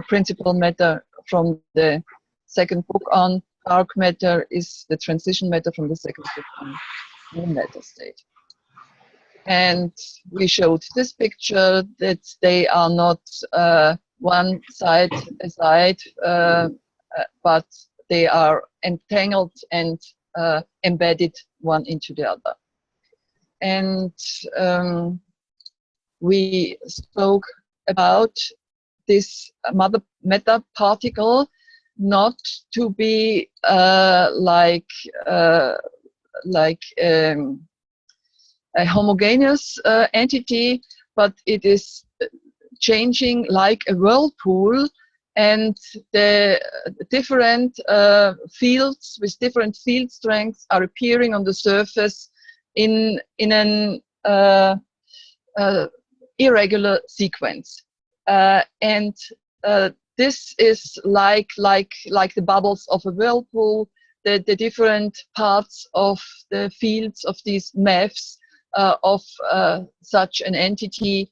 principal matter from the second book on. Dark matter is the transition matter from the second book on the matter state. And we showed this picture that they are not one side aside, but they are entangled and embedded one into the other. And we spoke about this matter particle not to be like a homogeneous entity, but it is changing like a whirlpool, and the different fields with different field strengths are appearing on the surface in an irregular sequence. And this is like the bubbles of a whirlpool. The different parts of the fields of these maths of such an entity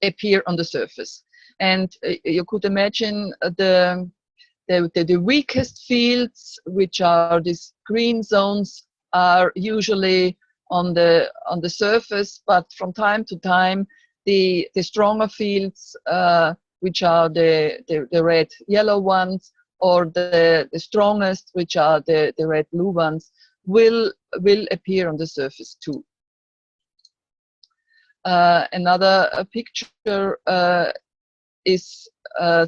appear on the surface. And you could imagine the weakest fields, which are these green zones, are usually on the surface, but from time to time the stronger fields, which are the red yellow ones, or the strongest, which are the red blue ones, will appear on the surface too. Another picture is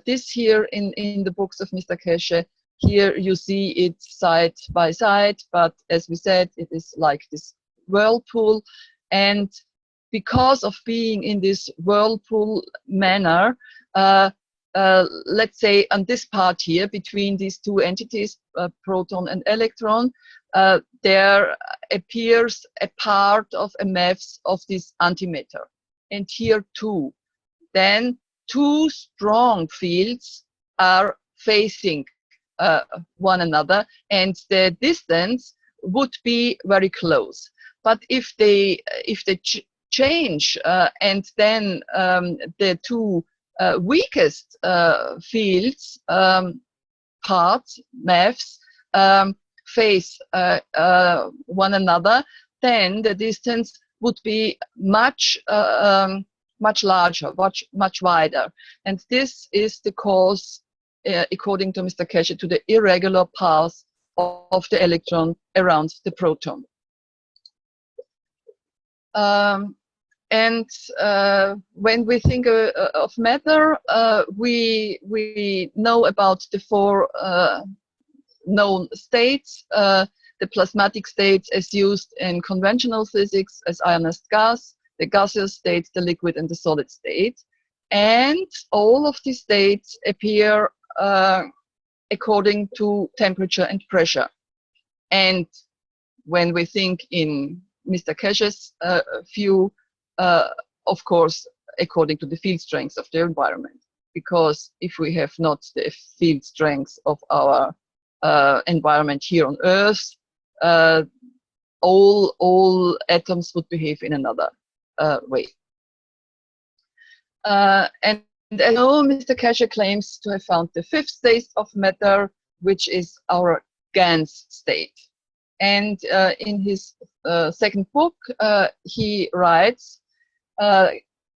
this here in the books of Mr. Keshe. Here you see it side by side, but as we said, it is like this whirlpool. And because of being in this whirlpool manner, let's say on this part here between these two entities, proton and electron, there appears a part of a mass of this antimatter. And here too. Then two strong fields are facing one another, and the distance would be very close. But if they change, and then the two weakest fields, parts, maths, face one another, then the distance would be much larger, much wider. And this is the cause, according to Mr. Keshe, to the irregular path of the electron around the proton. And when we think of matter, we know about the four known states, the plasmatic states as used in conventional physics as ionized gas, the gaseous state, the liquid, and the solid state. And all of these states appear according to temperature and pressure. And when we think in Mr. Keshe's view, of course, according to the field strengths of the environment. Because if we have not the field strengths of our environment here on Earth, all atoms would behave in another way. And I know Mr. Keshe claims to have found the fifth state of matter, which is our GANS state. And in his second book, he writes,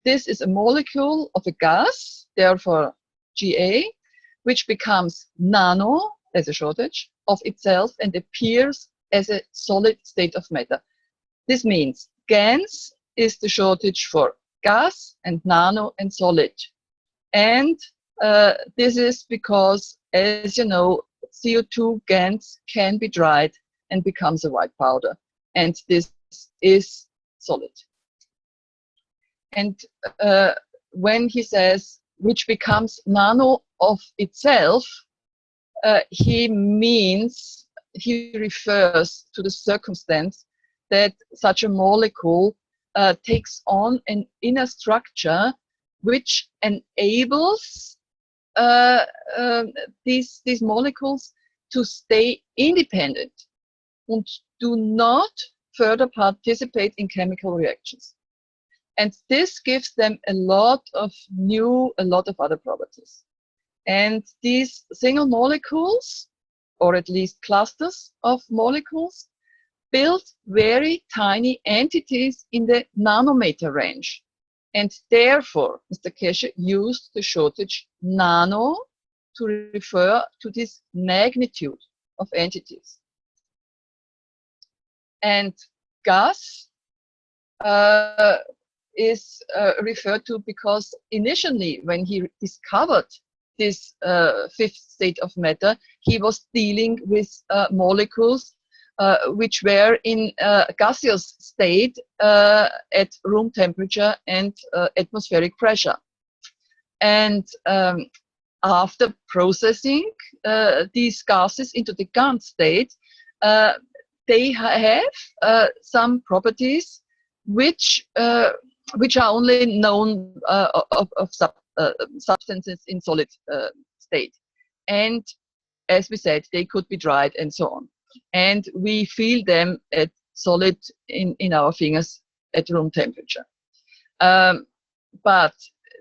this is a molecule of a gas, therefore Ga, which becomes nano, as a shortage, of itself and appears as a solid state of matter. This means GANS is the shortage for gas and nano and solid. And this is because, as you know, CO2 GANS can be dried and becomes a white powder. And this is solid. And when he says, which becomes nano of itself, he means he refers to the circumstance that such a molecule takes on an inner structure which enables these molecules to stay independent and do not further participate in chemical reactions. And this gives them a lot of other properties. And these single molecules, or at least clusters of molecules, build very tiny entities in the nanometer range. And therefore, Mr. Keshe used the shortage nano to refer to this magnitude of entities. And gas is referred to because initially, when he discovered this fifth state of matter, he was dealing with molecules which were in gaseous state at room temperature and atmospheric pressure. And after processing these gases into the GAN state, they have some properties which are only known of substances in solid state. And as we said, they could be dried and so on. And we feel them at solid in our fingers at room temperature. But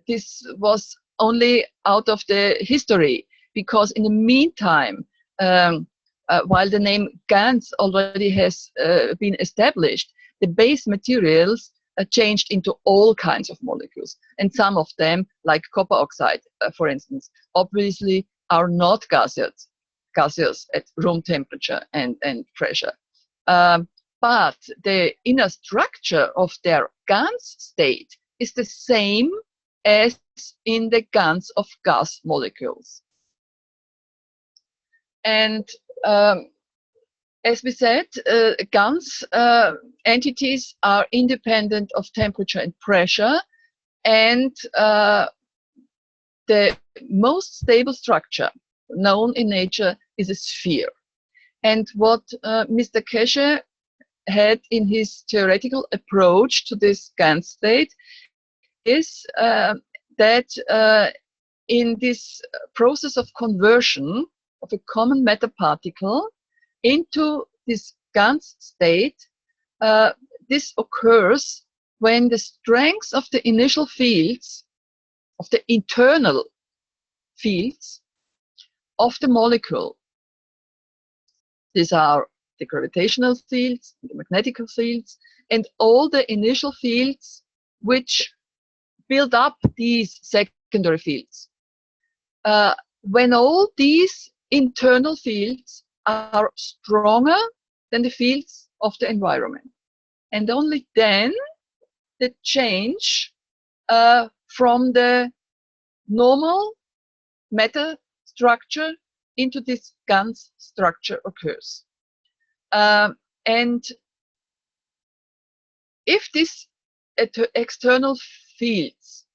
this was only out of the history, because in the meantime, while the name GANs already has been established, the base materials changed into all kinds of molecules. And some of them, like copper oxide, for instance, obviously are not gaseous at room temperature and pressure. But the inner structure of their GANs state is the same as in the GANs of gas molecules. And as we said, GANs entities are independent of temperature and pressure, and the most stable structure known in nature is a sphere. And what Mr. Keshe had in his theoretical approach to this GAN state is that in this process of conversion of a common matter particle into this GAN state, this occurs when the strength of the initial fields, of the internal fields of the molecule, these are the gravitational fields, the magnetic fields, and all the initial fields which build up these secondary fields. When all these internal fields are stronger than the fields of the environment, and only then the change from the normal matter structure into this GAN structure occurs. And if these external fields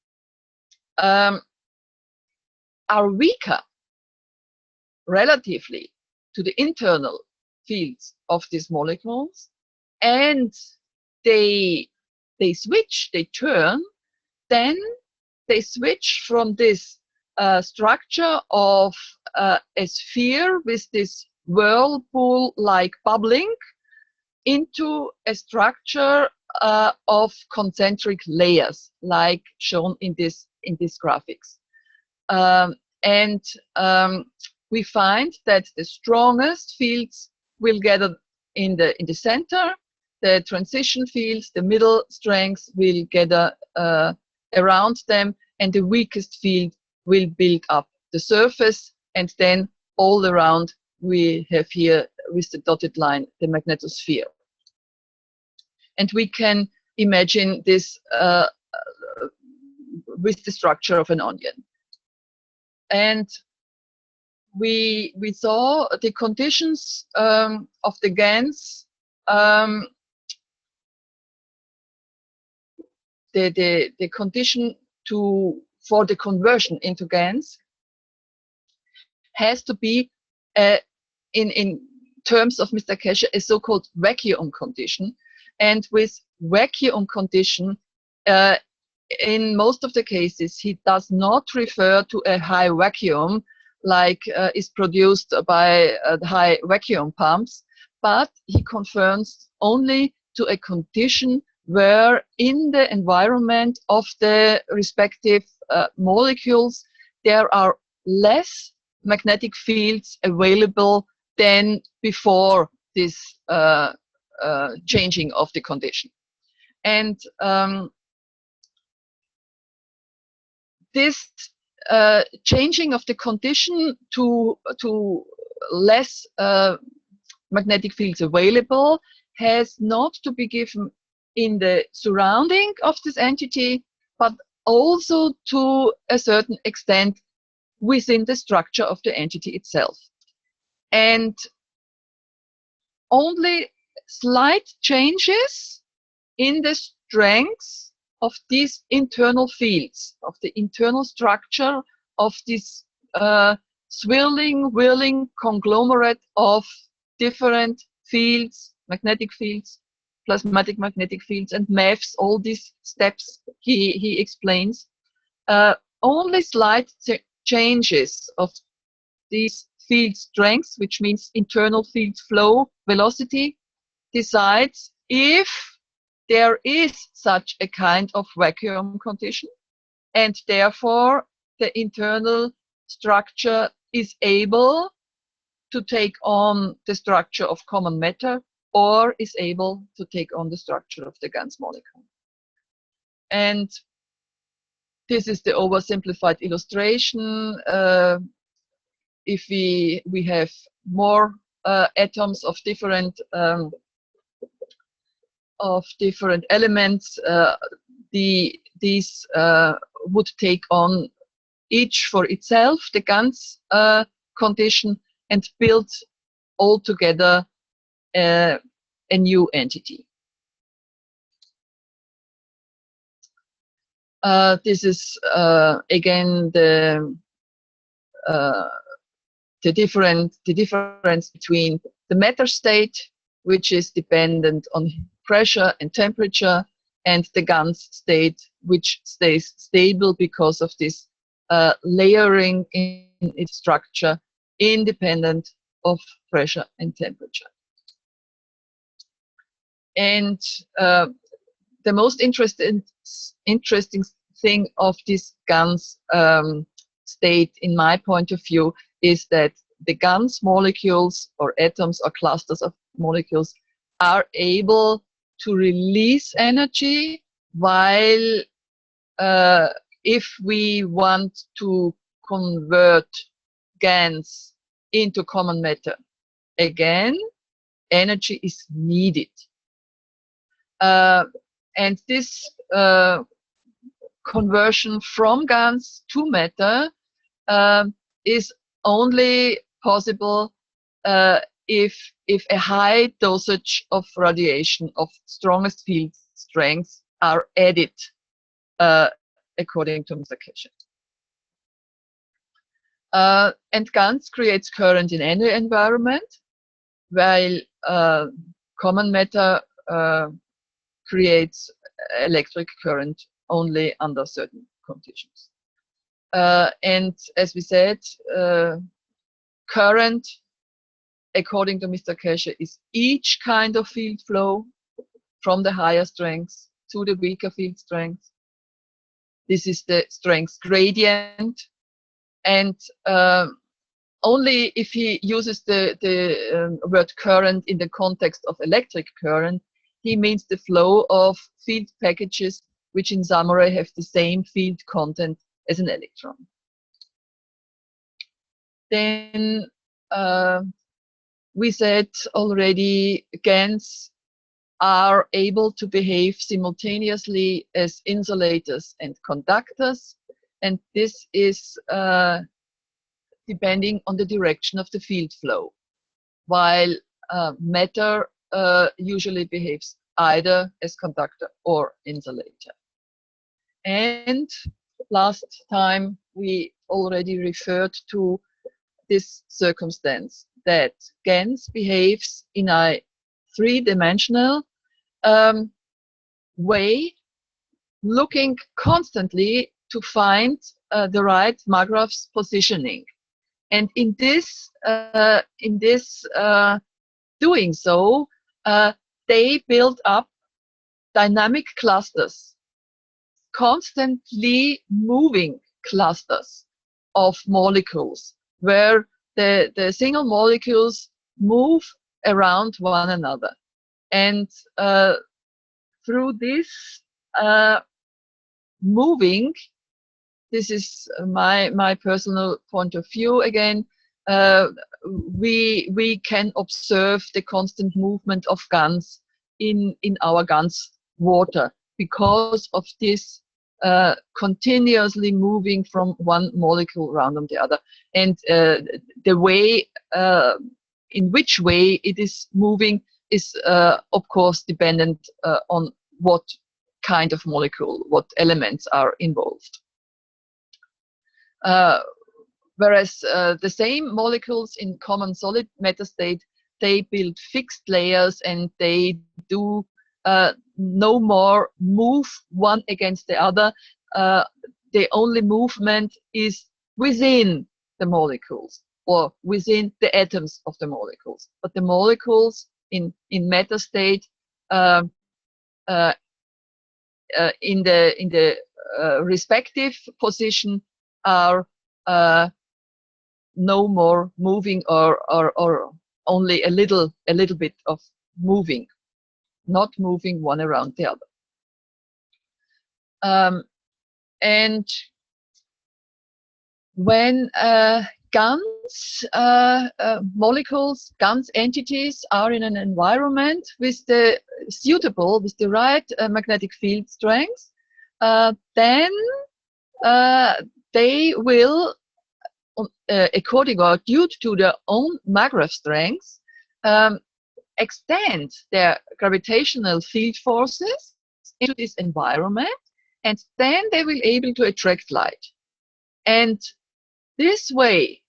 are weaker relatively to the internal fields of these molecules, and they turn, then they switch from this structure of a sphere with this whirlpool-like bubbling into a structure of concentric layers, like shown in this graphics. We find that the strongest fields will gather in the center. The transition fields, the middle strengths, will gather around them, and the weakest field will build up the surface, and then all around we have here with the dotted line the magnetosphere. And we can imagine this with the structure of an onion. And we saw the conditions of the GANs, the condition for the conversion into GANs has to be terms of Mr. Keshe, a so-called vacuum condition. And with vacuum condition, in most of the cases, he does not refer to a high vacuum like is produced by the high vacuum pumps, but he confirms only to a condition where in the environment of the respective molecules, there are less magnetic fields available than before this changing of the condition. And this changing of the condition to less magnetic fields available has not to be given in the surrounding of this entity, but also to a certain extent within the structure of the entity itself. And only slight changes in the strengths of these internal fields, of the internal structure of this swirling, whirling conglomerate of different fields, magnetic fields, plasmatic magnetic fields, and MEFs, all these steps he explains. Only slight changes of these field strengths, which means internal field flow velocity, decides if there is such a kind of vacuum condition, and therefore the internal structure is able to take on the structure of common matter or is able to take on the structure of the GANS molecule. And this is the oversimplified illustration. If we have more atoms of different elements, these would take on each for itself the GANS condition and build all together a new entity. This is again the difference between the matter state, which is dependent on pressure and temperature, and the GANS state, which stays stable because of this layering in its structure, independent of pressure and temperature. And the most interesting thing of this GANS state, in my point of view, is that the GANS molecules or atoms or clusters of molecules are able to release energy, while if we want to convert GANS into common matter, again, energy is needed. And this conversion from GANS to matter is only possible if a high dosage of radiation of strongest field strengths are added, according to Mr. Keshe. And GANS creates current in any environment, while common matter creates electric current only under certain conditions. And as we said, current, according to Mr. Keshe, is each kind of field flow from the higher strengths to the weaker field strength. This is the strength gradient, and only if he uses the word current in the context of electric current, he means the flow of field packages which in summary have the same field content as an electron. Then we said already GANs are able to behave simultaneously as insulators and conductors, and this is depending on the direction of the field flow, while matter usually behaves either as conductor or insulator. And last time we already referred to this circumstance that GANS behaves in a three-dimensional way, looking constantly to find the right Magrav's positioning. And in this doing so, they build up dynamic clusters, constantly moving clusters of molecules, where the single molecules move around one another. And through this moving, this is my personal point of view again, we can observe the constant movement of GANs in our GANS water because of this continuously moving from one molecule around on the other. And the way, in which way it is moving is of course dependent on what kind of molecule, what elements are involved. Whereas the same molecules in common solid matter state, they build fixed layers and they do no more move one against the other. The only movement is within the molecules or within the atoms of the molecules. But the molecules in matter state in the respective position are no more moving or only a little bit of moving, not moving one around the other. And when GANs molecules, GANs entities are in an environment with the suitable, with the right magnetic field strength, then they will, according or due to their own Magrav strength, extend their gravitational field forces into this environment, and then they will be able to attract light. And this way,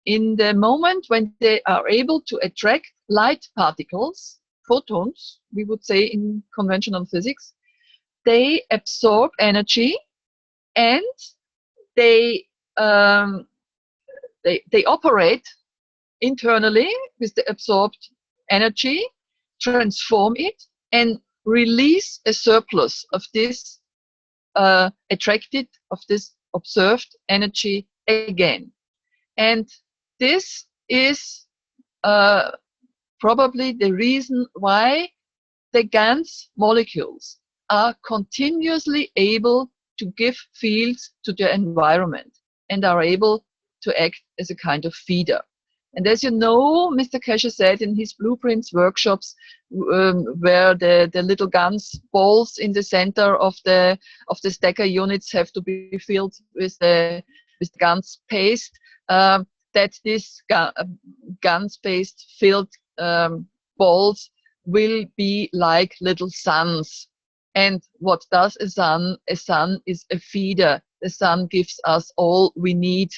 in the moment when they are able to attract light particles, photons, we would say in conventional physics, they absorb energy and they operate internally with the absorbed energy, transform it, and release a surplus of this attracted, of this observed energy again. And this is probably the reason why the GANs molecules are continuously able to give fields to the environment and are able to act as a kind of feeder. And as you know, Mr. Keshe said in his blueprints workshops, where the little GANs balls in the center of the stacker units have to be filled with the GANs paste, that this GANs paste filled balls will be like little suns. And what does a sun? A sun is a feeder. The sun gives us all we need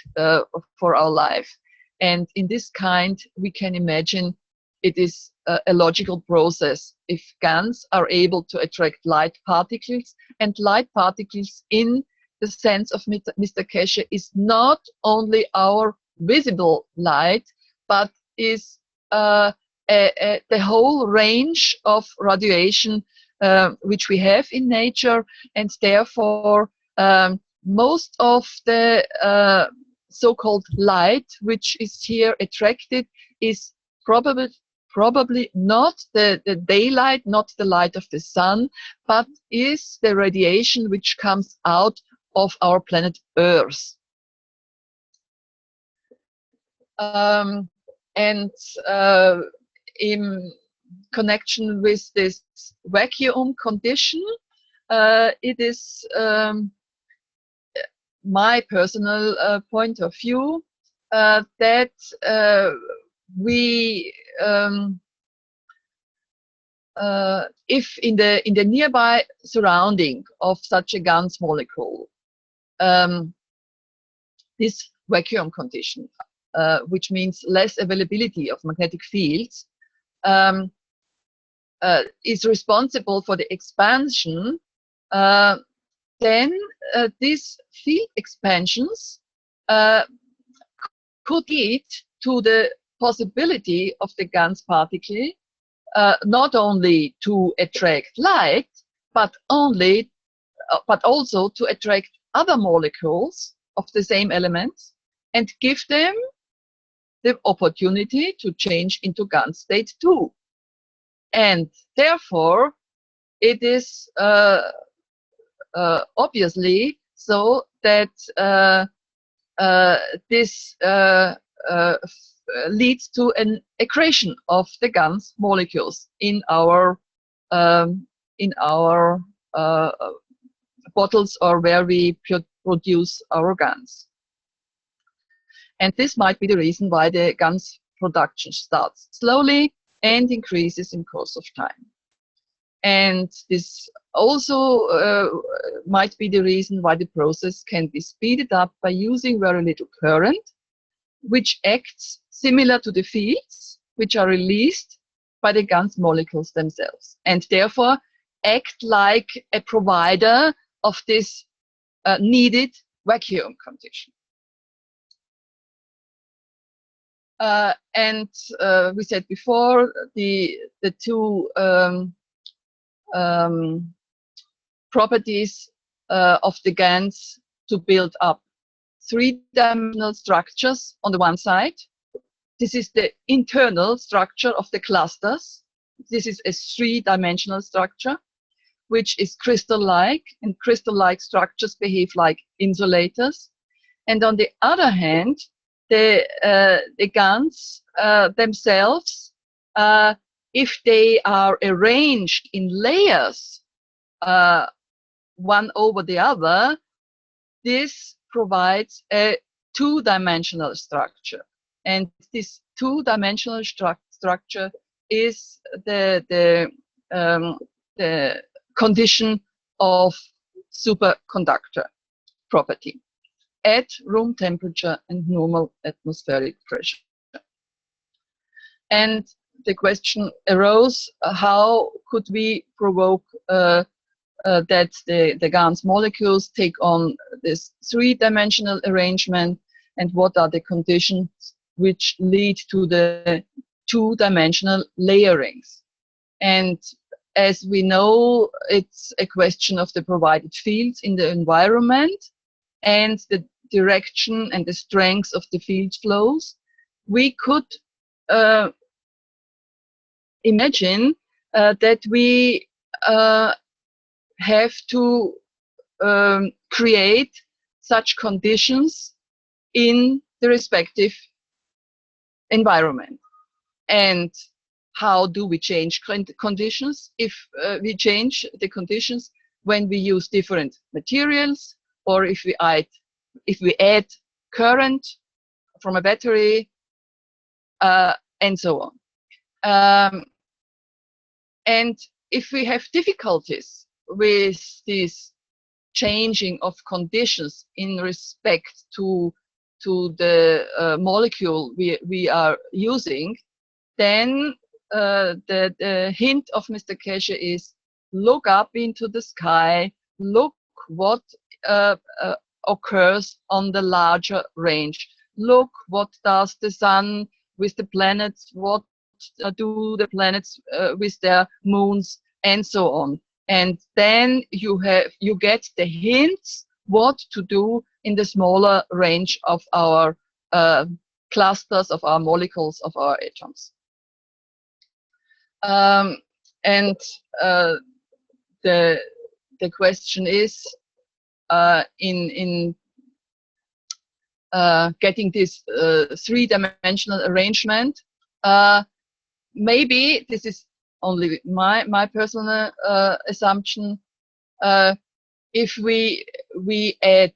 for our life. And in this kind, we can imagine it is a logical process. If GANs are able to attract light particles, and light particles in the sense of Mr. Keshe is not only our visible light, but is the whole range of radiation which we have in nature, and therefore most of the so-called light which is here attracted is probably not the daylight, not the light of the sun, but is the radiation which comes out of our planet Earth. And in connection with this vacuum condition, it is my personal point of view that we, if in the nearby surrounding of such a GANs molecule, this vacuum condition, which means less availability of magnetic fields, is responsible for the expansion, then these field expansions could lead to the possibility of the GANS particle not only to attract light, but also to attract other molecules of the same elements and give them the opportunity to change into GANS state 2. And therefore, it is obviously so that this leads to an accretion of the GANS molecules in our bottles, or where we produce our GANS. And this might be the reason why the GANS production starts slowly and increases in course of time. And this also might be the reason why the process can be speeded up by using very little current, which acts similar to the fields which are released by the GANS molecules themselves, and therefore act like a provider of this needed vacuum condition. And we said before, the two properties of the GANs to build up three-dimensional structures on the one side. This is the internal structure of the clusters. This is a three-dimensional structure, which is crystal-like, and crystal-like structures behave like insulators. And on the other hand, the GANs themselves, if they are arranged in layers, one over the other, this provides a two-dimensional structure. And this two-dimensional structure is the condition of superconductor property at room temperature and normal atmospheric pressure. And the question arose, how could we provoke that the GANS molecules take on this three-dimensional arrangement, and what are the conditions which lead to the two-dimensional layerings? And as we know, it's a question of the provided fields in the environment and the direction and the strength of the field flows. We could imagine that we have to create such conditions in the respective environment. And how do we change conditions? If we change the conditions when we use different materials, or if we add current from a battery, and so on. And if we have difficulties with this changing of conditions in respect to the molecule we are using, then the hint of Mr. Keshe is look up into the sky, look what occurs on the larger range. Look what does the sun with the planets, what do the planets with their moons, and so on. And then you get the hints what to do in the smaller range of our clusters, of our molecules, of our atoms. And the question is, in getting this three-dimensional arrangement, maybe this is only my personal assumption. If we add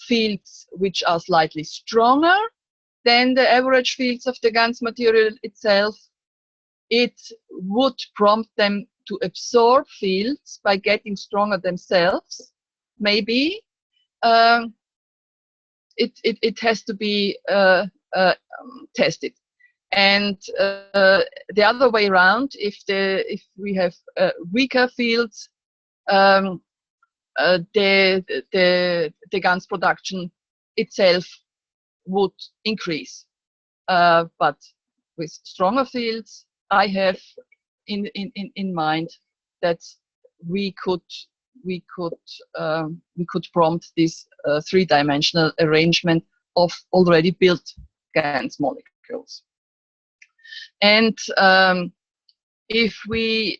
fields which are slightly stronger than the average fields of the GANS material itself, it would prompt them to absorb fields by getting stronger themselves. Maybe it has to be tested. And the other way around, if we have weaker fields, the GANs production itself would increase. But with stronger fields, I have in mind that we could prompt this three-dimensional arrangement of already built GANs molecules. And if we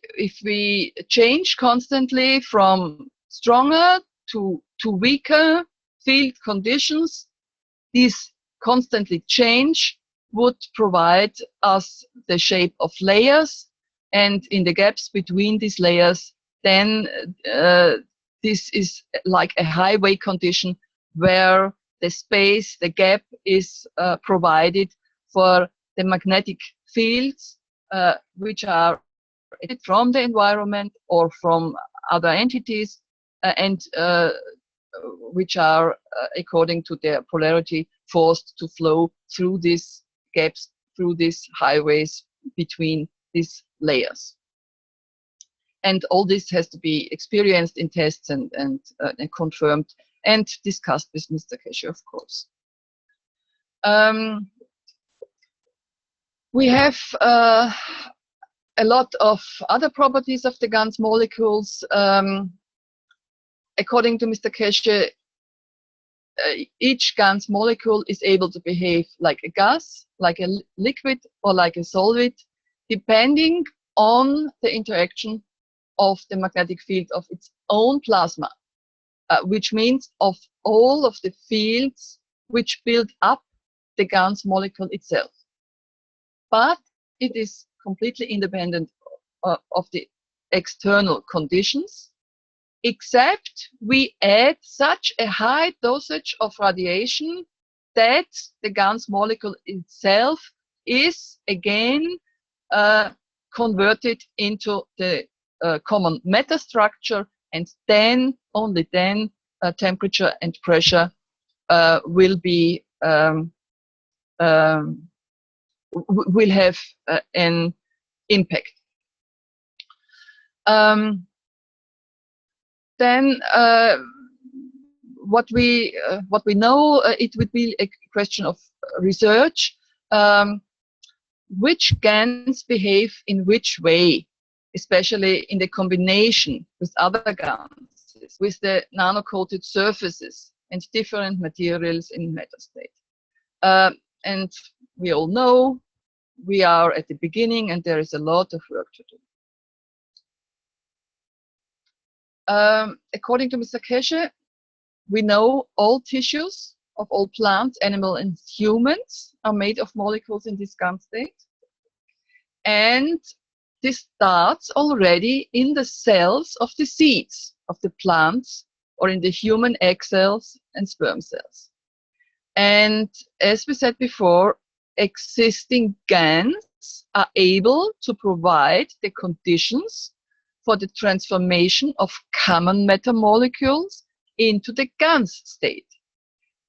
change constantly from stronger to weaker field conditions, this constantly change would provide us the shape of layers, and in the gaps between these layers, then this is like a highway condition where the space, the gap is provided for the magnetic fields which are from the environment or from other entities and which are, according to their polarity, forced to flow through these gaps, through these highways between these layers. And all this has to be experienced in tests and confirmed and discussed with Mr. Keshe, of course. We have a lot of other properties of the GANs molecules. According to Mr. Keshe, each GANs molecule is able to behave like a gas, like a liquid, or like a solid, depending on the interaction of the magnetic field of its own plasma, which means of all of the fields which build up the GANs molecule itself. But it is completely independent of the external conditions, except we add such a high dosage of radiation that the GANs molecule itself is again converted into the common matter structure, and then, only then, temperature and pressure will be will have an impact. Then what we know, it would be a question of research. Which GANs behave in which way, especially in the combination with other GANs, with the nano-coated surfaces and different materials in matter state. And we all know we are at the beginning and there is a lot of work to do. According to Mr. Keshe, we know all tissues of all plants, animal and humans are made of molecules in this GAN state. And this starts already in the cells of the seeds of the plants or in the human egg cells and sperm cells. And as we said before, existing GANs are able to provide the conditions for the transformation of common matter molecules into the GANs state.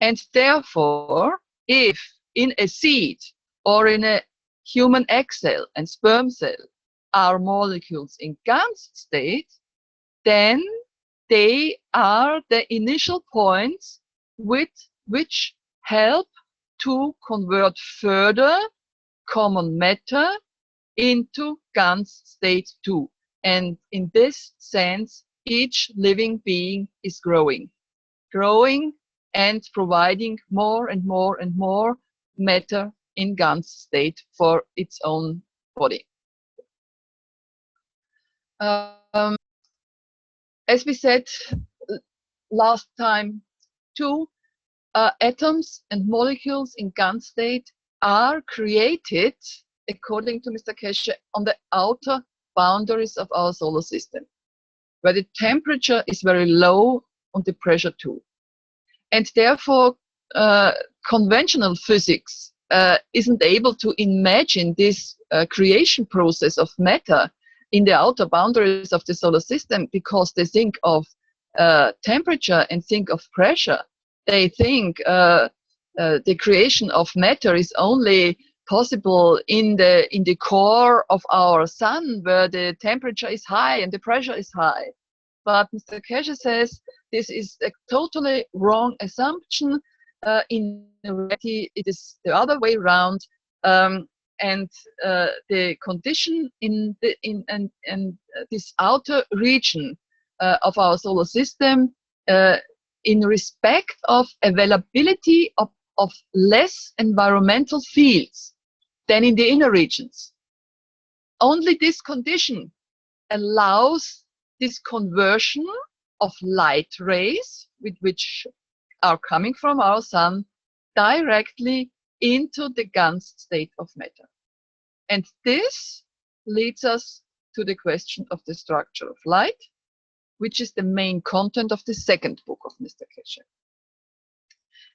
And therefore, if in a seed or in a human egg cell and sperm cell are molecules in GANs state, then they are the initial points which help to convert further common matter into GANs state 2. And in this sense, each living being is growing and providing more and more and more matter in GANs state for its own body. As we said last time too, atoms and molecules in GAN state are created, according to Mr. Keshe, on the outer boundaries of our solar system, where the temperature is very low and the pressure too. And therefore, conventional physics isn't able to imagine this creation process of matter in the outer boundaries of the solar system, because they think of temperature and think of pressure. They think the creation of matter is only possible in the core of our sun, where the temperature is high and the pressure is high. But Mr. Keshe says this is a totally wrong assumption. In reality, it is the other way around, and the condition in this outer region of our solar system, in respect of availability of less environmental fields than in the inner regions. Only this condition allows this conversion of light rays, which are coming from our sun, directly into the GANS state of matter. And this leads us to the question of the structure of light, which is the main content of the second book of Mr. Keshe.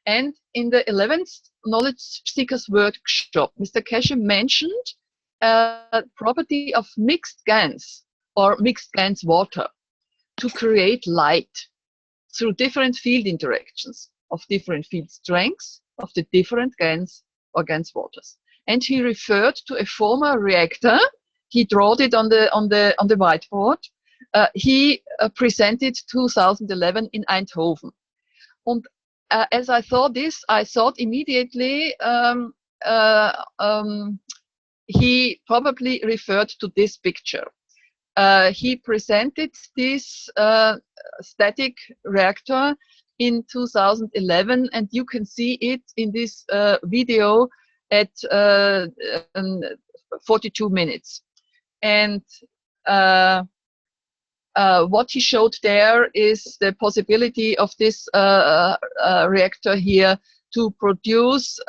And in the 11th Knowledge Seekers Workshop, Mr. Keshe mentioned a property of mixed GANS or mixed GANS water to create light through different field interactions of different field strengths of the different GANS or GANS waters. And he referred to a former reactor. He drew it on the whiteboard. He presented 2011 in Eindhoven. And as I thought this, I thought immediately he probably referred to this picture. He presented this static reactor in 2011, and you can see it in this video at 42 minutes. And what he showed there is the possibility of this reactor here to produce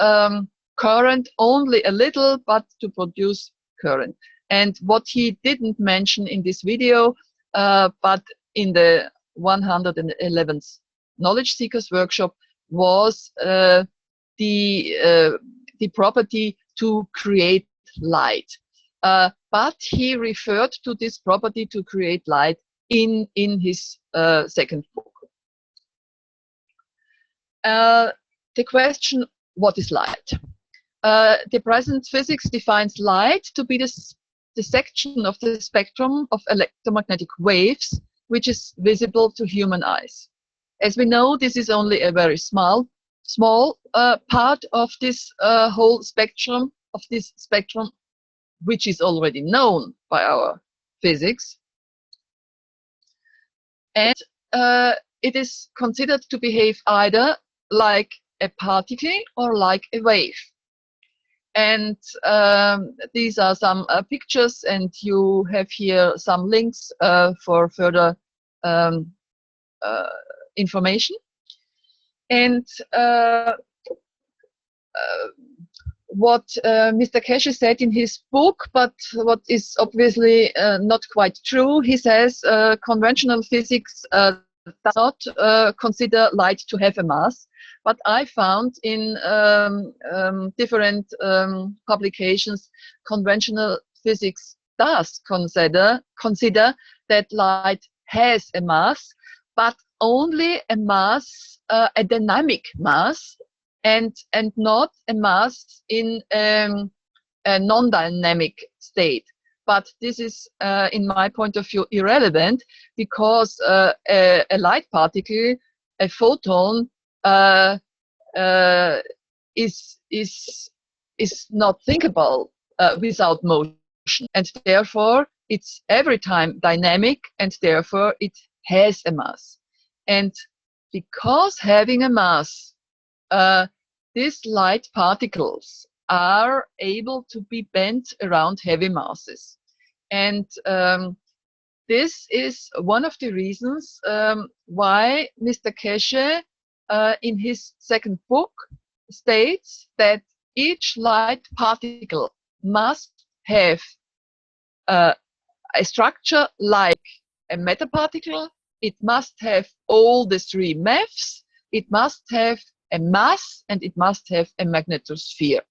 current, only a little, but to produce current. And what he didn't mention in this video, but in the 111th Knowledge Seekers Workshop, was the property to create light. But he referred to this property to create light in his second book. The question, what is light? The present physics defines light to be the section of the spectrum of electromagnetic waves which is visible to human eyes. As we know, this is only a very small part of this whole spectrum, which is already known by our physics. And it is considered to behave either like a particle or like a wave. And these are some pictures, and you have here some links for further information. And what Mr. Keshe said in his book, but what is obviously not quite true, he says conventional physics does not consider light to have a mass. But I found in different publications, conventional physics does consider that light has a mass, but only a mass, a dynamic mass, and not a mass in a non-dynamic state. But this is, in my point of view, irrelevant, because a light particle, a photon, is not thinkable without motion, and therefore it's every time dynamic, and therefore it has a mass. And because having a mass, these light particles are able to be bent around heavy masses. And this is one of the reasons why Mr. Keshe in his second book states that each light particle must have a structure like a matter particle. It must have all the three maths. It must have a mass, and it must have a magnetosphere.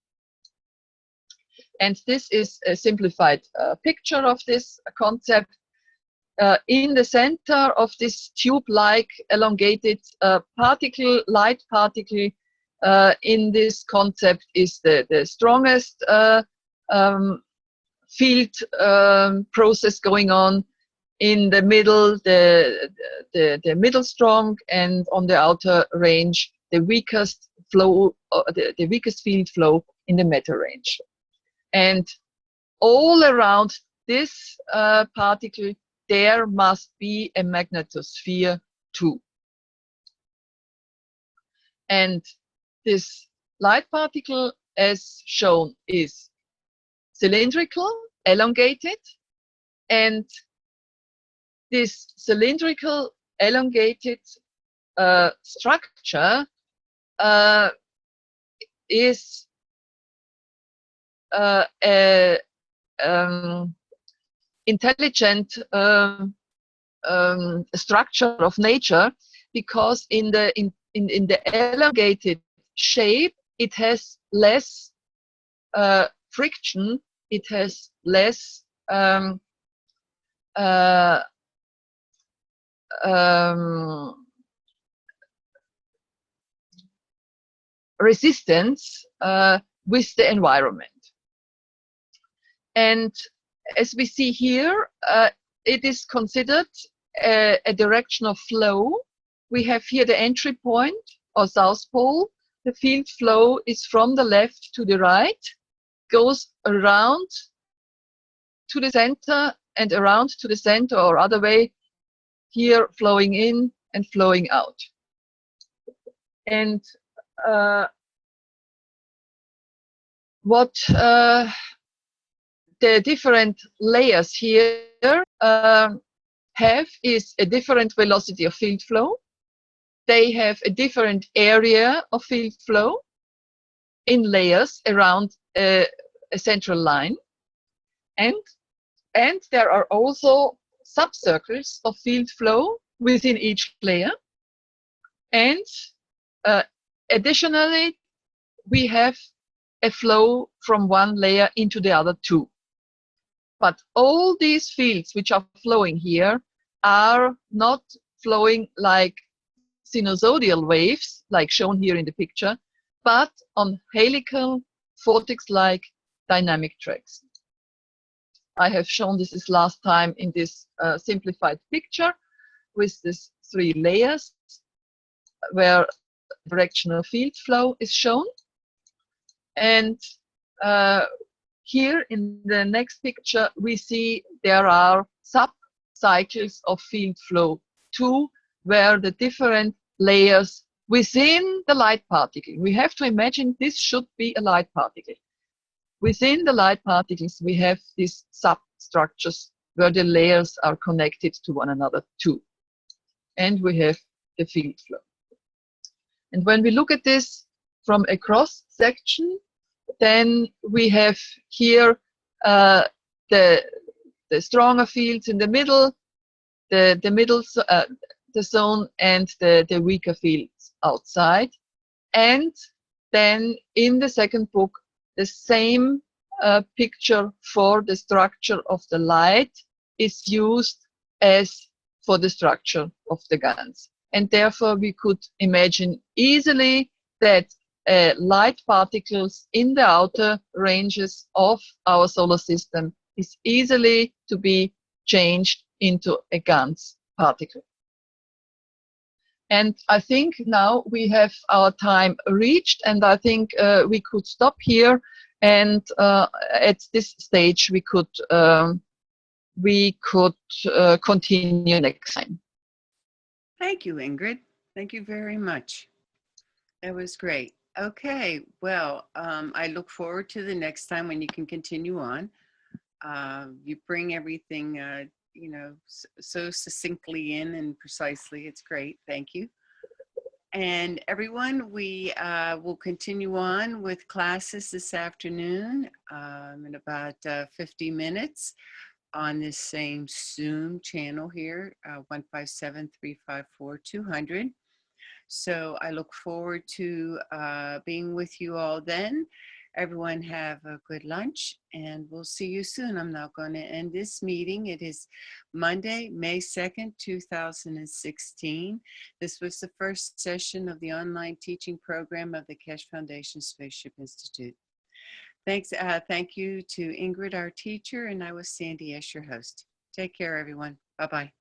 And this is a simplified picture of this concept. In the center of this tube-like elongated particle, light particle, in this concept is the strongest field process going on. In the middle, the middle strong, and on the outer range, the weakest flow, the weakest field flow in the meta range. And all around this particle, there must be a magnetosphere too. And this light particle, as shown, is cylindrical, elongated, and this cylindrical, elongated structure is a intelligent structure of nature, because in the elongated shape, it has less friction, it has less resistance with the environment. And as we see here, it is considered a direction of flow. We have here the entry point, or south pole. The field flow is from the left to the right, goes around to the center and around to the center, or other way, here flowing in and flowing out. And what the different layers here have is a different velocity of field flow. They have a different area of field flow in layers around a central line. And there are also subcircles of field flow within each layer. And additionally, we have a flow from one layer into the other two. But all these fields which are flowing here are not flowing like sinusoidal waves, like shown here in the picture, but on helical, vortex-like dynamic tracks. I have shown this last time in this simplified picture with these three layers where directional field flow is shown. And here in the next picture, we see there are sub-cycles of field flow too, where the different layers within the light particle, we have to imagine this should be a light particle. Within the light particles, we have these substructures where the layers are connected to one another too. And we have the field flow. And when we look at this from a cross section, then we have here the stronger fields in the middle, the zone, and the weaker fields outside. And then in the second book, the same picture for the structure of the light is used as for the structure of the GANs. And therefore, we could imagine easily that light particles in the outer ranges of our solar system is easily to be changed into a GANs particle. And I think now we have our time reached, and I think we could stop here, and at this stage we could continue next time. Thank you, Ingrid. Thank you very much. That was great. Okay, well, I look forward to the next time when you can continue on. You bring everything, you know, so succinctly in and precisely. It's great. Thank you. And everyone, we will continue on with classes this afternoon in about 50 minutes on this same Zoom channel here, 157-354-200. So I look forward to being with you all then. Everyone have a good lunch, and we'll see you soon. I'm now going to end this meeting. It is Monday, May 2nd, 2016. This was the first session of the online teaching program of the Keshe Foundation Spaceship Institute. Thank you to Ingrid, our teacher, and I was Sandy Esch, your host. Take care, everyone. Bye-bye.